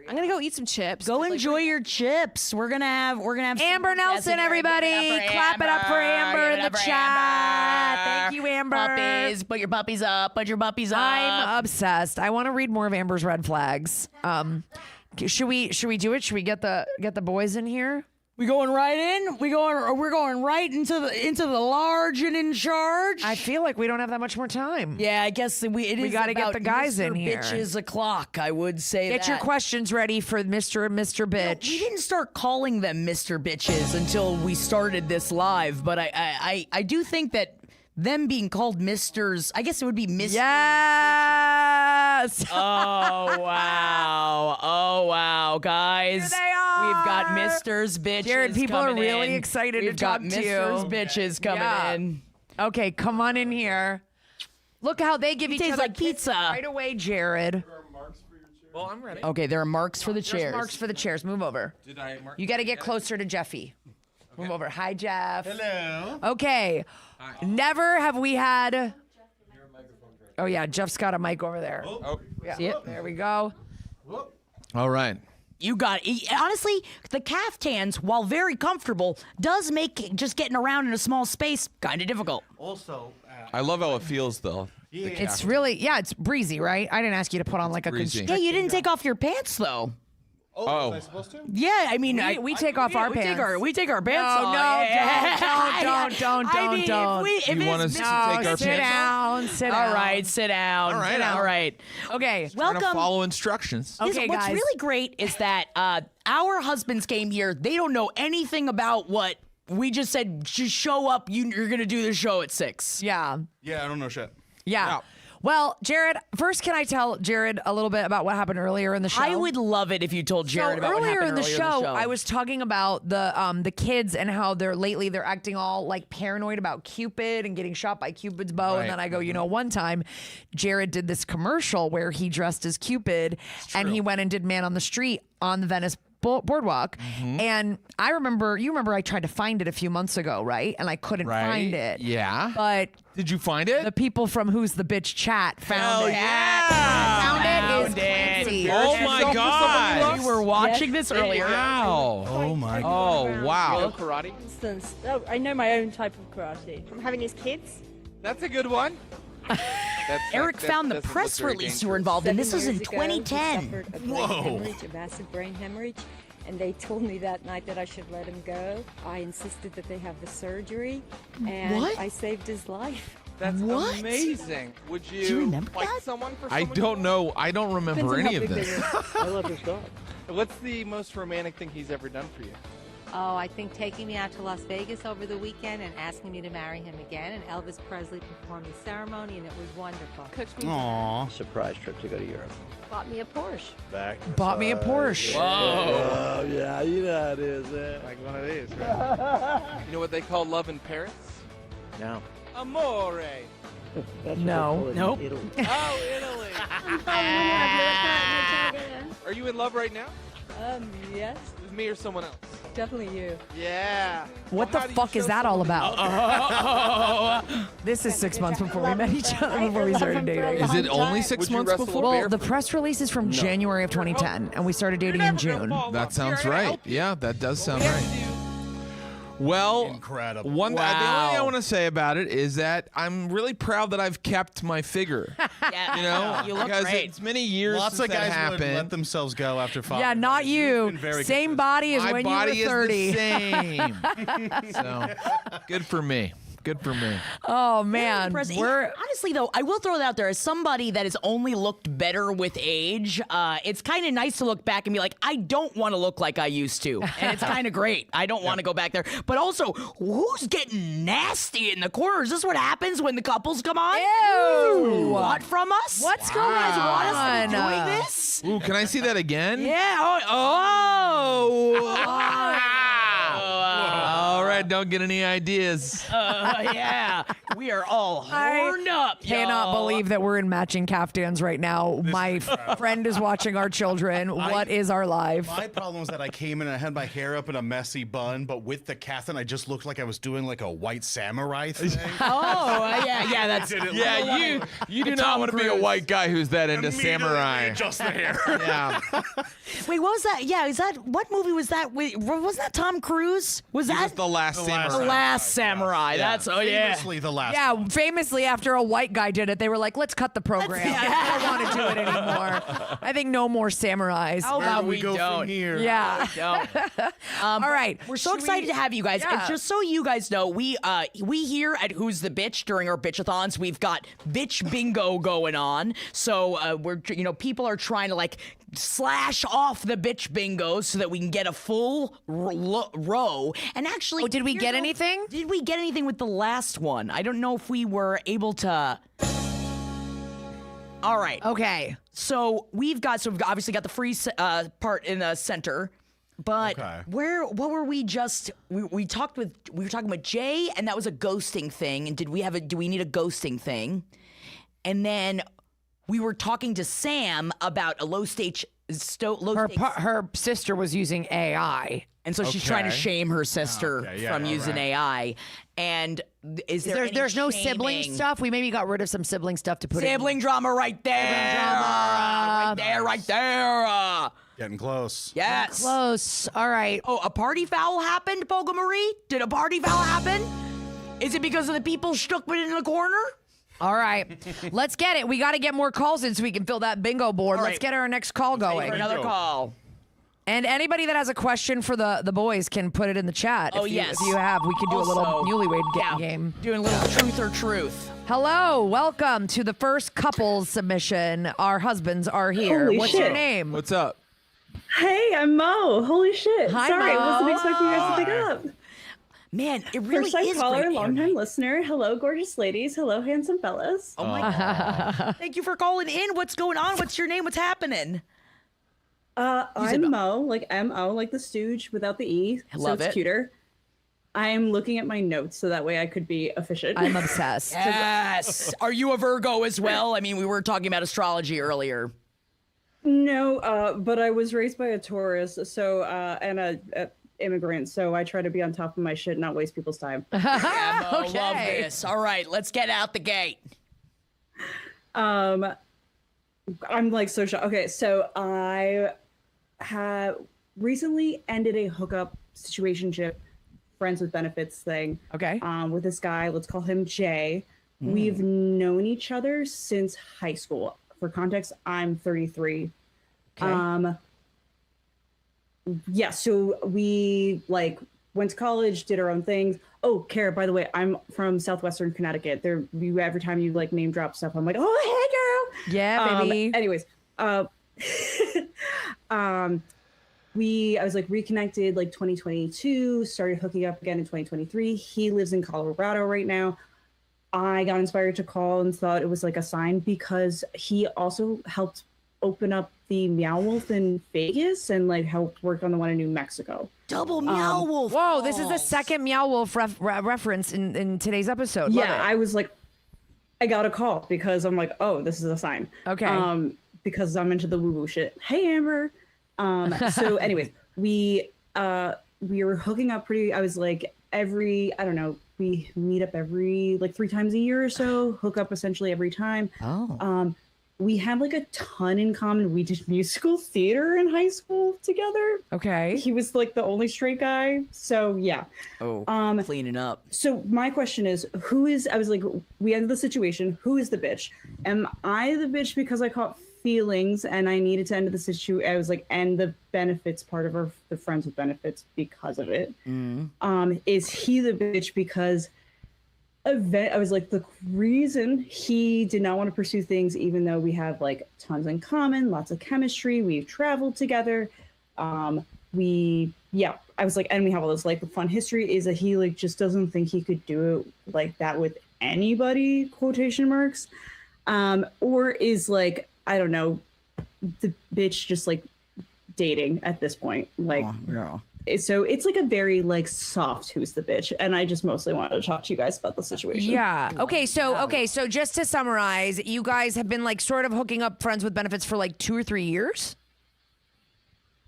I'm gonna go eat some chips. Go enjoy your chips. We're gonna have some Amber Nelson, everybody. Clap it up for Amber in the chat. Thank you, Amber. Puppies, put your puppies up. Put your puppies up. I'm obsessed. I want to read more of Amber's red flags. Should we do it? Should we get the boys in here? We going right in? We're going right into the large and in charge. I feel like we don't have that much more time. Yeah, I guess we got to get the guys Mr. in here. Bitches o'clock. I would say Get your questions ready for Mr. and Mr. Bitch. We didn't start calling them Mr. Bitches until we started this live, but I do think that them being called Misters, I guess it would be Mr. Yes. Oh wow, guys. Here they are. We've got Misters, bitches. Jared, people are coming really in. excited We've to talk got to you. Misters, bitches coming Yeah. in. Okay, come on in here. Look how they give each Tastes other like pizza. right away, Jared. Well, I'm ready. Okay, there are marks for the There's chairs. marks for the chairs. Move over. Did I mark? You got to get closer to Jeffy. Move over. Hi, Jeff. Hello. Okay. Never have we had. Oh yeah, Jeff's got a mic over there. Oh. Yeah, See it? there we go. All right. You got honestly, the caftans, while very comfortable, does make just getting around in a small space kind of difficult. Also, I love how it feels, though. It's really, it's breezy, right? I didn't ask you to put on like a breezy. constricting. Yeah, you didn't take off your pants though. was I supposed to? Yeah, I mean, we take off our pants. We take our pants off. Don't. You want us to take our pants off? Sit down. All right, sit down. All right. Okay. Trying to Welcome. follow instructions. Okay, What's guys. really great is that our husbands came here. They don't know anything about what we just said. Just show up. You're going to do the show at 6. Yeah. Yeah, I don't know shit. Yeah. Well, Jared, first, can I tell Jared a little bit about what happened earlier in the show? I would love it if you told Jared about what happened earlier in the show. I was talking about the kids and how they're acting all like paranoid about Cupid and getting shot by Cupid's bow. Right. And then I go, one time Jared did this commercial where he dressed as Cupid and he went and did Man on the Street on the Venice boardwalk. And you remember I tried to find it a few months ago, right? And I couldn't find it. Yeah. But did you find it? the people from Who's the Bitch chat found Hell it. yeah. Found it is crazy. Oh my God. We were watching this earlier. Wow. Oh my God. Oh, wow. Karate? instance, I know my own type of karate. From having his kids. That's a good one. Eric found the press release you were involved in. This was in 2010. Whoa. A massive brain hemorrhage. And they told me that night that I should let him go. I insisted that they have the surgery. And What? I saved his life. That's What? amazing. Would you, Do you remember fight that? someone for I someone? don't know. I don't remember Depends on any how of big they this. were. I love his dog. What's the most romantic thing he's ever done for you? Oh, I think taking me out to Las Vegas over the weekend and asking me to marry him again. And Elvis Presley performed the ceremony, and it was wonderful. Cooked me. Aw. Surprise trip to go to Europe. Bought me a Porsche. Bought me a Porsche. Oh, yeah, you know how it is, man. Like one of these, right? You know what they call love in Paris? No. Amore. No. Nope. Italy. Oh, Italy. Are you in love right now? Yes, With me or someone else? definitely you. Yeah. What Well, the how do you fuck is show that all someone- about? This is 6 months before we met each other, before we started dating. Is it only 6 Would you months wrestle a before? bear Well, the press release is from January of 2010, and we started dating in June. That sounds right. Yeah, that does sound right. Well, Incredible. the only thing I want to say about it is that I'm really proud that I've kept my figure. Yeah, You know, you look because great. it's many years Lots since of guys that would happened. let themselves go after 5. Yeah, not you. You've been very Same consistent. body as My when body you were 30. is the same. So, good for me. Good for me. Oh man, Impressive. we're Honestly, though, I will throw that out there as somebody that has only looked better with age. It's kind of nice to look back and be like, I don't want to look like I used to, and it's kind of great. I don't want to go back there. But also, who's getting nasty in the corner? Is this what happens when the couples come on? Ew. What from us? What's You guys want us to be going on? doing this? Ooh, can I see that again? Yeah. All right, don't get any ideas. Yeah. We are all horned up. cannot y'all. believe that we're in matching caftans right now. My friend is watching our children. What is our life? My problem was that I came in and I had my hair up in a messy bun, but with the caftan, I just looked like I was doing like a white samurai thing. Yeah. That's Yeah, you do not want to be a white guy who's that into samurai. Just the hair. Yeah. Wait, what was that? Yeah, is that what movie was that? Wasn't that Tom Cruise? Was He that was the last samurai. The Last Samurai? That's Famously the last. Yeah, famously after a white guy did it, they were like, let's cut the program. I don't want to do it anymore. I think no more samurais. How about we go don't? from here? Yeah. All right. We're so excited to have you guys. And Yeah. just so you guys know, we here at Who's the Bitch during our bitchathons, we've got bitch bingo going on. So people are trying to like slash off the bitch bingos so that we can get a full row. And actually, did we get anything? Did we get anything with the last one? I don't know if we were able to. All right. Okay. So we've obviously got the free part in the center. But what were we just we were talking with Jay, and that was a ghosting thing. And do we need a ghosting thing? And then we were talking to Sam about a low stakes. Her sister was using AI. And so she's trying to shame her sister from using AI. And Is there any there's no sibling shaming? stuff? We maybe got rid of some sibling stuff to put Sibling drama right there. Right there. Getting close. Yes. Close. All right. Oh, a party foul happened, Boga Marie? Did a party foul happen? Is it because of the people stuck in the corner? All right. Let's get it. We got to get more calls in so we can fill that bingo board. All Let's right. get our next call going. For another call. And anybody that has a question for the boys can put it in the chat. Oh, if you, yes. If you have, we can do a little Also, newlywed game. Doing a little truth or truth. Hello. Welcome to the first couples submission. Our husbands are here. Holy What's shit. your name? What's up? Hey, I'm Mo. Holy shit. Hi, Sorry, Mo. I wasn't expecting you guys to pick up. Man, it really First time is caller, great long time listener. Hello, gorgeous ladies. Hello, handsome fellas. Oh my God. Thank you for calling in. What's going on? What's your name? What's happening? I'm Mo, like M-O, like the Stooge without the E. Love so it's it. cuter. I'm looking at my notes so that way I could be efficient. I'm obsessed. Yes. Are you a Virgo as well? I mean, we were talking about astrology earlier. No, but I was raised by a Taurus, so and a immigrant, so I try to be on top of my shit, not waste people's time. Yeah, Mo, Okay. love this. All right, let's get out the gate. I'm like so shocked. Okay, so I have recently ended a hookup situationship, friends with benefits thing. Okay. With this guy, let's call him Jay. We've known each other since high school. For context, I'm 33. Okay. Yeah, so we like went to college, did our own things. Oh, Kara, by the way, I'm from Southwestern Connecticut. Every time you like name drop stuff, I'm like, oh, hey, girl. Yeah, baby. Anyways, I was like reconnected like 2022, started hooking up again in 2023. He lives in Colorado right now. I got inspired to call and thought it was like a sign because he also helped open up the Meow Wolf in Vegas and like helped work on the one in New Mexico. Double Meow Wolf. Whoa, this is the second Meow Wolf reference in today's episode. Love Yeah, it. I was like, I got a call because I'm like, oh, this is a sign. Okay. Because I'm into the woo-woo shit. Hey, Amber. So anyways, we were hooking up I was like we meet up every like 3 times a year or so, hook up essentially every time. Oh. We had like a ton in common. We did musical theater in high school together. Okay. He was like the only straight guy. So yeah. Oh, cleaning up. So my question is, I was like, we ended the situation. Who is the bitch? Am I the bitch because I caught feelings and I needed to end the situation? I was like, end the benefits part of the friends with benefits because of it. Is he the bitch because I was like, the reason he did not want to pursue things, even though we have like tons in common, lots of chemistry, we've traveled together. I was like, and we have all this like fun history, is that he like just doesn't think he could do it like that with anybody, quotation marks. Or is like, I don't know, the bitch just like dating at this point. Like, yeah. So it's like a very like soft who's the bitch, and I just mostly wanted to talk to you guys about the situation. Yeah. Okay. So just to summarize, you guys have been like sort of hooking up friends with benefits for like 2 or 3 years.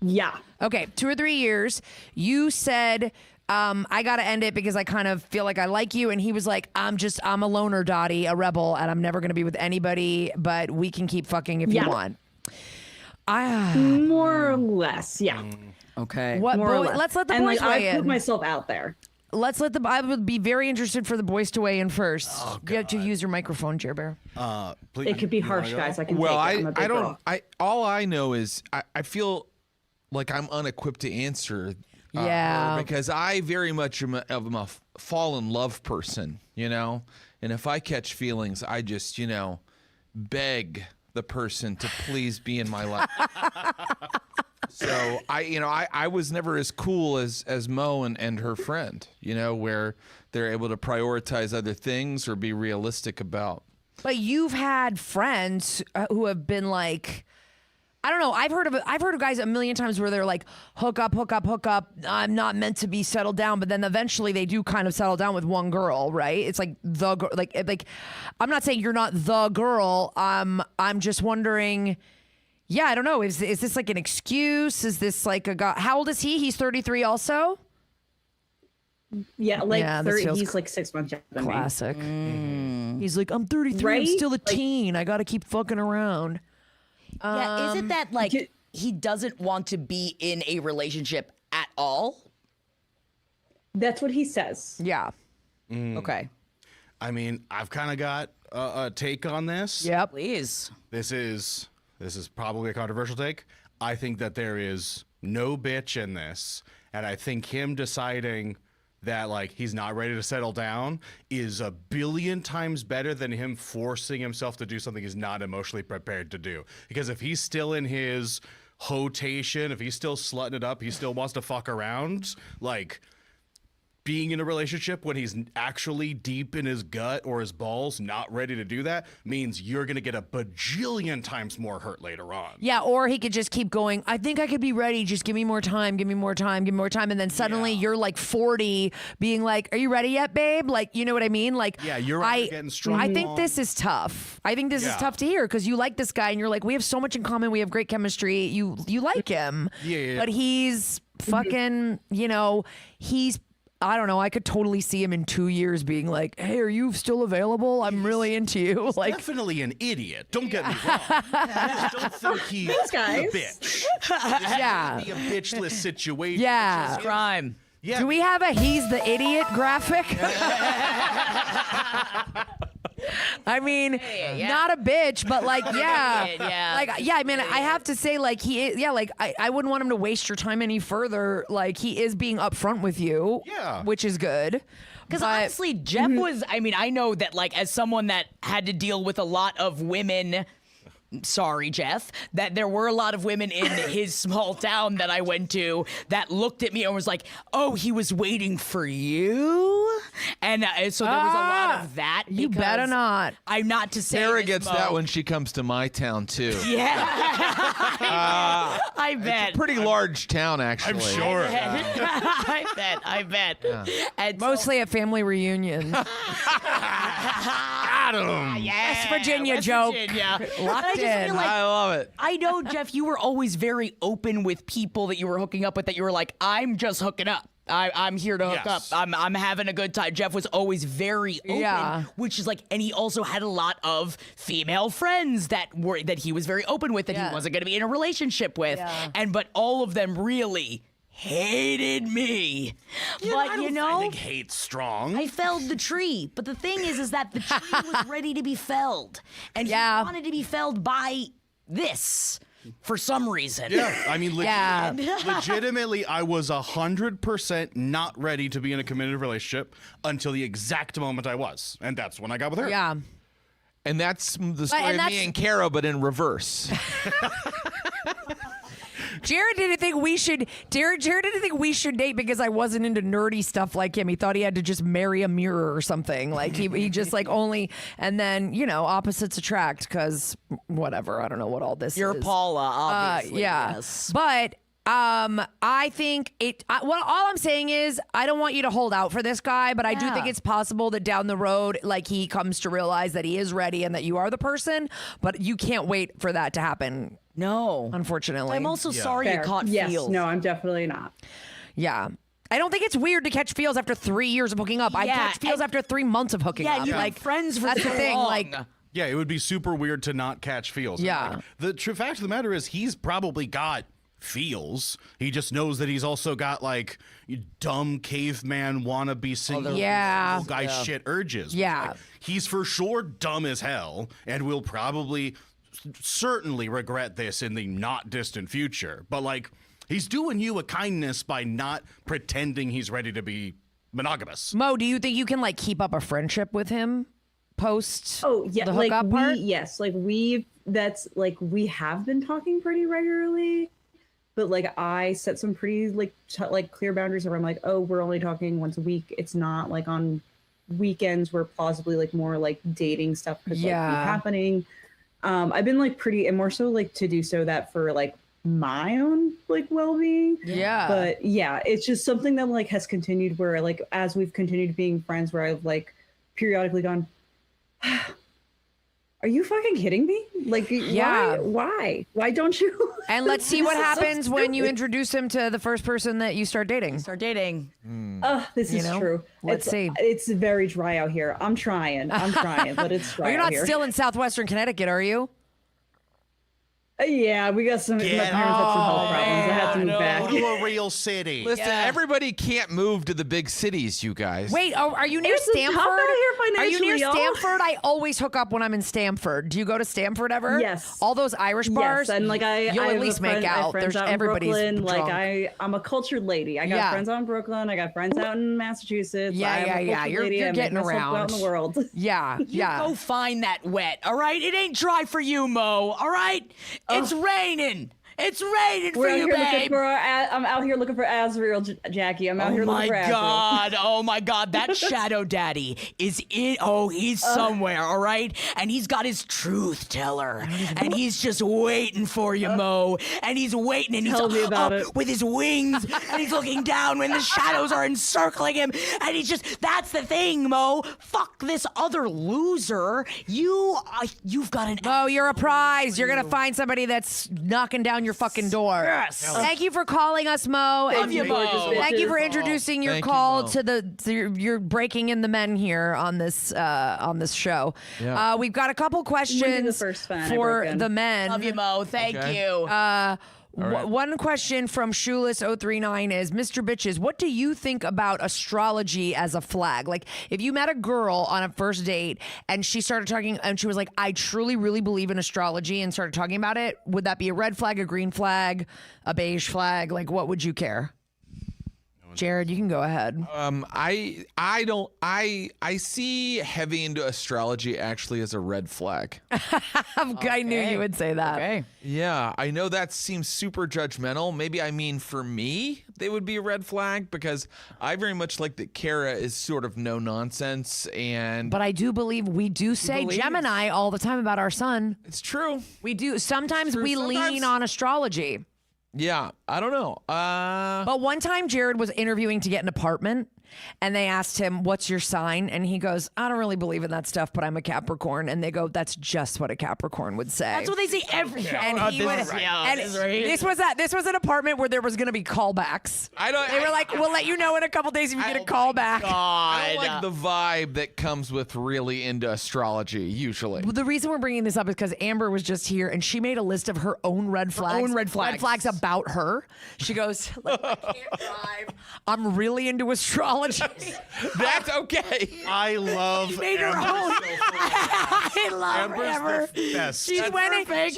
Yeah. Okay. 2 or 3 years. You said, I got to end it because I kind of feel like I like you. And he was like, I'm a loner, Dottie, a rebel, and I'm never going to be with anybody, but we can keep fucking if you want. More or less. Yeah. Okay. What More or boy? less. Let's let the and boys like, weigh I put in. myself out there. I would be very interested for the boys to weigh in first. You have to use your microphone, Jer Bear. It could be harsh, guys. I can Well, take it. I'm a big girl. all I know is I feel like I'm unequipped to answer. Yeah. Because I very much am a fall in love person, you know? And if I catch feelings, I just, beg the person to please be in my life. So I was never as cool as Mo and her friend, where they're able to prioritize other things or be realistic about. But you've had friends who have been like, I don't know. I've heard of guys a million times where they're like, hook up. I'm not meant to be settled down, but then eventually they do kind of settle down with one girl, right? It's like like I'm not saying you're not the girl. I'm just wondering. Yeah, I don't know. Is this like an excuse? Is this like a guy? How old is he? He's 33 also? Yeah, like Yeah, this 30, feels he's like 6 months younger than me. Classic. He's like, I'm 33. I'm Right? still a teen. I got to keep fucking around. Yeah, is it that like he doesn't want to be in a relationship at all? That's what he says. Yeah. Okay. I mean, I've kind of got a take on this. Yep. Please. This is probably a controversial take. I think that there is no bitch in this, and I think him deciding that like he's not ready to settle down is a billion times better than him forcing himself to do something he's not emotionally prepared to do. Because if he's still in his hotation, if he's still slutting it up, he still wants to fuck around, like being in a relationship when he's actually deep in his gut or his balls not ready to do that means you're going to get a bajillion times more hurt later on. Yeah, or he could just keep going, I think I could be ready. Just give me more time, give me more time, give me more time. And then suddenly you're like 40 being like, are you ready yet, babe? Like, you know what I mean? Like, Yeah, you're getting strong. I think this is tough. I think this is tough to hear because you like this guy and you're like, we have so much in common. We have great chemistry. You like him. Yeah. But he's fucking, you know, I don't know. I could totally see him in 2 years being like, hey, are you still available? I'm really into you. He's like, definitely an idiot. Don't get me wrong. I just don't think he's a bitch. This Yeah. would be a bitchless situation. Yeah. It's just- Crime. Yeah. do we have a he's the idiot graphic? I mean, not a bitch, but like, yeah. Yeah. Like, yeah, I mean, I have to say, like, he is, yeah, like, I wouldn't want him to waste your time any further. Like, he is being upfront with you, which is good. Because But- honestly, Jeff was, I mean, I know that like as someone that had to deal with a lot of women, sorry, Jeff, that there were a lot of women in his small town that I went to that looked at me and was like, oh, he was waiting for you? And so there was a lot of that. You better because not. I'm not to say Sarah this, gets Mo. that when she comes to my town too. Yeah. I bet. It's a pretty large town, actually. I'm sure. I bet. And Mostly at family reunions. Got him. West Virginia West joke. Virginia. Locked I just in. feel like I love it. I know, Jeff, you were always very open with people that you were hooking up with, that you were like, I'm just hooking up. I'm here to hook Yes. up. I'm having a good time. Jeff was always very open, Yeah. which is like, and he also had a lot of female friends that he was very open with, that he wasn't going to be in a relationship with, but all of them really hated me. I think hate's strong. I felled the tree, but the thing is that the tree was ready to be felled, and he wanted to be felled by this for some reason. Yeah, I mean, legitimately, I was 100% not ready to be in a committed relationship until the exact moment I was, and that's when I got with her. Yeah. And that's the story and of me and Kara, but in reverse. Jared didn't think we should. Jared didn't think we should date because I wasn't into nerdy stuff like him. He thought he had to just marry a mirror or something. Like he just like only. And then opposites attract because whatever. I don't know what all this You're is. Paula, obviously. Yeah, Yes. but. I think all I'm saying is I don't want you to hold out for this guy, but I do think it's possible that down the road, like he comes to realize that he is ready and that you are the person, but you can't wait for that to happen. No, unfortunately. I'm also sorry you caught feels. No, I'm definitely not. Yeah. I don't think it's weird to catch feels after 3 years of hooking up. I catch feels after 3 months of hooking up. You've been friends for that's so the thing. long. Like, Yeah, it would be super weird to not catch feels. Yeah. Like, the true fact of the matter is he's probably got feels. He just knows that he's also got like dumb caveman wannabe single guy shit urges. Yeah. Like, he's for sure dumb as hell and will probably certainly regret this in the not distant future. But like he's doing you a kindness by not pretending he's ready to be monogamous. Mo, do you think you can like keep up a friendship with him post Oh yeah, the like hookup part? we have been talking pretty regularly, but like I set some pretty like clear boundaries where I'm like, oh, we're only talking once a week. It's not like on weekends where plausibly like more like dating stuff could like be happening. I've been like pretty, and more so like to do so that for like my own like well-being. Yeah. But yeah, it's just something that like has continued where like as we've continued being friends where I've like periodically gone, Are you fucking kidding me? Like, Yeah. Why don't you? And let's see what This is so happens when you stupid. introduce him to the first person that you start dating. Oh, this is true. Let's see. It's very dry out here. I'm trying, but it's dry Well, you're out not here. still in southwestern Connecticut, are you? Yeah, we got some. My parents had some health problems. I had to move back. Go to a real city. Listen, everybody can't move to the big cities, you guys. Wait, are you near It's tough Stamford? out here Are you near financially, y'all. Stamford? I always hook up when I'm in Stamford. Do you go to Stamford ever? Yes. All those Irish bars. Yes, and like you'll I at have least a friend, make I have out. friends There's out in everybody's Brooklyn. drunk. Like I'm a cultured lady. I got Yeah. friends out in Brooklyn. I got friends out in Massachusetts. Yeah, I'm yeah, a yeah. cultured You're lady. I make getting myself go around. out in the world. Yeah, yeah. Go find that wet, all right? It ain't dry for you, Mo, all right? It's raining. It's raining for you, babe. I'm out here looking for Azrael, Jackie. I'm out here looking for Azrael. Oh my God, that shadow daddy is in. Oh, he's somewhere, all right? And he's got his truth teller, and he's just waiting for you, Mo. And he's waiting, and he's Tell me about up it. with his wings, and he's looking down when the shadows are encircling him, and he's just—that's the thing, Mo. Fuck this other loser. You've got an. Mo, you're a prize. You're gonna find somebody that's knocking down your fucking door. Yes. Thank you for calling us, Mo. Love you, Mo. Thank you for introducing your Thank you, call Mo. to you're breaking in the men here on this show. Yeah. We've got a couple questions first fan I for broke in. the men. Love you, Mo. Thank Okay. you. right. One question from Shoeless039 is, Mr. Bitches, what do you think about astrology as a flag? Like, if you met a girl on a first date and she started talking and she was like, I truly, really believe in astrology, and started talking about it, would that be a red flag, a green flag, a beige flag? Like, what would you care? Jared, you can go ahead. I see heavy into astrology actually as a red flag. I knew you would say that. Okay. Yeah, I know that seems super judgmental. Maybe I mean for me, they would be a red flag because I very much like that Kara is sort of no nonsense and. But I do believe we do say believe? Gemini all the time about our sun. It's true. We do. Sometimes true. we Sometimes- lean on astrology. Yeah, I don't know. But one time Jared was interviewing to get an apartment and they asked him, what's your sign? And he goes, I don't really believe in that stuff, but I'm a Capricorn. And they go, that's just what a Capricorn would say. That's what they say every. And he would, and this was an apartment where there was going to be callbacks. They were like, we'll let you know in a couple days if you get a call back. I don't like the vibe that comes with really into astrology, usually. Well, the reason we're bringing this up is because Amber was just here and she made a list of her own red flags. own red flags. Red flags about her. She goes, like, I can't drive. I'm really into astrology. That's okay. I love made her Amber own. so I love Amber's Amber. the best. She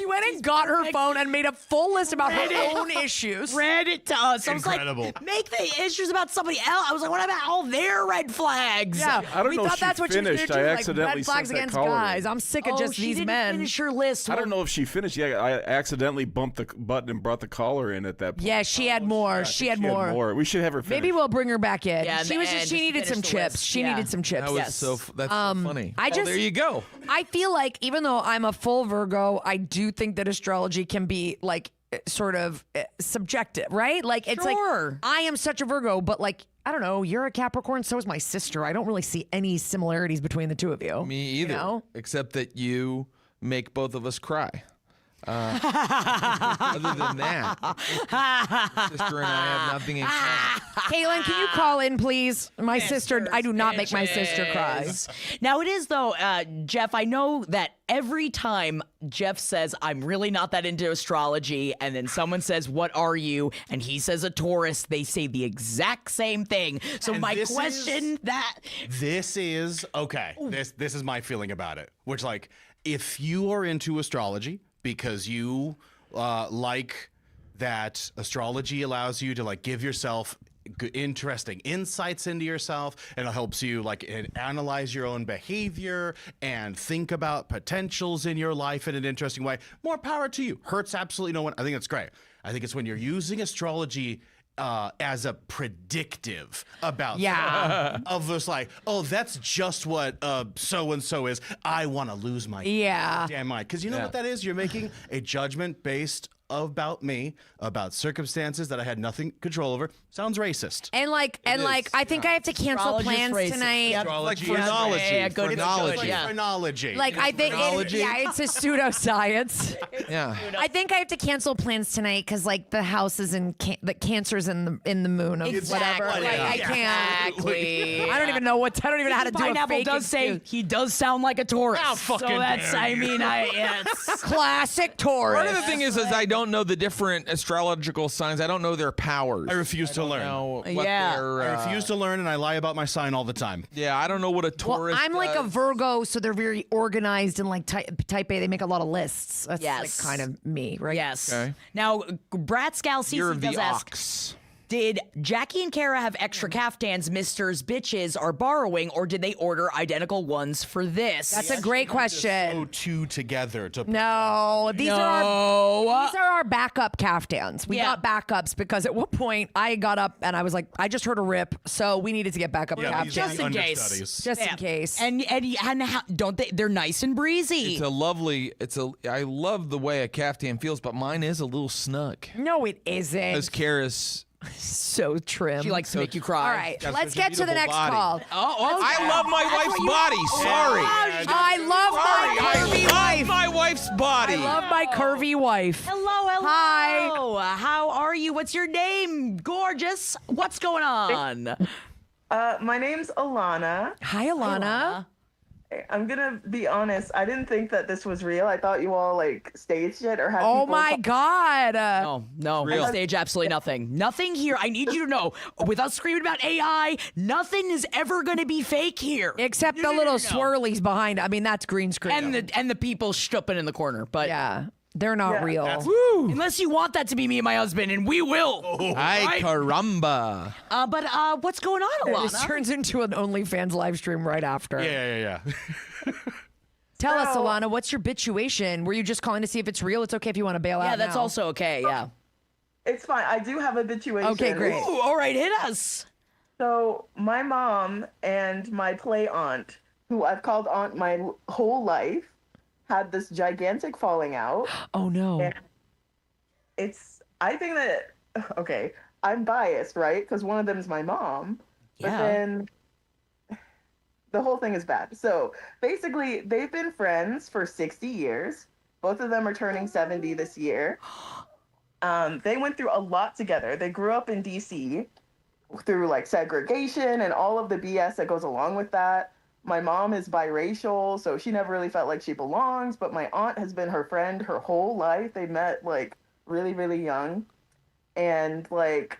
went and got her phone and made a full list about her own issues. Read it to us. I was Incredible. like, make the issues about somebody else. I was like, what about all their red flags? Yeah, I don't we know if thought she that's what she was finished. doing. I Like, accidentally red flags sent that against caller in. guys. I'm sick of just she these didn't men. finish her list. I don't know if she finished. Yeah, I accidentally bumped the button and brought the caller in at that point. Yeah, she had more. She had more. We should have her finish. Maybe we'll bring her back in. Yeah, in she the was end, just she just needed finish some the chips. list. She Yeah. needed some chips. That was Yes. so that's so funny. I just there you go. I feel like even though I'm a full Virgo, I do think that astrology can be like sort of subjective, right? Like it's like I am such a Virgo, but like I don't know, you're a Capricorn, so is my sister. I don't really see any similarities between the two of you. Me either. You know? Except that you make both of us cry. Other than that, sister and I have nothing in common. Kaylin, can you call in, please? My sister, I do not make my sister cry. Now it is though, Jeff. I know that every time Jeff says I'm really not that into astrology, and then someone says, "What are you?" and he says a Taurus, they say the exact same thing. So And my this question This is okay. This is my feeling about it. Which, like, if you are into astrology because you like that astrology allows you to like give yourself interesting insights into yourself, and it helps you like analyze your own behavior and think about potentials in your life in an interesting way, more power to you. Hurts absolutely no one. I think that's great. I think it's when you're using astrology as a predictive about of this, like, oh, that's just what so and so is. I want to lose my damn mind, because you know what that is. You're making a judgment based about me, about circumstances that I had nothing control over, sounds racist. And I think I have to cancel plans tonight. Like phrenology. phrenology. Phrenology. Phrenology. Like I think it's a pseudoscience. Yeah. I think I have to cancel plans tonight because like the house is in the cancer's in the moon of whatever. Like I can't. Exactly. I don't even know how to do a Pineapple fake does say excuse. he does sound like a Taurus. How fucking so that's dare you. it's classic Taurus. Part of the thing is I don't know the different astrological signs. I don't know their powers. I refuse to learn. I I refuse to learn, and I lie about my sign all the time. Yeah, I don't know what a Taurus. Well, I'm like a Virgo, so they're very organized and like type A. They make a lot of lists. That's Yes. like kind of me, right? Yes. Okay. Now, Bratscal You're CC the does ask, ox. did Jackie and Kara have extra caftans Misters bitches are borrowing, or did they order identical ones for this? That's a great question. Sew two together to. No, these are our backup caftans. We got backups because at one point I got up and I was like, I just heard a rip, so we needed to get backup caftans. Just in case. Just in case. And how, don't they? They're nice and breezy. It's a lovely. I love the way a caftan feels, but mine is a little snug. No, it isn't. Because Kara's so trim. She likes to make you cry. All right, let's get to the next call. I love my wife's body. Sorry. I love my curvy wife. My wife's body. I love my curvy wife. Hello. Hi. How are you? What's your name? Gorgeous. What's going on? My name's Alana. Hi, Alana. I'm gonna be honest. I didn't think that this was real. I thought you all like staged it or had. Oh people my God. No, we stage absolutely nothing. Nothing here. I need you to know, without screaming about AI, nothing is ever going to be fake here. Except the little swirlies behind. I mean, that's green screen. And the people stooping in the corner. But yeah, they're not real. Unless you want that to be me and my husband, and we will. Ay, Right? caramba. But what's going on, Alana? This turns into an OnlyFans live stream right after. Yeah. Tell us, Alana, what's your bitchuation? Were you just calling to see if it's real? It's okay if you want to bail out. Yeah, that's now. also okay. Yeah. It's fine. I do have a situation. Okay, great. Ooh, all right, hit us. So my mom and my play aunt, who I've called aunt my whole life, had this gigantic falling out. Oh no. And I think that, okay, I'm biased, right? Because one of them is my mom. But then the whole thing is bad. So basically, they've been friends for 60 years. Both of them are turning 70 this year. They went through a lot together. They grew up in DC through like segregation and all of the BS that goes along with that. My mom is biracial, so she never really felt like she belongs, but my aunt has been her friend her whole life. They met like really, really young. And like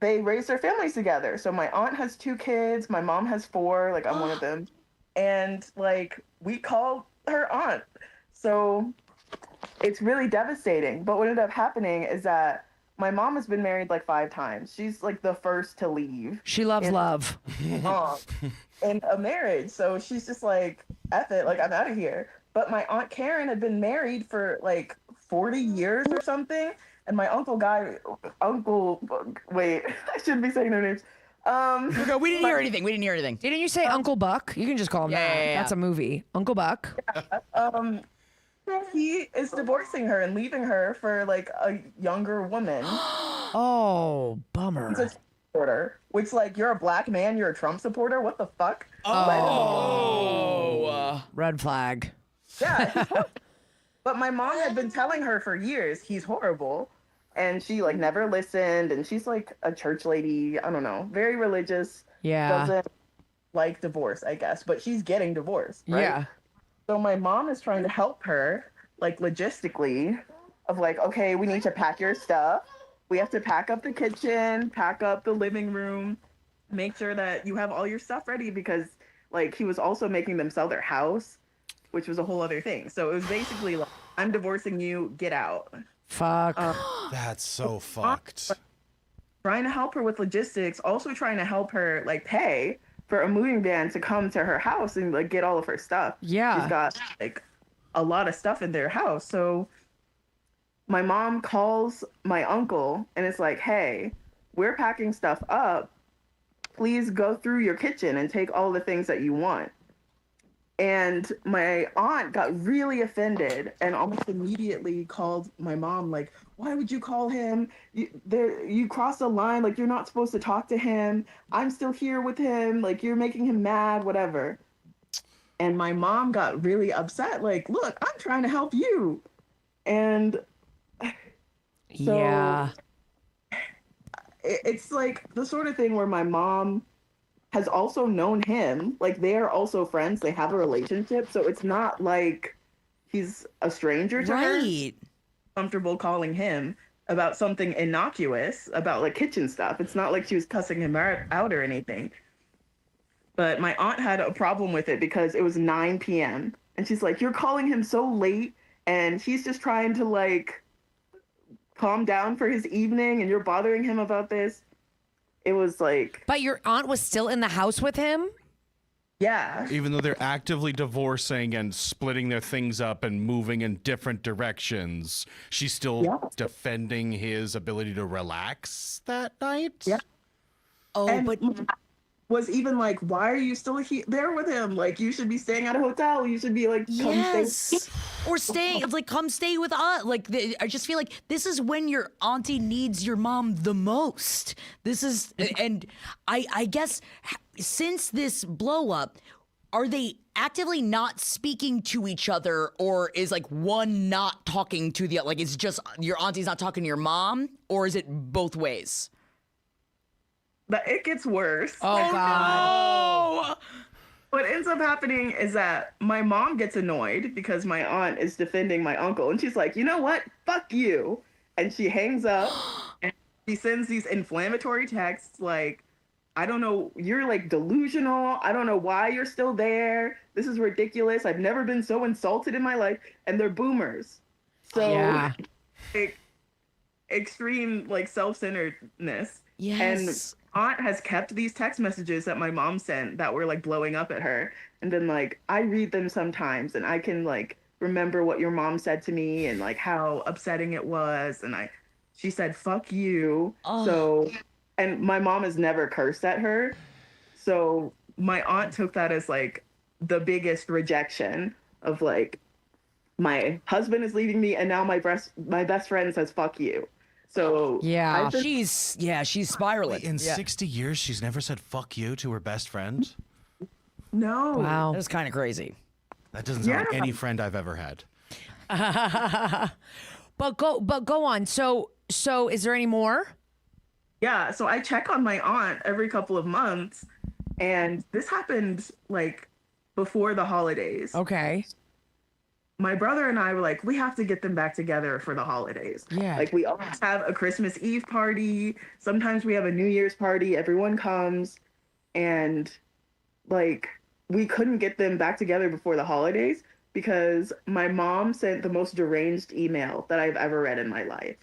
they raised their families together. So my aunt has 2 kids, my mom has 4, like I'm one of them. And like we called her aunt. So it's really devastating. But what ended up happening is that my mom has been married like 5 times. She's like the first to leave. She loves love. In a marriage. So she's just like, F it, like I'm out of here. But my Aunt Karen had been married for like 40 years or something. And my wait, I shouldn't be saying their names. We didn't hear anything. Didn't you say Uncle Buck? You can just call him that. Yeah. That's a movie. Uncle Buck. He is divorcing her and leaving her for like a younger woman. Oh, bummer. He's a Trump supporter, which like you're a black man, you're a Trump supporter. What the fuck? Red flag. Yeah. But my mom had been telling her for years he's horrible, and she like never listened. And she's like a church lady. I don't know, very religious. Yeah. Doesn't like divorce, I guess, but she's getting divorced. Right? Yeah. So my mom is trying to help her, like logistically, of like, okay, we need to pack your stuff. We have to pack up the kitchen, pack up the living room, make sure that you have all your stuff ready because like he was also making them sell their house, which was a whole other thing. So it was basically like, I'm divorcing you, get out. Fuck. That's so fucked. Trying to help her with logistics, also trying to help her like pay for a moving van to come to her house and like get all of her stuff. Yeah. She's got like a lot of stuff in their house. So my mom calls my uncle and it's like, hey, we're packing stuff up. Please go through your kitchen and take all the things that you want. And my aunt got really offended and almost immediately called my mom, like, why would you call him? You crossed the line, like, you're not supposed to talk to him. I'm still here with him, like, you're making him mad, whatever. And my mom got really upset, like, look, I'm trying to help you. And so Yeah. it's like the sort of thing where my mom has also known him. Like, they are also friends. They have a relationship. So it's not like he's a stranger to her. Right. Comfortable calling him about something innocuous, about like kitchen stuff. It's not like she was cussing him out or anything. But my aunt had a problem with it because it was 9 p.m. And she's like, you're calling him so late and he's just trying to like calm down for his evening and you're bothering him about this. It was like... But your aunt was still in the house with him? Yeah. Even though they're actively divorcing and splitting their things up and moving in different directions, she's still defending his ability to relax that night? Yeah. Oh, and but... was even like, why are you still there with him? Like, you should be staying at a hotel. You should be like, come stay. Or stay, like, come stay with us. Like, I just feel like this is when your auntie needs your mom the most. This is, and I guess since this blow up, are they actively not speaking to each other, or is like one not talking to the other? Like, it's just your auntie's not talking to your mom, or is it both ways? But it gets worse. Oh, God. No! What ends up happening is that my mom gets annoyed because my aunt is defending my uncle. And she's like, you know what? Fuck you. And she hangs up and she sends these inflammatory texts like, I don't know, you're like delusional. I don't know why you're still there. This is ridiculous. I've never been so insulted in my life. And they're boomers. So like, extreme like self-centeredness. Yes. And aunt has kept these text messages that my mom sent that were like blowing up at her and been like, I read them sometimes and I can like remember what your mom said to me and like how upsetting it was. And she said, fuck you. Oh. So, and my mom has never cursed at her. So my aunt took that as like the biggest rejection of like, my husband is leaving me and now my best friend says, fuck you. So yeah, she's spiraling. In 60 years, she's never said "fuck you" to her best friend. No, wow, that's kind of crazy. That doesn't sound like any friend I've ever had. But go on. So is there any more? Yeah. So I check on my aunt every couple of months, and this happened like before the holidays. Okay. My brother and I were like, we have to get them back together for the holidays. Yeah. Like, we always have a Christmas Eve party. Sometimes we have a New Year's party. Everyone comes. And, like, we couldn't get them back together before the holidays because my mom sent the most deranged email that I've ever read in my life.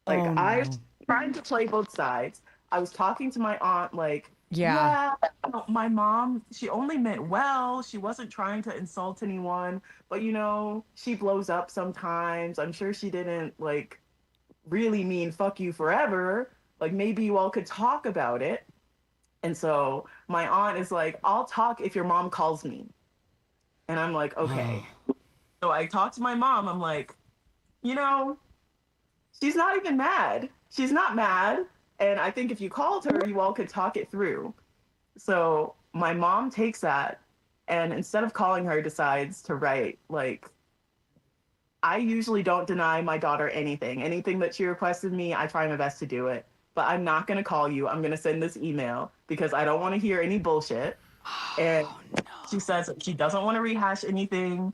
Like, I was trying to play both sides. I was talking to my aunt, like, my mom, she only meant well. She wasn't trying to insult anyone, but you know, she blows up sometimes. I'm sure she didn't like really mean fuck you forever. Like maybe you all could talk about it. And so my aunt is like, I'll talk if your mom calls me. And I'm like, okay. So I talk to my mom. I'm like, you know, she's not even mad. She's not mad. And I think if you called her, you all could talk it through. So my mom takes that and instead of calling her, decides to write, like, I usually don't deny my daughter anything. Anything that she requested me, I try my best to do it. But I'm not going to call you. I'm going to send this email because I don't want to hear any bullshit. And she says she doesn't want to rehash anything.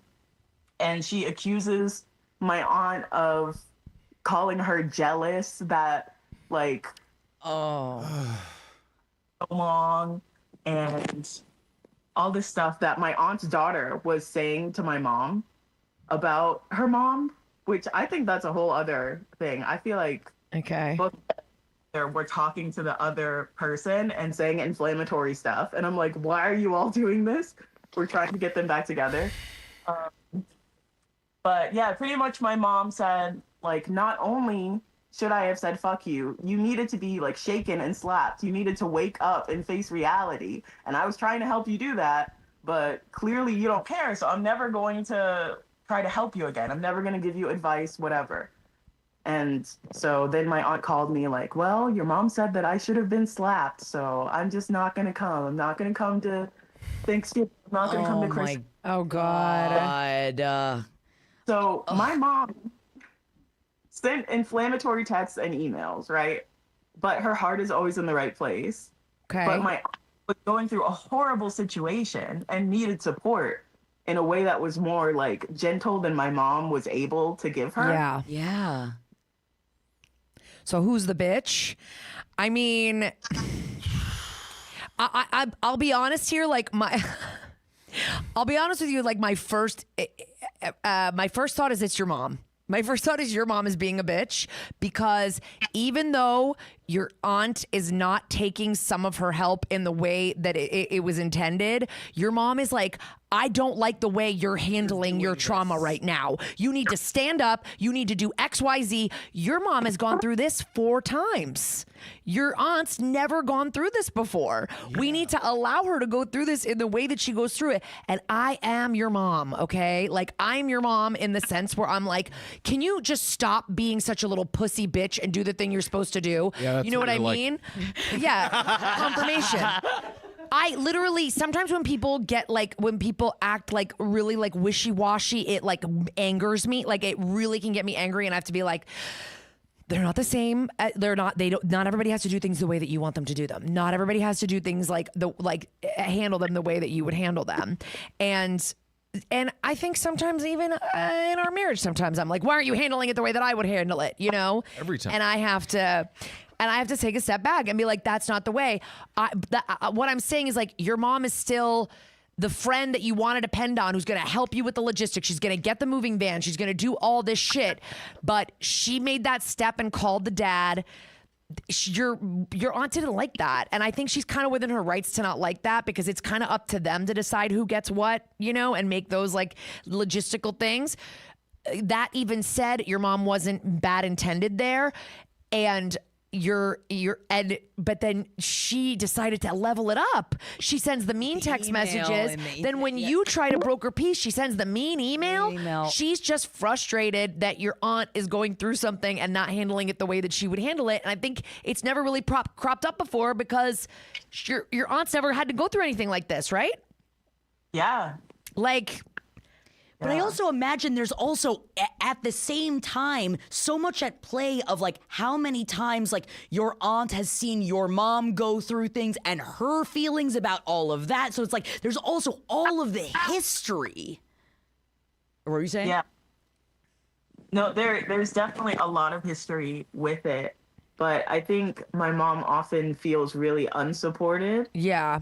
And she accuses my aunt of calling her jealous that, like, so long and all this stuff that my aunt's daughter was saying to my mom about her mom, which I think that's a whole other thing. I feel like both we're talking to the other person and saying inflammatory stuff, and I'm like, why are you all doing this? We're trying to get them back together. But yeah, pretty much my mom said, like, not only should I have said fuck you, you needed to be like shaken and slapped. You needed to wake up and face reality. And I was trying to help you do that, but clearly you don't care. So I'm never going to try to help you again. I'm never going to give you advice, whatever. And so then my aunt called me like, well, your mom said that I should have been slapped. So I'm just not going to come. I'm not going to come to Thanksgiving. I'm not going to come to Christmas. Oh, God. So my mom sent inflammatory texts and emails, right? But her heart is always in the right place. Okay. But my aunt was going through a horrible situation and needed support in a way that was more like gentle than my mom was able to give her. Yeah. Yeah. So who's the bitch? I mean, I'll be honest here. Like I'll be honest with you. Like my first thought is it's your mom. My first thought is your mom is being a bitch, because even though your aunt is not taking some of her help in the way that it was intended, your mom is like, I don't like the way you're handling your trauma right now. You need to stand up. You need to do X, Y, Z. Your mom has gone through this 4 times. Your aunt's never gone through this before. Yeah. We need to allow her to go through this in the way that she goes through it. And I am your mom, okay? Like, I'm your mom in the sense where I'm like, can you just stop being such a little pussy bitch and do the thing you're supposed to do? Yeah, you know what I mean? Yeah, confirmation. I literally, sometimes when people act like really like wishy-washy, it like angers me. Like it really can get me angry, and I have to be like, they're not the same. Not everybody has to do things the way that you want them to do them. Not everybody has to do things handle them the way that you would handle them. And I think sometimes even in our marriage, sometimes I'm like, why aren't you handling it the way that I would handle it? You know? Every time. And I have to take a step back and be like, that's not the way. What I'm saying is like, your mom is still the friend that you want to depend on, who's going to help you with the logistics. She's going to get the moving van. She's going to do all this shit. But she made that step and called the dad. Your aunt didn't like that. And I think she's kind of within her rights to not like that, because it's kind of up to them to decide who gets what, you know, and make those like logistical things. That even said, your mom wasn't bad intended there. And but then she decided to level it up. She sends the mean text messages. Then when you try to broker peace, she sends the mean email. She's just frustrated that your aunt is going through something and not handling it the way that she would handle it. And I think it's never really cropped up before, because your aunt's never had to go through anything like this, right? Yeah. But I also imagine there's also at the same time so much at play of like how many times like your aunt has seen your mom go through things and her feelings about all of that. So it's like there's also all of the history. What were you saying? Yeah. No, there's definitely a lot of history with it, but I think my mom often feels really unsupported. Yeah.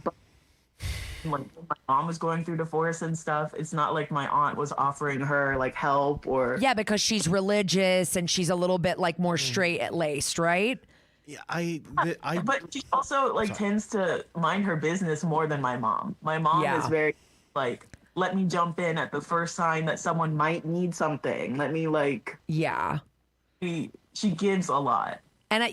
Like my mom was going through divorce and stuff, it's not like my aunt was offering her like help or because she's religious and she's a little bit like more straight laced, right? Yeah, but she also like tends to mind her business more than my mom. My mom is very like, let me jump in at the first sign that someone might need something. Let me like she gives a lot. And I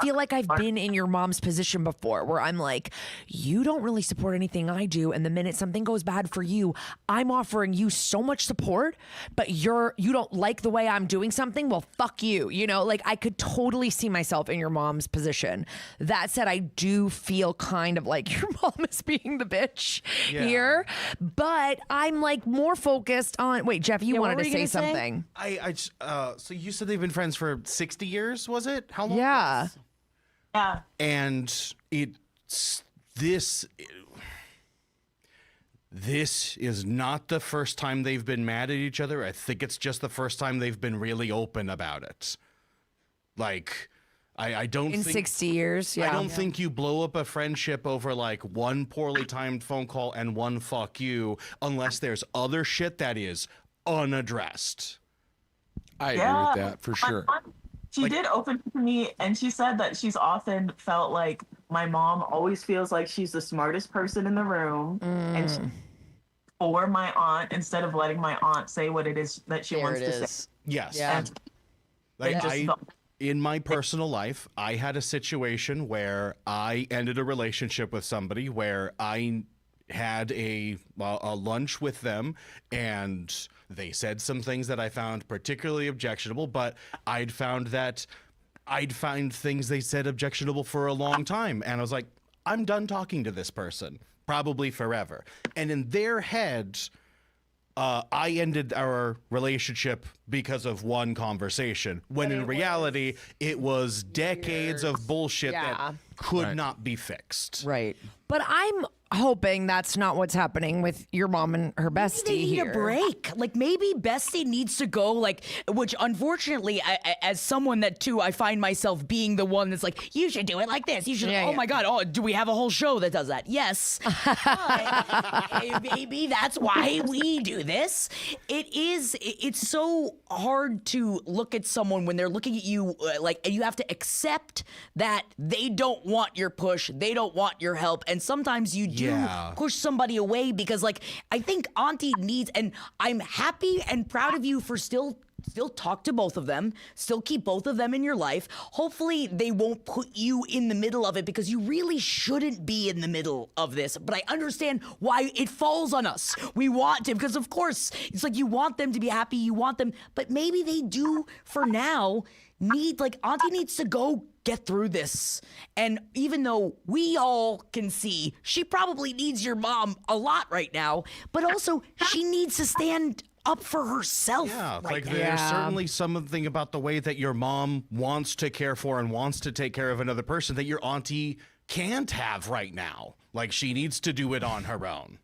feel like I've been in your mom's position before, where I'm like, you don't really support anything I do, and the minute something goes bad for you, I'm offering you so much support, but you don't like the way I'm doing something. Well, fuck you. You know, like I could totally see myself in your mom's position. That said, I do feel kind of like your mom is being the bitch here, but I'm like more focused on. Wait, Jeff, you wanted to say something. So you said they've been friends for 60 years, was it? How long? Yeah. Yeah. And this is not the first time they've been mad at each other. I think it's just the first time they've been really open about it. Like, I don't think... In 60 years, yeah. I don't think you blow up a friendship over, like, one poorly timed phone call and one fuck you, unless there's other shit that is unaddressed. I agree with that, for sure. She did open to me, and she said that she's often felt like my mom always feels like she's the smartest person in the room, and for my aunt, instead of letting my aunt say what it is that she wants to say. Yes. Yeah. In my personal life, I had a situation where I ended a relationship with somebody where had a lunch with them, and they said some things that I found particularly objectionable, but I'd find things they said objectionable for a long time. And I was like, I'm done talking to this person, probably forever. And in their head, I ended our relationship because of one conversation, when in reality, it was decades of bullshit that could not be fixed. Right. But I'm hoping that's not what's happening with your mom and her bestie Maybe they need here. a break. Like maybe bestie needs to go. Like, which unfortunately, as someone that too, I find myself being the one that's like, you should do it like this. You should. Yeah, oh yeah. my God. Oh, do we have a whole show that does that? Yes. Maybe that's why we do this. It's so hard to look at someone when they're looking at you and you have to accept that they don't want your push, they don't want your help, and sometimes you do push somebody away because, like, I think Auntie needs, and I'm happy and proud of you for still talk to both of them, still keep both of them in your life. Hopefully they won't put you in the middle of it because you really shouldn't be in the middle of this. But I understand why it falls on us. We want to, because of course, it's like you want them to be happy, you want them, but maybe they do for now need, like, Auntie needs to go get through this. And even though we all can see she probably needs your mom a lot right now, but also she needs to stand up for herself. Yeah, right now. there's certainly something about the way that your mom wants to care for and wants to take care of another person that your auntie can't have right now. Like, she needs to do it on her own.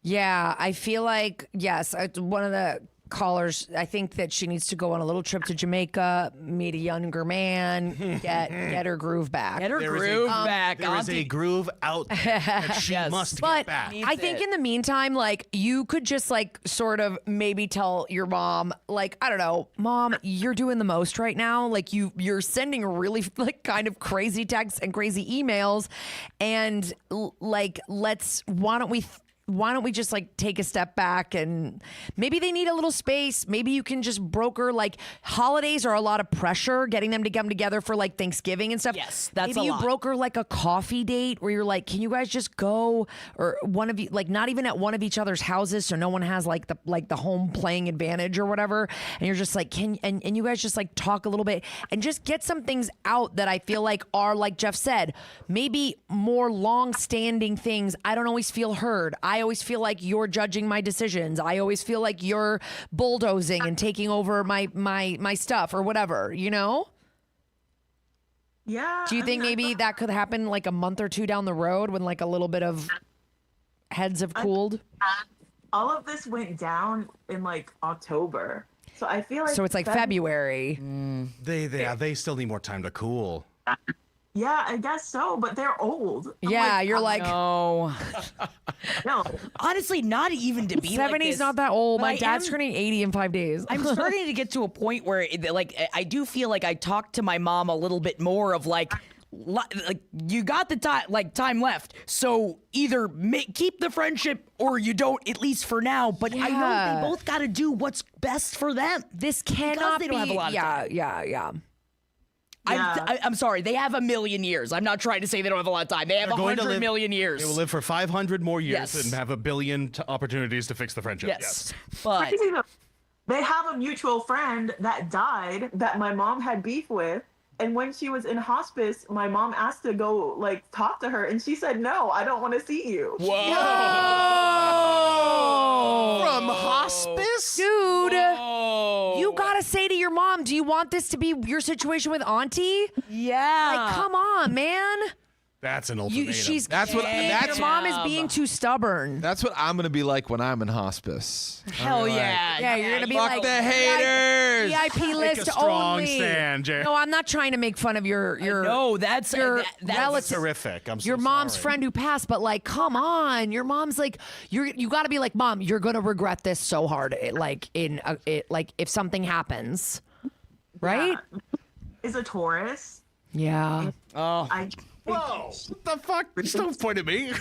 Yeah, I feel like, yes, one of the callers, I think that she needs to go on a little trip to Jamaica, meet a younger man, get her groove back. Get her groove back. There is a groove out there that she must get back. I think in the meantime, like, you could just, like, sort of maybe tell your mom, like, I don't know, Mom, you're doing the most right now. Like, you're sending really, like, kind of crazy texts and crazy emails, and like, why don't we just, like, take a step back, and maybe they need a little space. Maybe you can just broker, like, holidays are a lot of pressure, getting them to come together for, like, Thanksgiving and stuff. Yes, that's maybe a you lot. broker, like, a coffee date where you're like, can you guys just go, or one of you, like, not even at one of each other's houses, so no one has, like, the home playing advantage or whatever, and you're just like, and you guys just, like, talk a little bit and just get some things out that I feel like are, like Jeff said, maybe more long-standing things. I don't always feel heard. I always feel like you're judging my decisions. I always feel like you're bulldozing and taking over my stuff or whatever, you know? Yeah. Do you think maybe that could happen like a month or two down the road when, like, a little bit of heads have cooled? All of this went down in, like, October. So I feel like So it's like February. They still need more time to cool. Yeah, I guess so, but they're old. Yeah, you're like, no. No. Honestly, not even to be 70's like this. not that old. But My I dad's am- turning 80 in 5 days. I'm starting to get to a point where, like, I do feel like I talk to my mom a little bit more of, like you got the time left, so either keep the friendship or you don't, at least for now. But I know they both got to do what's best for them. This cannot they don't have a lot of time. Yeah. I'm sorry. They have a million years. I'm not trying to say they don't have a lot of time. They have 100 million years. They will live for 500 more years Yes. and have a billion opportunities to fix the friendship. Yes. But They have a mutual friend that died that my mom had beef with. And when she was in hospice, my mom asked to go, like, talk to her. And she said, no, I don't want to see you. Whoa! From hospice? Dude, you gotta say to your mom, do you want this to be your situation with Auntie? Yeah. Like, come on, man. That's an ultimatum. Your mom is being too stubborn. That's what I'm gonna be like when I'm in hospice. Hell yeah. Yeah, you're gonna be Fuck like the haters. VIP list Take a strong only. stand, Jay. No, I'm not trying to make fun of your No, that's your that's relative, terrific. I'm so your mom's sorry. friend who passed, but, like, come on, your mom's like, you got to be like, Mom, you're gonna regret this so hard. Like if something happens, right? Is a Taurus. Yeah. Oh. Whoa! What the fuck? Just don't point at me.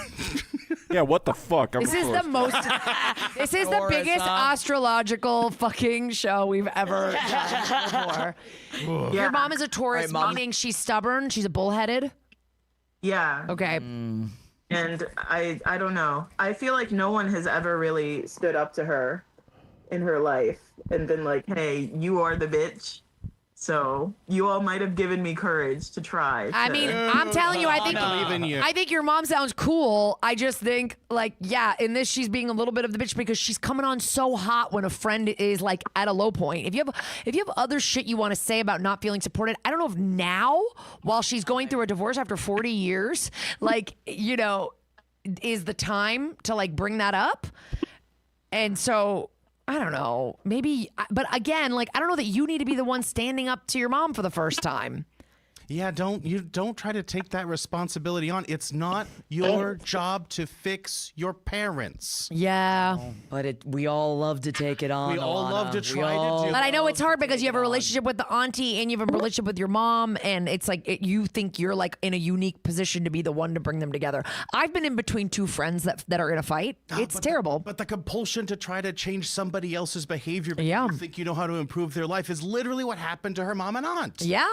Yeah, what the fuck? This is the most. This is the Taurus, biggest huh? astrological fucking show we've ever done before. Your mom is a Taurus, All right, Mom. meaning she's stubborn. She's a bullheaded. Yeah. Okay. And I don't know. I feel like no one has ever really stood up to her in her life and been like, hey, you are the bitch. So you all might have given me courage to try. I mean, I'm telling you, I think your mom sounds cool. I just think, like, yeah, in this, she's being a little bit of the bitch because she's coming on so hot when a friend is like at a low point. If you have other shit you want to say about not feeling supported, I don't know if now, while she's going through a divorce after 40 years, like, you know, is the time to like bring that up. And so I don't know, maybe, but again, like, I don't know that you need to be the one standing up to your mom for the first time. Yeah, don't try to take that responsibility on. It's not your job to fix your parents. Yeah. But we all love to take it on. We all love to try to do. But I know it's hard because you have a relationship with the auntie and you have a relationship with your mom, and it's like you think you're like in a unique position to be the one to bring them together. I've been in between two friends that are in a fight. It's terrible. But the compulsion to try to change somebody else's behavior because you think you know how to improve their life is literally what happened to her mom and aunt. Yeah.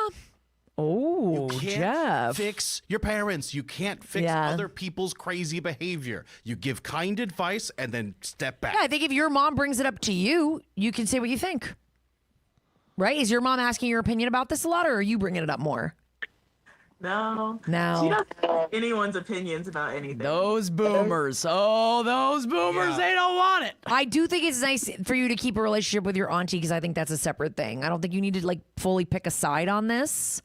Oh, you can't Jeff. fix your parents. You can't fix other people's crazy behavior. You give kind advice and then step back. Yeah, I think if your mom brings it up to you, you can say what you think. Right? Is your mom asking your opinion about this a lot, or are you bringing it up more? No. No. She doesn't have anyone's opinions about anything. Those boomers. Oh, those boomers, they don't want it. I do think it's nice for you to keep a relationship with your auntie because I think that's a separate thing. I don't think you need to like fully pick a side on this.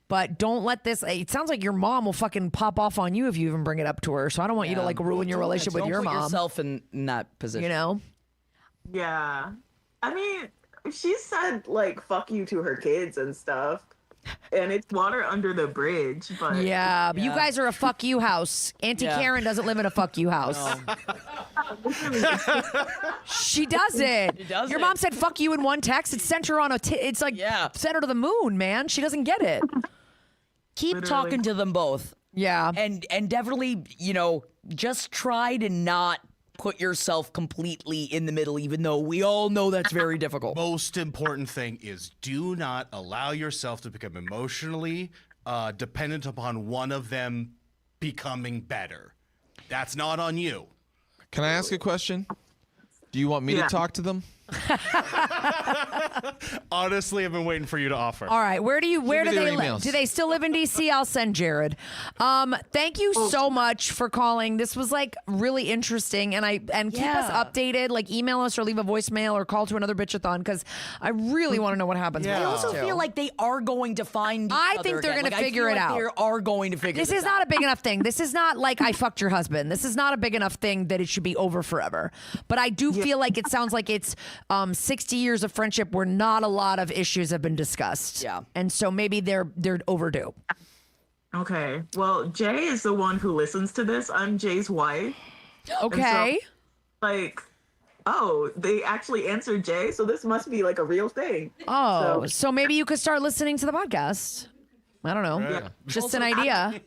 But don't let this, it sounds like your mom will fucking pop off on you if you even bring it up to her. So I don't want you to like ruin your relationship with your Don't mom. put yourself in that position. You know? Yeah. I mean, she said like fuck you to her kids and stuff. And it's water under the bridge, but Yeah, but you guys are a fuck you house. Auntie Karen doesn't live in a fuck you house. She doesn't. Your mom said fuck you in one text. It's sent her on it's like sent her to the moon, man. She doesn't get it. Keep talking to them both. Yeah. And definitely, you know, just try to not put yourself completely in the middle, even though we all know that's very difficult. Most important thing is do not allow yourself to become emotionally dependent upon one of them becoming better. That's not on you. Can I ask a question? Do you want me to talk to them? Honestly, I've been waiting for you to offer. All right, where do they live? emails. Do they still live in DC? I'll send Jared. Thank you so much for calling. This was like really interesting, and keep us updated. Like email us or leave a voicemail or call to another bitchathon because I really want to know what happens. I also feel like they are going to find. I think they're going to figure it out. They are going to figure. This is not a big enough thing. This is not like I fucked your husband. This is not a big enough thing that it should be over forever. But I do feel like it sounds like it's 60 years of friendship where not a lot of issues have been discussed. Yeah. And so maybe they're overdue. Okay. Well, Jay is the one who listens to this. I'm Jay's wife. Okay. So, oh, they actually answered Jay, so this must be like a real thing. Oh, so maybe you could start listening to the podcast. I don't know. Yeah. Just an idea.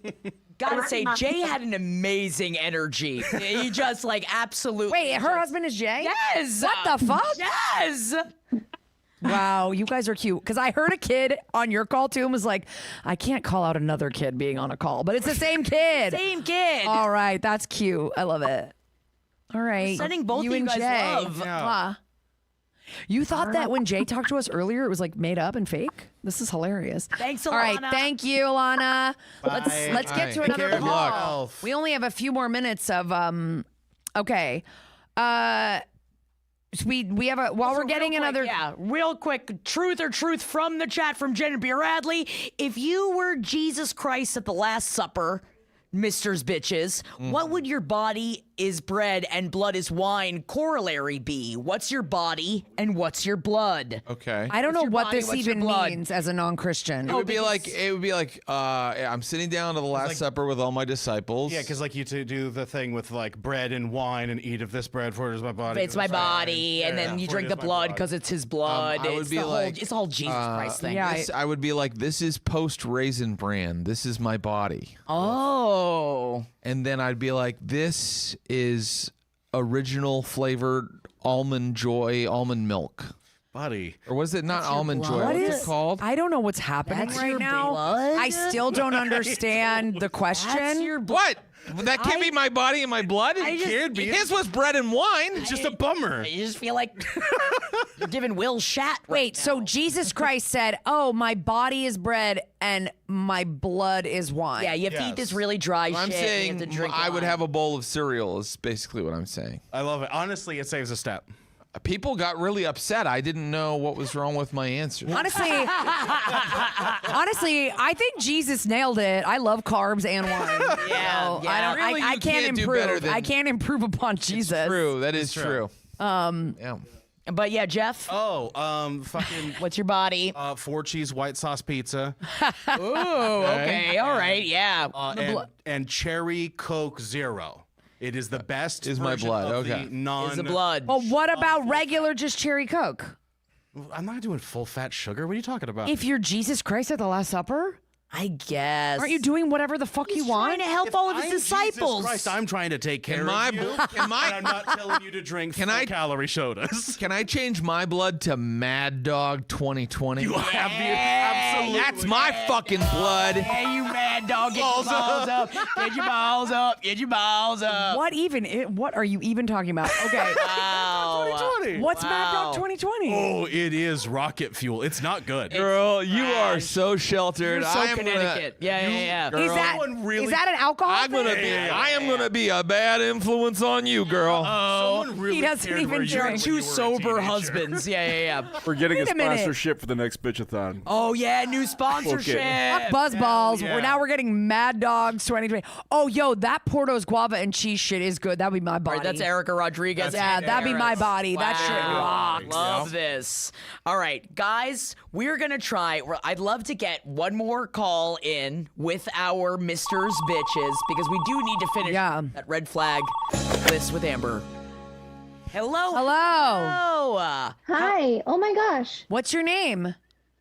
Gotta say, Jay had an amazing energy. He just like absolutely. Wait, her husband is Jay? Yes. What the fuck? Yes. Wow, you guys are cute. Because I heard a kid on your call too and was like, I can't call out another kid being on a call, but it's the same kid. Same kid. All right, that's cute. I love it. All right. We're sending both you of you and guys Jay. love. Huh. You thought that when Jay talked to us earlier, it was like made up and fake? This is hilarious. Thanks, Alana. All right, thank you, Alana. Let's get to Bye. another Good luck. call. We only have a few more minutes of okay. We have a while we're getting another. Real quick, truth or truth from the chat from Jenna Bradley. If you were Jesus Christ at the Last Supper, Misters Bitches, what would your body is bread and blood is wine corollary be? What's your body and what's your blood? Okay. I don't know your what body, this what's your even blood? means as a non-Christian. It would be like I'm sitting down to the Last Supper with all my disciples. Yeah, because like you to do the thing with like bread and wine and eat of this bread for it is my body. It's my body, and then you drink the blood because it's his blood. I would be like, it's all Jesus Christ thing. yeah, I would be like, this is post Raisin Bran. This is my body. Oh. And then I'd be like, this is original flavored almond joy almond milk. Buddy. Or was it not almond joy? What What's is it called? I don't know what's happening That's right your now. blood? I still don't understand the question. That's your What? That can't be my body and my blood? I just- Can't be. His was bread and wine. It's just a bummer. I just feel like you're giving Will shat. Wait, so Jesus Christ said, "Oh, my body is bread and my blood is wine." Yeah, you have to eat this really dry I'm shit. saying you have to drink I would wine. have a bowl of cereal is basically what I'm saying. I love it. Honestly, it saves a step. People got really upset. I didn't know what was wrong with my answer. Honestly, I think Jesus nailed it. I love carbs and wine. Yeah, yeah. Really, I you can't can't do better improve. than- I can't improve upon Jesus. True. That is true. Yeah. But yeah, Jeff. Oh, fucking. What's your body? 4 cheese white sauce pizza. Ooh, okay, all right, yeah. And cherry Coke Zero. It is the best. Is my version blood, of okay. The non. Is the blood? But what about regular just cherry Coke? I'm not doing full fat sugar. What are you talking about? If you're Jesus Christ at the Last Supper, I guess. aren't you doing whatever the fuck you want? Trying to help all of his I'm disciples. Jesus Christ, I'm trying to take care my of you. and I'm not telling you to drink calorie sodas. Can I change my blood to Mad Dog 2020? You have the absolutely. That's my fucking blood. Hey, you mad dog, get your balls up. Get your balls up. Get your balls up. What are you even talking about? Okay. Wow. 2020. What's Mad Dog 2020? Oh, it is rocket fuel. It's not good. Girl, you are so sheltered. You're so I am Connecticut. Yeah. Girl, Is that an alcohol I'm gonna thing? be. I am gonna be a bad influence on you, girl. Someone really He doesn't cared even where you were drink. when Two you were a sober teenager. husbands. Yeah. We're getting a Wait a minute. sponsorship for the next Bitchathon. Oh yeah, new sponsorship. Fuck Buzzballs. yeah. Now we're getting Mad Dogs 2020. Oh, yo, that Porto's guava and cheese shit is good. That'd be my All body. right, that's Erica Rodriguez. Yeah, that'd be my body. That shit Wow. rocks. Love this. All right, guys, we're going to try. I'd love to get one more call in with our Misters Bitches because we do need to finish that red flag list with Amber. Hello. Hi. Oh my gosh. What's your name?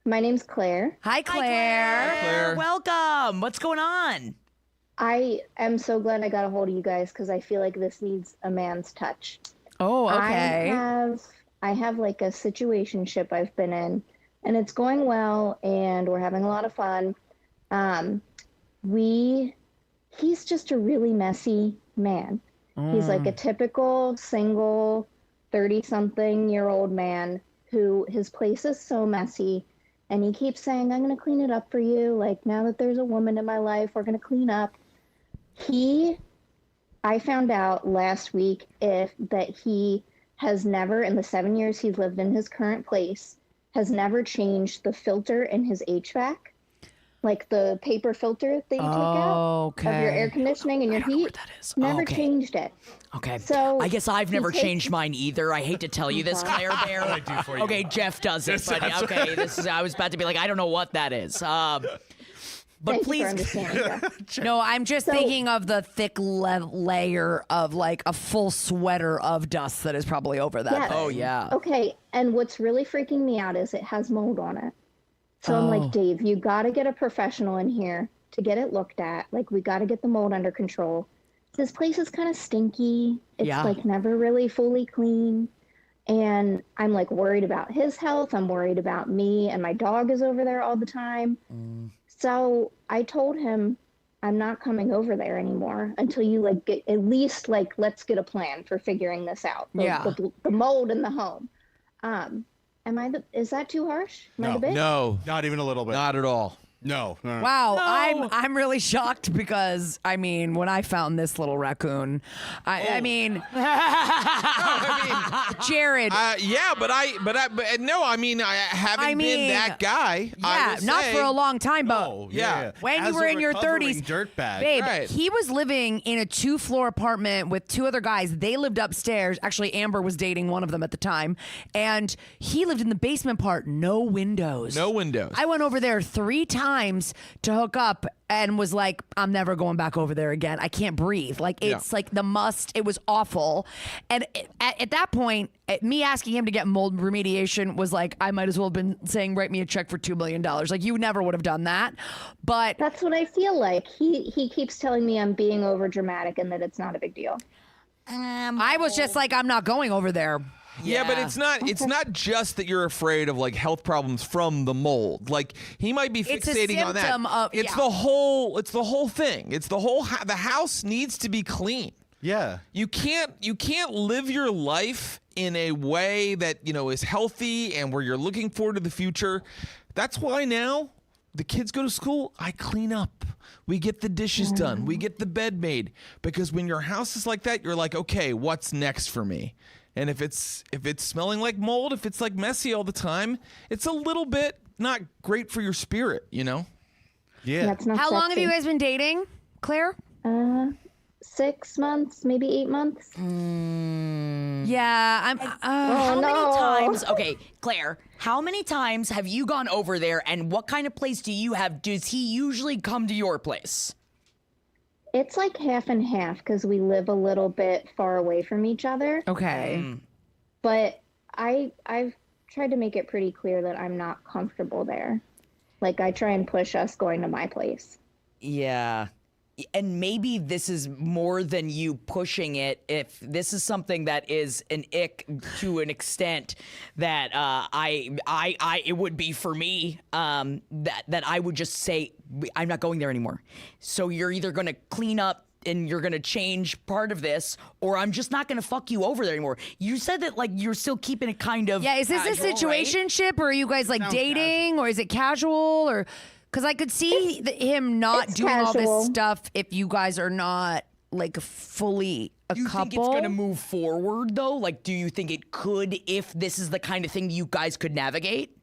My name's Claire. Hi, Claire. Claire. Welcome. What's going on? I am so glad I got a hold of you guys because I feel like this needs a man's touch. Oh, okay. I have like a situationship I've been in, and it's going well, and we're having a lot of fun. He's just a really messy man. He's like a typical single 30-something-year-old man who his place is so messy, and he keeps saying, I'm going to clean it up for you. Like, now that there's a woman in my life, we're going to clean up. I found out last week that he has never, in the 7 years he's lived in his current place, has never changed the filter in his HVAC. Like the paper filter that you take out of your air conditioning and your heat. Never changed it. Okay. So I guess I've never he takes- changed mine either. I hate to tell you this, Claire Bear. I do for you. Okay, Jeff does it. Yes, But that's okay, I was about to be like, I don't know what that is. But Thank you please. for understanding, Jeff. No, I'm just thinking of the thick layer of like a full sweater of dust that is probably over that. Yes. thing. Oh yeah. Okay, and what's really freaking me out is it has mold on it. So I'm like, Dave, you got to get a professional in here to get it looked at. Like, we got to get the mold under control. This place is kind of stinky. It's like never really fully clean. And I'm like worried about his health. I'm worried about me, and my dog is over there all the time. So I told him, I'm not coming over there anymore until you like get at least like, let's get a plan for figuring this out. The mold in the home. Is that too harsh? Am I the bitch? No, not even a little bit. Not at all. No. Wow, I'm really shocked because I mean, when I found this little raccoon, I mean, Jared. Yeah, but no, I mean, I haven't been that guy. I Yeah, will not say. for a long time, but yeah. when As you were a in your recovering 30s, dirtbag. babe, Right. he was living in a 2-floor apartment with 2 other guys. They lived upstairs. Actually, Amber was dating one of them at the time, and he lived in the basement part, no windows. No windows. I went over there 3 times to hook up and was like, I'm never going back over there again. I can't breathe. Like, it's like the must. It was awful. And at that point, me asking him to get mold remediation was like, I might as well have been saying, write me a check for $2 million. Like, you never would have done that. But That's what I feel like. He keeps telling me I'm being over dramatic and that it's not a big deal. I was just like, I'm not going over there. Yeah, but it's not just that you're afraid of like health problems from the mold. Like he might be It's a fixating on that. symptom of- It's yeah. the whole thing. It's the whole the house needs to be clean. Yeah. You can't live your life in a way that, is healthy and where you're looking forward to the future. That's why now the kids go to school, I clean up. We get the dishes done. We get the bed made. Because when your house is like that, you're like, okay, what's next for me? And if it's smelling like mold, if it's like messy all the time, it's a little bit not great for your spirit, Yeah. That's not How long have sexy. you guys been dating, Claire? 6 months, maybe 8 months. Yeah, I'm. How no. many times? Okay, Claire. How many times have you gone over there, and what kind of place do you have? Does he usually come to your place? It's like half and half because we live a little bit far away from each other. Okay. But I've tried to make it pretty clear that I'm not comfortable there. Like I try and push us going to my place. Yeah. And maybe this is more than you pushing it. If this is something that is an ick to an extent that it would be for me, that I would just say I'm not going there anymore. So you're either going to clean up and you're going to change part of this, or I'm just not going to fuck you over there anymore. You said that like you're still keeping it kind of Yeah, is this casual, a right? situationship, or are you guys like dating, or is it casual, or because I could see him not doing all casual. this stuff if you guys are not like fully a Do you couple. think it's going to move forward though? Like, do you think it could if this is the kind of thing you guys could navigate?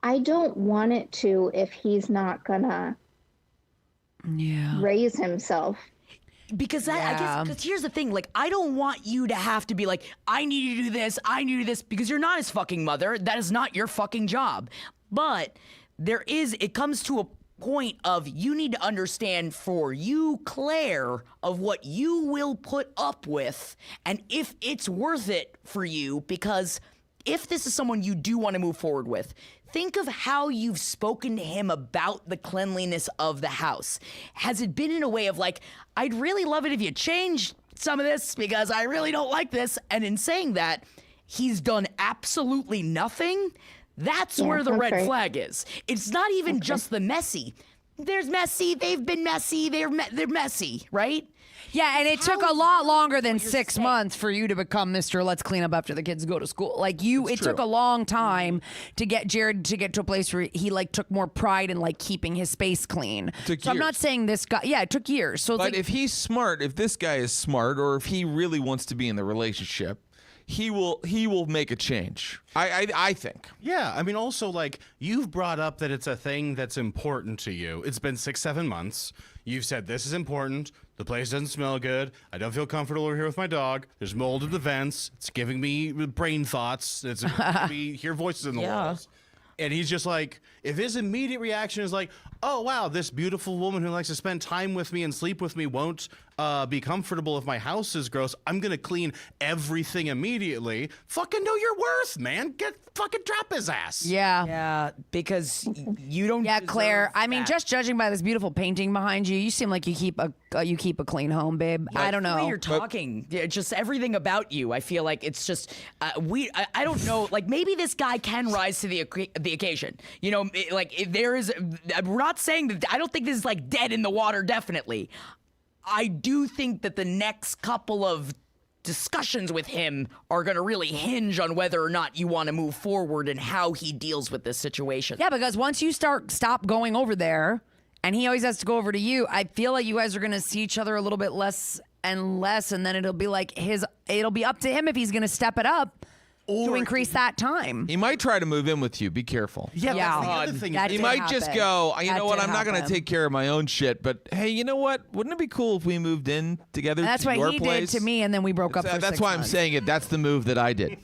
I don't want it to if he's not gonna raise himself. Because I guess, because here's the thing, like, I don't want you to have to be like, I need to do this, I need to do this, because you're not his fucking mother. That is not your fucking job. But it comes to a point of you need to understand for you, Claire, of what you will put up with and if it's worth it for you, because if this is someone you do want to move forward with, think of how you've spoken to him about the cleanliness of the house. Has it been in a way of like, I'd really love it if you changed some of this because I really don't like this. And in saying that, he's done absolutely nothing. That's where the red flag is. It's not even just the messy. There's messy. They've been messy. They're messy, right? Yeah, and it took a lot longer than 6 months for you to become Mr. Let's clean up after the kids go to school. Like it took a long time to get Jared to get to a place where he like took more pride in like keeping his space clean. I'm not saying this guy, it took years. So it's But like, if he's smart, if this guy is smart, or if he really wants to be in the relationship, he will make a change. I think. Yeah, I mean, also like you've brought up that it's a thing that's important to you. It's been 6-7 months. You've said this is important. The place doesn't smell good. I don't feel comfortable over here with my dog. There's mold in the vents. It's giving me brain thoughts. It's making me hear voices in the walls. And he's just like, if his immediate reaction is like, oh, wow, this beautiful woman who likes to spend time with me and sleep with me won't be comfortable if my house is gross, I'm going to clean everything immediately. Fucking know your worth, man. Fucking drop his ass. yeah. Yeah, because you don't. Yeah, Claire. deserve I mean, that. just judging by this beautiful painting behind you, you seem like you keep a clean home, babe. I don't The way know. you're talking, just everything about you. I feel like it's just I don't know. Like maybe this guy can rise to the occasion. You know, there is. We're not saying that. I don't think this is like dead in the water. Definitely, I do think that the next couple of discussions with him are going to really hinge on whether or not you want to move forward and how he deals with this situation. Yeah, because once you stop going over there, and he always has to go over to you, I feel like you guys are going to see each other a little bit less and less, and then it'll be like it'll be up to him if he's going to step it up to increase that time. He might try to move in with you. Be careful. Yeah, that's the other thing. That He did might just happen. go, you That know what, did I'm not going to happen. take care of my own shit, but hey, you know what? Wouldn't it be cool if we moved in together And that's to what your he place? did to me, and then we broke up for That's 6 why I'm months. saying it. That's the move that I did.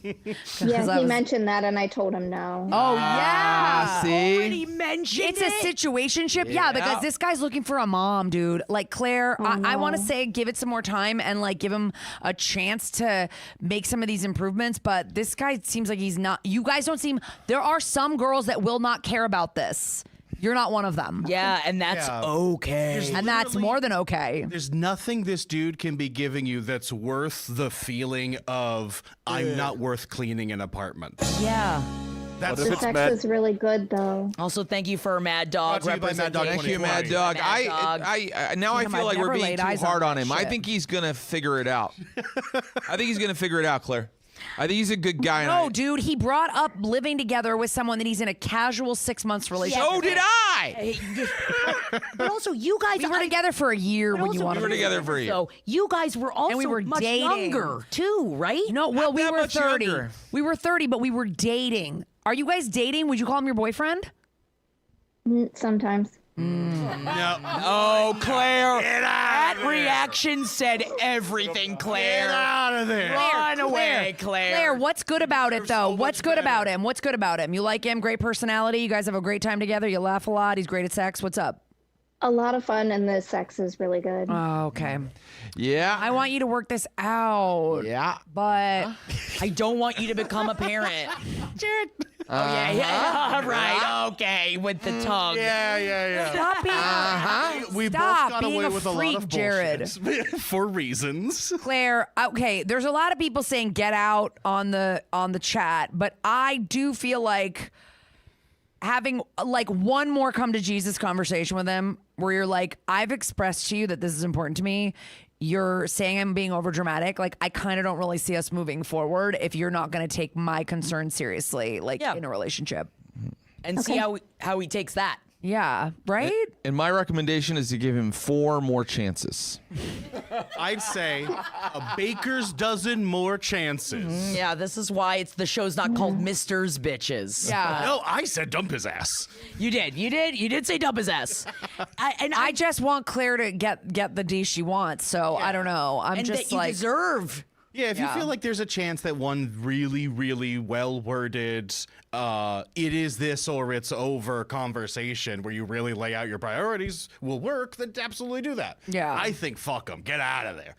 Yeah, he mentioned that, and I told him no. Oh, yeah. see? Already mentioned It's a situationship. Yeah, because this guy's looking for a mom, dude. Like, Claire, I want to say give it some more time and, like, give him a chance to make some of these improvements. But this guy seems like he's not. You guys don't seem. There are some girls that will not care about this. You're not one of them. Yeah, and that's okay. And that's more than okay. There's nothing this dude can be giving you that's worth the feeling of I'm not worth cleaning an apartment. Yeah. That's The sex is really good, though. Also, thank you for Mad Dog Brought to you by Mad Dog representation. Thank you, Mad Dog. Mad Dog. I now I Damn, feel I've like we're never being laid too eyes on hard on that him. I shit. think he's gonna figure it out. I think he's gonna figure it out, Claire. I think he's a good guy. and No, dude, he brought up living together with someone that he's in a casual 6 months relationship. So did I. But also, you guys We were together for a year when you wanted we were to be together for a year. So you guys were also and we were much dating. younger too, right? No, well, we that were much 30. younger. We were 30, but we were dating. Are you guys dating? Would you call him your boyfriend? Sometimes. No. Oh, Claire, that reaction said everything, Claire. Get out of there. Run away, Claire. Claire, what's good about it, though? What's good about him? What's good about him? You like him? Great personality? You guys have a great time together? You laugh a lot? He's great at sex? What's up? A lot of fun, and the sex is really good. Oh, okay. Yeah. I want you to work this out. Yeah. But I don't want you to become a parent. Jared. Oh, yeah. Right. Okay. With the tongue. Yeah. stop being, We stop both got being away a with a freak, lot of Jared. bullshit for reasons. Claire, okay, there's a lot of people saying get out on the chat, but I do feel like having like one more come to Jesus conversation with him where you're like, I've expressed to you that this is important to me. You're saying I'm being over dramatic. Like, I kind of don't really see us moving forward if you're not going to take my concern seriously, like in a relationship. And see how he takes that. Yeah, right? And my recommendation is to give him 4 more chances. I'd say a baker's dozen more chances. Yeah, this is why the show's not called Mister's Bitches. Yeah. No, I said dump his ass. You did say dump his ass. I just want Claire to get the D she wants, so I don't know. I'm and just that you like deserve. Yeah, if you feel like there's a chance that one really, really well-worded, it is this or it's over conversation where you really lay out your priorities will work, then absolutely do that. Yeah. I think fuck them. Get out of there.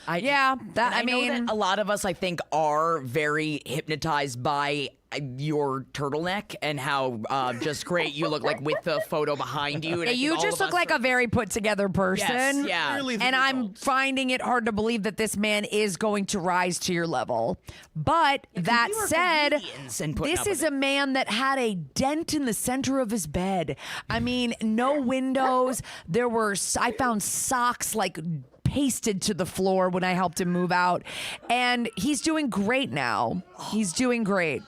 I know that a lot of us, I think, are very hypnotized by your turtleneck and how just great you look like with the photo behind you. And I think you all just of look us like a very put together person. Yes, yeah. And I'm finding it hard to believe that this man is going to rise to your level. But that you are said, comedians and putting this up is with a man that had a dent in the center of his bed. I mean, no windows. I found socks like pasted to the floor when I helped him move out. And he's doing great now. He's doing great.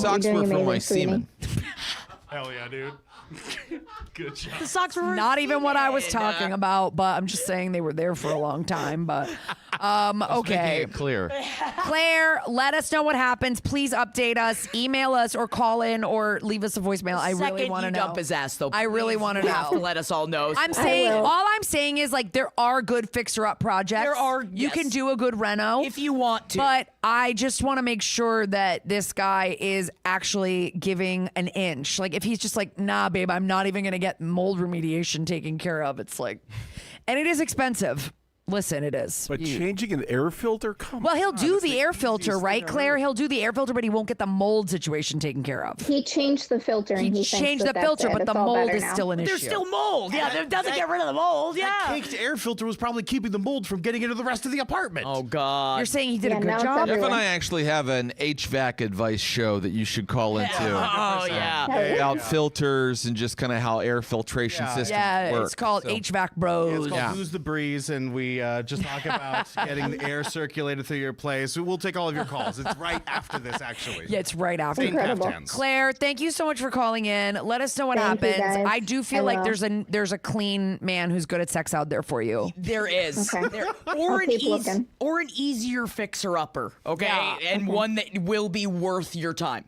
Socks were for my semen. Hell yeah, dude. Good job. The socks were Not even what I was talking about, but I'm just saying they were there for a long time. But okay. Making it clear. Claire, let us know what happens. Please update us, email us, or call in, or leave us a voicemail. I really want to know. Dump his ass, though. I really want to You have to know. let us all know. I'm saying all I'm saying is like there are good fixer-up projects. There are, You can do a good reno if you want to. But I just want to make sure that this guy is actually giving an inch. Like if he's just like, nah, babe, I'm not even going to get mold remediation taken care of. It's like, and it is expensive. Listen, it is. But changing an air filter? Come on. Well, he'll do the air filter, right, Claire? He'll do the air filter, but he won't get the mold situation taken care of. He changed the filter, and he changed thinks the that's filter, it. but It's the all mold better is now. still an issue. There's still mold. Yeah, that doesn't get rid of the mold. Yeah. That caked air filter was probably keeping the mold from getting into the rest of the apartment. Oh, God. You're saying he did Yeah, a good now it's job? Jeff and I actually have an HVAC advice show that you should call into. Oh, yeah. About filters and just kind of how air filtration systems work. It's called HVAC Bros. It's called Lose the Breeze, and we just talk about getting the air circulated through your place. We'll take all of your calls. It's right after this, actually. Yeah, it's right after. Same caftans. Claire, thank you so much for calling in. Let us know what Thank you, happens. guys. I do feel I like will. there's a clean man who's good at sex out there for you. There is. Okay. Or, I'll keep looking. or an easier fixer-upper, okay? And one that will be worth your time.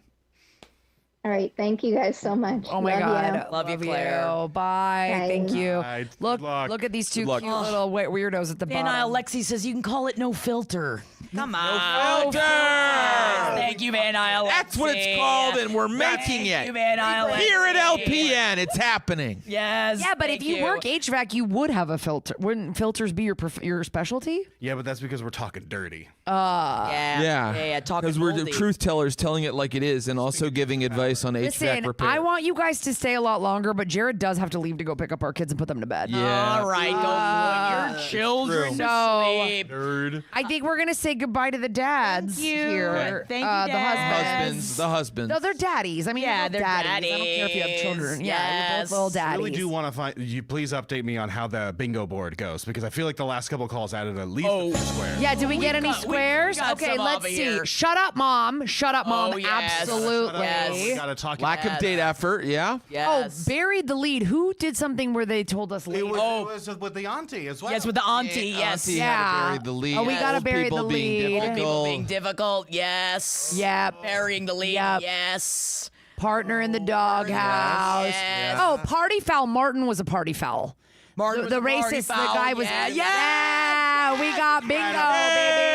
All right. Thank you guys so much. Oh my Love God. you. Love you, Claire. Bye. Bye. Thank you. Bye. Look, Good luck. look at these two Good cute luck. little weirdos at the Van bottom. Isle Lexi says you can call it no filter. Come on. filter! Thank you, Van Isle Lexi. That's what it's called, and we're making Thank it. you, Van Isle Here at Lexi. LPN, it's happening. Yes. Yeah, but thank if you work HVAC, you would have a filter. Wouldn't filters be your specialty? Yeah, but that's because we're talking dirty. Yeah. Yeah. Talking Because we're the moldy. truth tellers telling it like it is and also giving advice advice on HVAC Listen, repair. I want you guys to stay a lot longer, but Jared does have to leave to go pick up our kids and put them to bed. Yeah. All right, go put your children to sleep. Nerd. I think we're gonna say goodbye to the dads Thank you. here. Thank you, the dads. The husbands. No, they're daddies. I mean, Yeah, you're both they're daddies. I don't care if you have daddies. children. Yeah, you're both little I daddies. really do want to find you. Please update me on how the bingo board goes because I feel like the last couple calls added at least a few squares. Yeah, did we get any we squares? got Okay, some let's over see. here. Shut up, mom. Shut up, mom. Oh, yes. Absolutely. We gotta talk. Lack of date effort. Yeah. Yes. Oh, buried the lead. Who did something where they told us later? It was with the auntie as well. Yes, with the auntie. Yes. Auntie had to bury the lead. Oh, we gotta Old bury people the being lead. Old people difficult. being difficult. Yes. Yep. Burying the lead. Yep. Yes. Partner in the doghouse. Yes. Oh, party foul. Martin was a party foul. Martin The was a party racist, the foul. guy was. Yeah, Yeah, we got bingo, baby.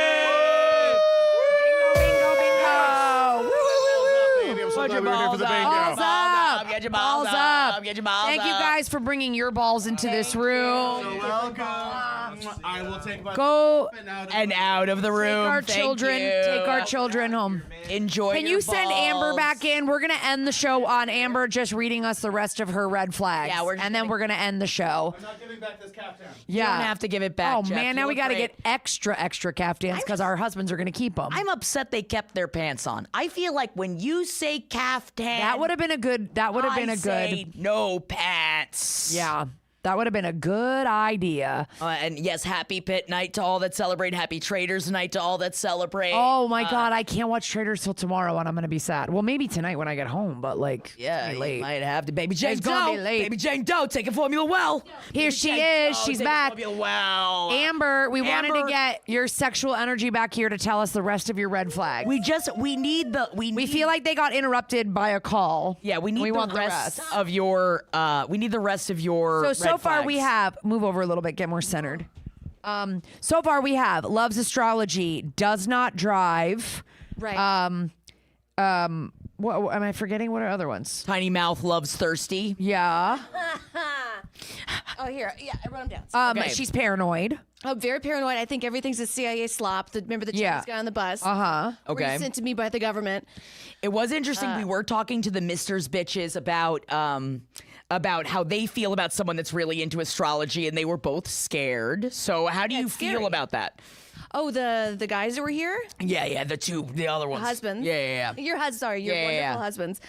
so Put your glad we were here balls for the up. bingo. Balls up. Get your balls up. up. Get your balls up. Thank you guys for bringing your balls into this room. Welcome. I will take my Go and out of the room. Take our Thank children. you. Take our children home. Enjoy. Can your you send Amber balls. back in? We're gonna end the show on Amber just reading us the rest of her red flags. Yeah, and then we're gonna end the show. I'm not giving back this caftan. Yeah, You don't have to give it back. Oh Jeff. man, You now we look got to great. get extra caftans because our husbands are gonna keep them. I'm upset they kept their pants on. I feel like when you say caftan, That would have been a good. That would have been I a say good. no pants. Yeah, that would have been a good idea. And yes, happy pit night to all that celebrate. Happy traders night to all that celebrate. Oh my God, I can't watch Traders till tomorrow, and I'm gonna be sad. Well, maybe tonight when I get home, but like, Yeah, it's you late. might have to. Baby Jane It's gonna Doe. be late. Baby Jane Doe, taking Formula Well. Here Baby she Jane is. Doe, She's taking back. Formula Well. Amber, we wanted to Amber- get your sexual energy back here to tell us the rest of your red flags. We need We feel like they got interrupted by a call. Yeah, we need We the want the rest rest. of your. We need the rest of your. So red far we flags. have move over a little bit, get more centered. So far we have loves astrology, does not drive. Right. What am I forgetting? What are other ones? Tiny mouth loves thirsty. Yeah. Oh, here. Yeah, I wrote them down. Okay. She's paranoid. I'm very paranoid. I think everything's a CIA slop. Remember the Chinese Yeah. guy on the bus? Okay. Were sent to me by the government. It was interesting. We were talking to the Misters bitches about how they feel about someone that's really into astrology, and they were both scared. So how do you it's feel scary. about that? Oh, the guys that were here? Yeah, the other ones. Husbands. Yeah. Your your Yeah, wonderful yeah. husbands.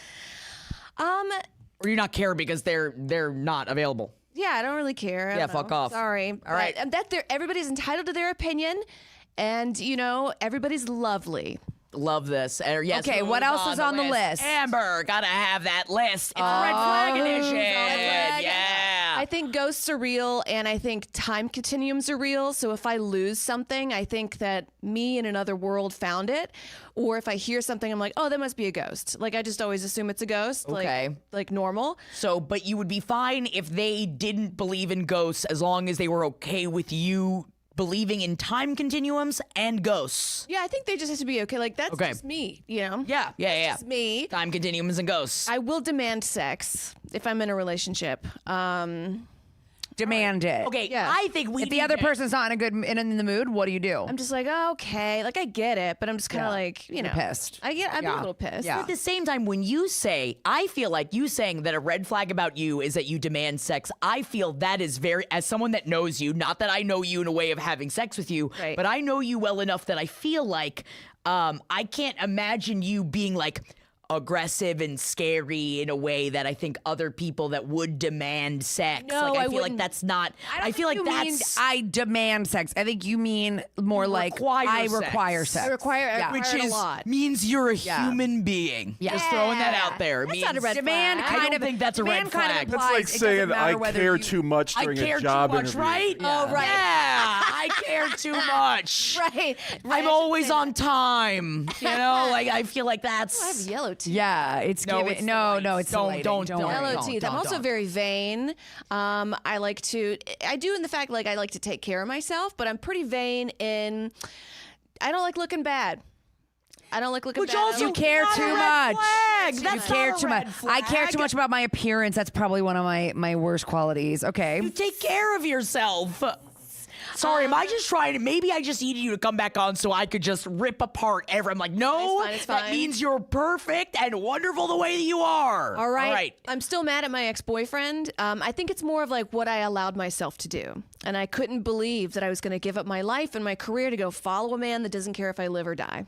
Or you not care because they're not available. Yeah, I don't really care. I Yeah, don't fuck know. off. Sorry. All right. Everybody's entitled to their opinion, and everybody's lovely. Love this. Yes, Okay, who's what else is on the list? Amber, gotta have that list. It's a red flag edition. Yeah. I think ghosts are real, and I think time continuums are real. So if I lose something, I think that me in another world found it. Or if I hear something, I'm like, oh, that must be a ghost. Like I just always assume it's a ghost. Okay. Like normal. So, but you would be fine if they didn't believe in ghosts as long as they were okay with you believing in time continuums and ghosts. Yeah, I think they just have to be okay. Like that's Okay. just me, Yeah. Yeah. It's just me. Time continuums and ghosts. I will demand sex if I'm in a relationship. Demand it. Okay, Yeah. I think we If the need other to- person's not in the mood, what do you do? I'm just like, oh, okay, like I get it, but I'm just kind of Yeah. like, You're pissed. I'm a Yeah. little pissed. Yeah. At the same time, when you say, I feel like you saying that a red flag about you is that you demand sex, I feel that is very, as someone that knows you, not that I know you in a way of having sex with you, Right. but I know you well enough that I feel like I can't imagine you being like aggressive and scary in a way that I think other people that would demand sex. No, like, I I feel like wouldn't. that's not, I feel like You mean that's. I demand sex. I think you mean more like require I sex. require sex. I require Which it a is lot. means you're a human being. Yeah. Just throwing that out there. It That's means not a red Demand flag. I kind don't of think that's a demand red kind of flag. That's implies like it doesn't saying I matter whether care you- too much I during care a job too much, interview. right? Oh, right. Yeah, I care too much. Right. I'm always on time. You know, like I feel like I have that's. yellow teeth. Yeah, it's No, giving. it's the No, lights. no, it's the Don't- lighting. don't worry. Yellow don't, teeth. don't, I'm also don't. very vain. I like to. I do in the fact like I like to take care of myself, but I'm pretty vain in. I don't like looking bad. I don't like looking Which bad. I also don't You care not too a red much. flag. You That's care not a too much. red I care too flag. much about my appearance. That's probably one of my worst qualities. Okay. You take care of yourself. Sorry, am I just trying to? Maybe I just needed you to come back on so I could just rip apart every. I'm like, no, it's that fine. means you're perfect and wonderful the way that you are. All right. I'm still mad at my ex-boyfriend. I think it's more of like what I allowed myself to do. And I couldn't believe that I was going to give up my life and my career to go follow a man that doesn't care if I live or die.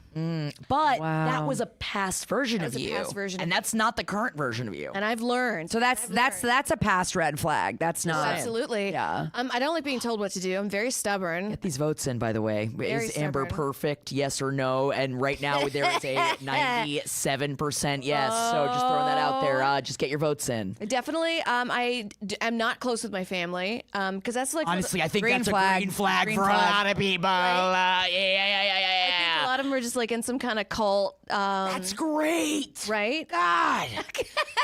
But that was a past version That of was a you. past version and that's not the current version of you. And I've learned. So that's a past red flag. That's Oh, not. absolutely. Yeah. I don't like being told what to do. I'm very stubborn. Get these votes in, by the way. Very Is Amber stubborn. perfect? Yes or no? And right now there is a 97% yes. So just throwing that out there. Just get your votes in. Definitely. I am not close with my family because that's like Honestly, I think Green that's flag. a green flag Green for flag. a lot of people. Right? Yeah. A lot of them are just like in some kind of cult. That's great. Right? God.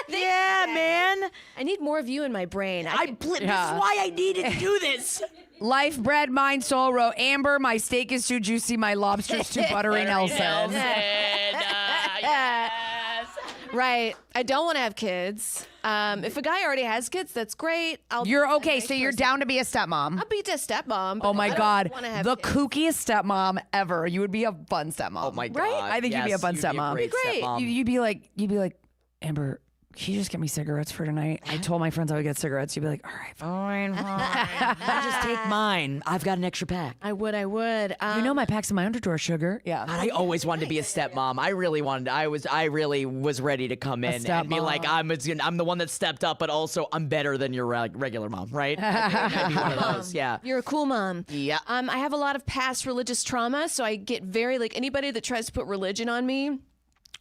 Yeah, man. I need more of you in my brain. This is why I needed to do this. Life, bread, mind, soul, row. Amber, my steak is too juicy, my lobster's too buttery, Nelson. Right. I don't want to have kids. If a guy already has kids, that's great. You're okay, so you're down to be a stepmom. I'll be a stepmom. but Oh my I don't God, wanna have the kids. kookiest stepmom ever. You would be a fun stepmom. Oh my God. Right? I think you'd be a fun stepmom. Great stepmom. You'd be like, Amber, can you just get me cigarettes for tonight? I told my friends I would get cigarettes. You'd be like, all right, fine. I'll just take mine. I've got an extra pack. I would. You know my pack's in my underdrawer, sugar. Yeah. God, I always wanted to be a stepmom. I really wanted. I really was ready to come in and be like, I'm the one that stepped up, but also I'm better than your regular mom, right? I'd be one of those. Yeah. You're a cool mom. Yeah. I have a lot of past religious trauma, so I get very like anybody that tries to put religion on me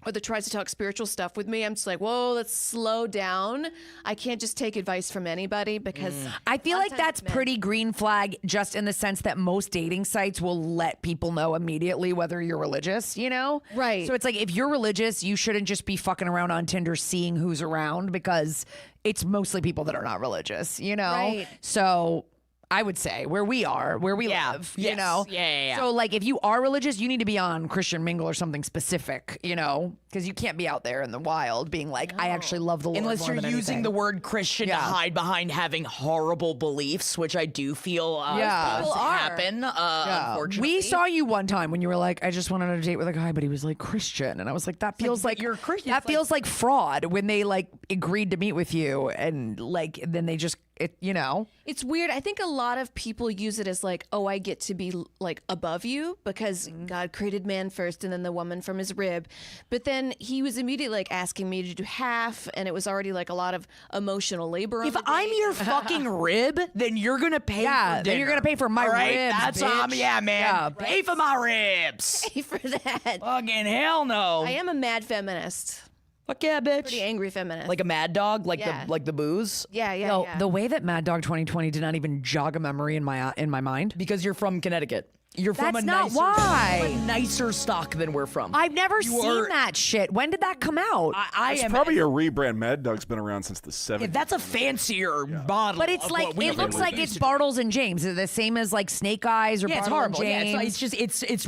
or that tries to talk spiritual stuff with me, I'm just like, whoa, let's slow down. I can't just take advice from anybody because I feel like that's pretty green flag just in the sense that most dating sites will let people know immediately whether you're religious, you know? Right. So it's like if you're religious, you shouldn't just be fucking around on Tinder seeing who's around because it's mostly people that are not religious, you know? Right. So I would say where we live, you Yes. know? Yeah. So like if you are religious, you need to be on Christian Mingle or something specific, you know? Because you can't be out there in the wild being like, I actually love the Lord Unless more you're than using anything. the word Christian to hide behind having horrible beliefs, which I do feel does happen, unfortunately. We saw you one time when you were like, I just wanted a date with a guy, but he was like Christian. And I was like, that feels like you're a Christian. That feels like fraud when they like agreed to meet with you and like then they just you know. It's weird. I think a lot of people use it as like, oh, I get to be like above you because God created man first and then the woman from his rib. But then he was immediately like asking me to do half, and it was already like a lot of emotional labor. If I'm your fucking rib, then you're gonna pay. for then you're gonna pay for my All right? ribs. That's bitch. man. Yeah, Pay for my ribs. Pay for that. Fucking hell no. I am a mad feminist. Fuck yeah, bitch. Pretty angry feminist. Like a mad dog, like Yeah. the booze. Yeah. Yo, the way that Mad Dog 2020 did not even jog a memory in my mind. Because you're from Connecticut. You're from That's a not nicer, why. from a nicer stock than we're from. I've never You seen are- that shit. When did that come out? I It's am. probably a rebrand. Mad Dog's been around since the 70s. That's a fancier bottle. But it's of like what we it looks like used it's to do. Bartles and James. Is it the same as like Snake Eyes or Yeah, it's Bartle and horrible. Yeah, James? it's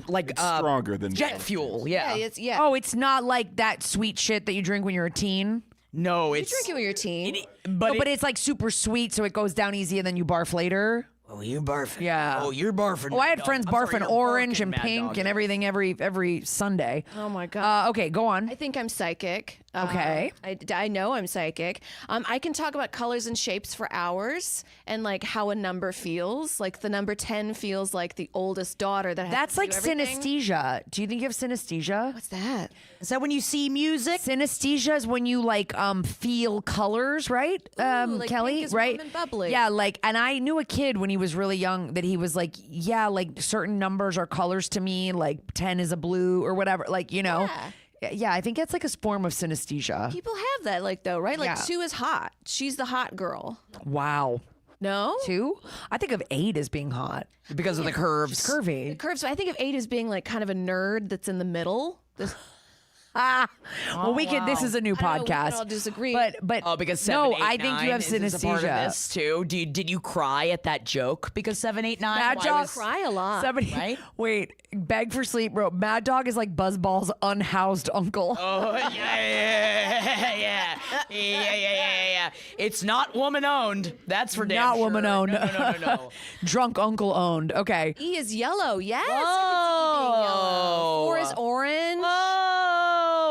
like It's stronger than jet fuel. Yeah. Yeah. Oh, it's not like that sweet shit that you drink when you're a teen. No, You it's drink it when you're a teen. But it's like super sweet, so it goes down easy, and then you barf later. Oh, you're barfing. Yeah. Oh, you're barfing. Oh, I Mad had Dog. friends I'm sorry, barfing you're orange barking, and Mad pink Dog. and everything every Sunday. Oh my god. Okay, go on. I think I'm psychic. Okay. I know I'm psychic. I can talk about colors and shapes for hours and like how a number feels. Like the number 10 feels like the oldest daughter that has That's to like do everything. synesthesia. Do you think you have synesthesia? What's that? Is that when you see music? Synesthesia is when you like feel colors, right? like Kelly, pink is right? warm and bubbly. Yeah, like, and I knew a kid when he was really young that he was like, yeah, like certain numbers are colors to me, like 10 is a blue or whatever, like, you know. Yeah, I think it's like a form of synesthesia. People have that, like though, right? Like Yeah. Sue is hot. She's the hot girl. Wow. No? 2? I think of 8 as being hot. Because of the curves. Curvy. The curves. I think of 8 as being like kind of a nerd that's in the middle. Well, we can. This is a new I don't know, we podcast. can all disagree. But Oh, because no, 7, 8, I think you have 9 is a part of synesthesia. this too. Did you cry at that joke because 7, 8, 9? Mad Why Dog was- cry a lot. Somebody, right? Wait, beg for sleep, bro. Mad Dog is like Buzzball's unhoused uncle. Oh yeah. It's not woman owned. That's for damn Not sure. woman owned. No. Drunk uncle owned. Okay. E is yellow. Yes. Whoa. I can see E being yellow. 4 is orange. Whoa!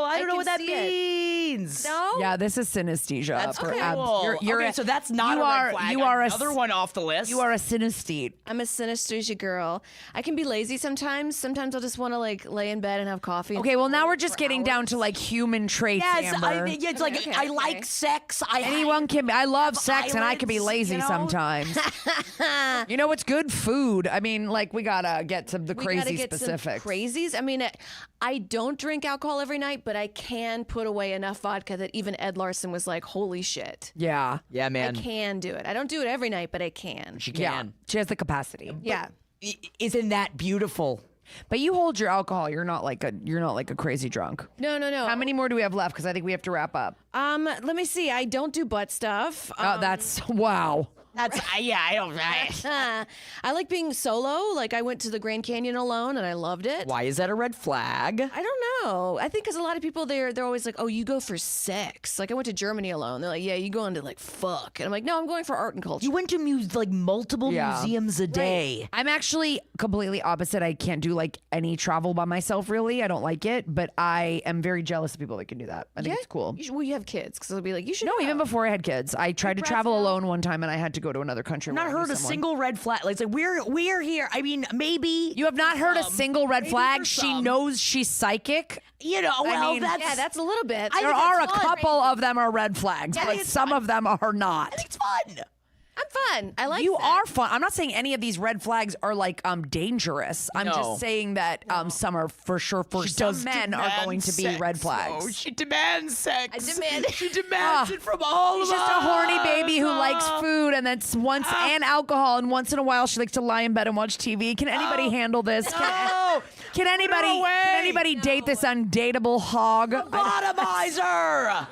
I don't know can what that see it. means. No. Yeah, this is synesthesia. That's for cool. abs. Okay, so that's not you a red are, flag. You are Another one off the list. You are a synesthete. I'm a synesthesia girl. I can be lazy sometimes. Sometimes I'll just want to like lay in bed and have coffee. Okay, well now we're just getting down to like human traits, Yes, Amber. it's like Okay, I okay. like sex. Anyone can. I love sex, and I can be eyelids, lazy you know? sometimes. You know what's good? Food. I mean, like we gotta get some the We gotta crazy get specifics. some crazies. I mean, I don't drink alcohol every night, but I can put away enough vodka that even Ed Larson was like, "Holy shit!" Yeah, Yeah, man. I can do it. I don't do it every night, but I can. She yeah. can. She has the capacity. Yeah. Isn't that beautiful? But you hold your alcohol. You're not like a crazy drunk. No. How many more do we have left? Because I think we have to wrap up. Let me see. I don't do butt stuff. Oh, that's wow. That's I don't. I like being solo. Like I went to the Grand Canyon alone, and I loved it. Why is that a red flag? I don't know. I think because a lot of people they're always like, oh, you go for sex. Like I went to Germany alone. They're like, yeah, you go into like fuck, and I'm like, no, I'm going for art and culture. You went to multiple Yeah. museums a day. I'm actually completely opposite. I can't do like any travel by myself, really. I don't like it, but I am very jealous of people that can do that. I think it's cool. Well, you have kids, because it'll be like, you should. No, go. even before I had kids, I tried to travel alone one time, and I had to go to another country. I've not where I knew heard a someone. single red flag. Like we're here. I mean, maybe You have not heard a some. single red Maybe flag. for She some. knows she's psychic. You know, well, mean, that's a little bit. There are a couple of them are red flags, Yeah, but it's some of them are not. it's fun. I'm fun. I like You sex. are fun. I'm not saying any of these red flags are like dangerous. I'm No. just saying that some are for sure for She some does men are demand going to be sex, red flags. though. She demands sex. I demand it. She demands it from all She's of just a horny baby who us. likes food and that's once and alcohol, and once in a while she likes to lie in bed and watch TV. Can anybody handle this? Can anybody date this undateable hog? Lobotomizer.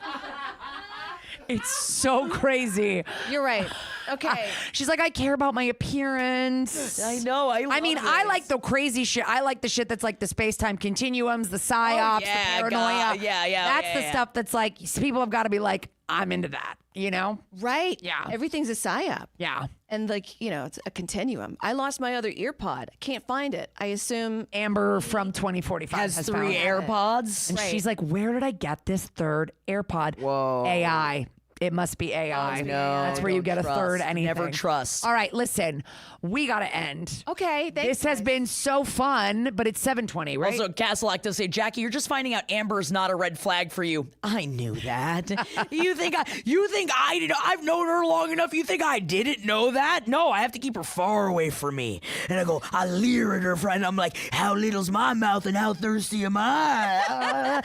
It's so crazy. You're right. Okay. She's like, I care about my appearance. I know. I mean, love I this. like the crazy shit. I like the shit that's like the space-time continuums, the psyops, yeah, the paranoia. God. Yeah, That's yeah, the yeah. stuff that's like people have got to be like, I'm into that. You know? Right. Yeah. Everything's a psyop. Yeah. And like, it's a continuum. I lost my other ear pod. I can't find it. I assume Amber from 2045 has has 3 found it. AirPods. And she's like, where did I get this third AirPod? Whoa. AI. It must be AI. No, That's where you don't get trust. a third anything. Never trust. All right, listen. We got to end. Okay, thanks. This has been so fun, but it's 7:20, right? Also, Castleac does say, Jackie, you're just finding out Amber's not a red flag for you. I knew that. you think I did? I've known her long enough. You think I didn't know that? No, I have to keep her far away from me. And I leer at her friend. I'm like, how little's my mouth and how thirsty am I?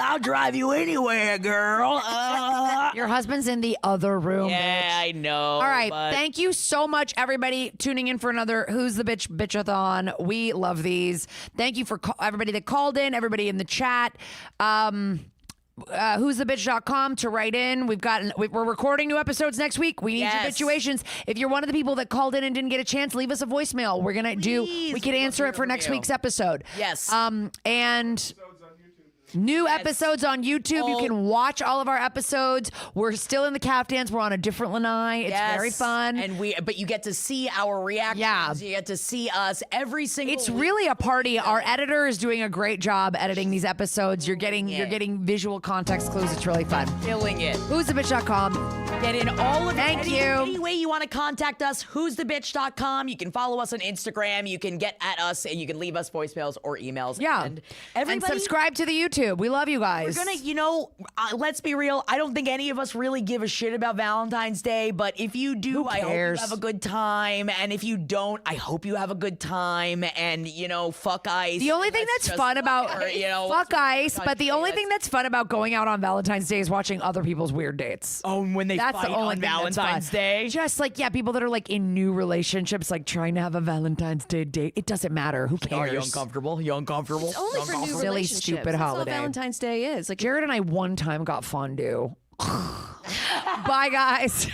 I'll drive you anywhere, girl. Your husband's in the other room. Yeah, bitch. I know. All right. but- Thank you so much, everybody, tuning in for another Who's the Bitch Bitchathon. We love these. Thank you for everybody that called in, everybody in the chat. who'sthebitch.com to write in. We're recording new episodes next week. We need your Yes. situations. If you're one of the people that called in and didn't get a chance, leave us a voicemail. We're gonna we could answer it for next week's episode. Yes. And new episodes on YouTube. You can watch all of our episodes. We're still in the caftans. We're on a different lanai. It's very fun. And but you get to see our reactions. Yeah. You get to see us every single It's week. really a party. Our editor is doing a great job editing these episodes. You're getting visual context clues. It's really fun. Killing it. Who'sthebitch.com. Get in all of Thank you. Any way you want to contact us, who'sthebitch.com. You can follow us on Instagram. You can get at us and you can leave us voicemails or emails. Yeah. And And subscribe to the YouTube. We love you guys. We're gonna, let's be real. I don't think any of us really give a shit about Valentine's Day, but if you do, I hope you cares? have a good time. And if you don't, I hope you have a good time. And, fuck ice. The only thing that's fun about fuck ice, but the only thing that's fun about going out on Valentine's Day is watching other people's weird dates. Oh, when they that's That's the fight only on thing that's Valentine's fun. Day. Just like, yeah, people that are like in new relationships, like trying to have a Valentine's Day date. It doesn't matter. Who cares? Are you uncomfortable? You uncomfortable? It's only for new Silly, relationships. stupid That's holiday. all Valentine's Day is. Like Jared and I one time got fondue. Bye, guys.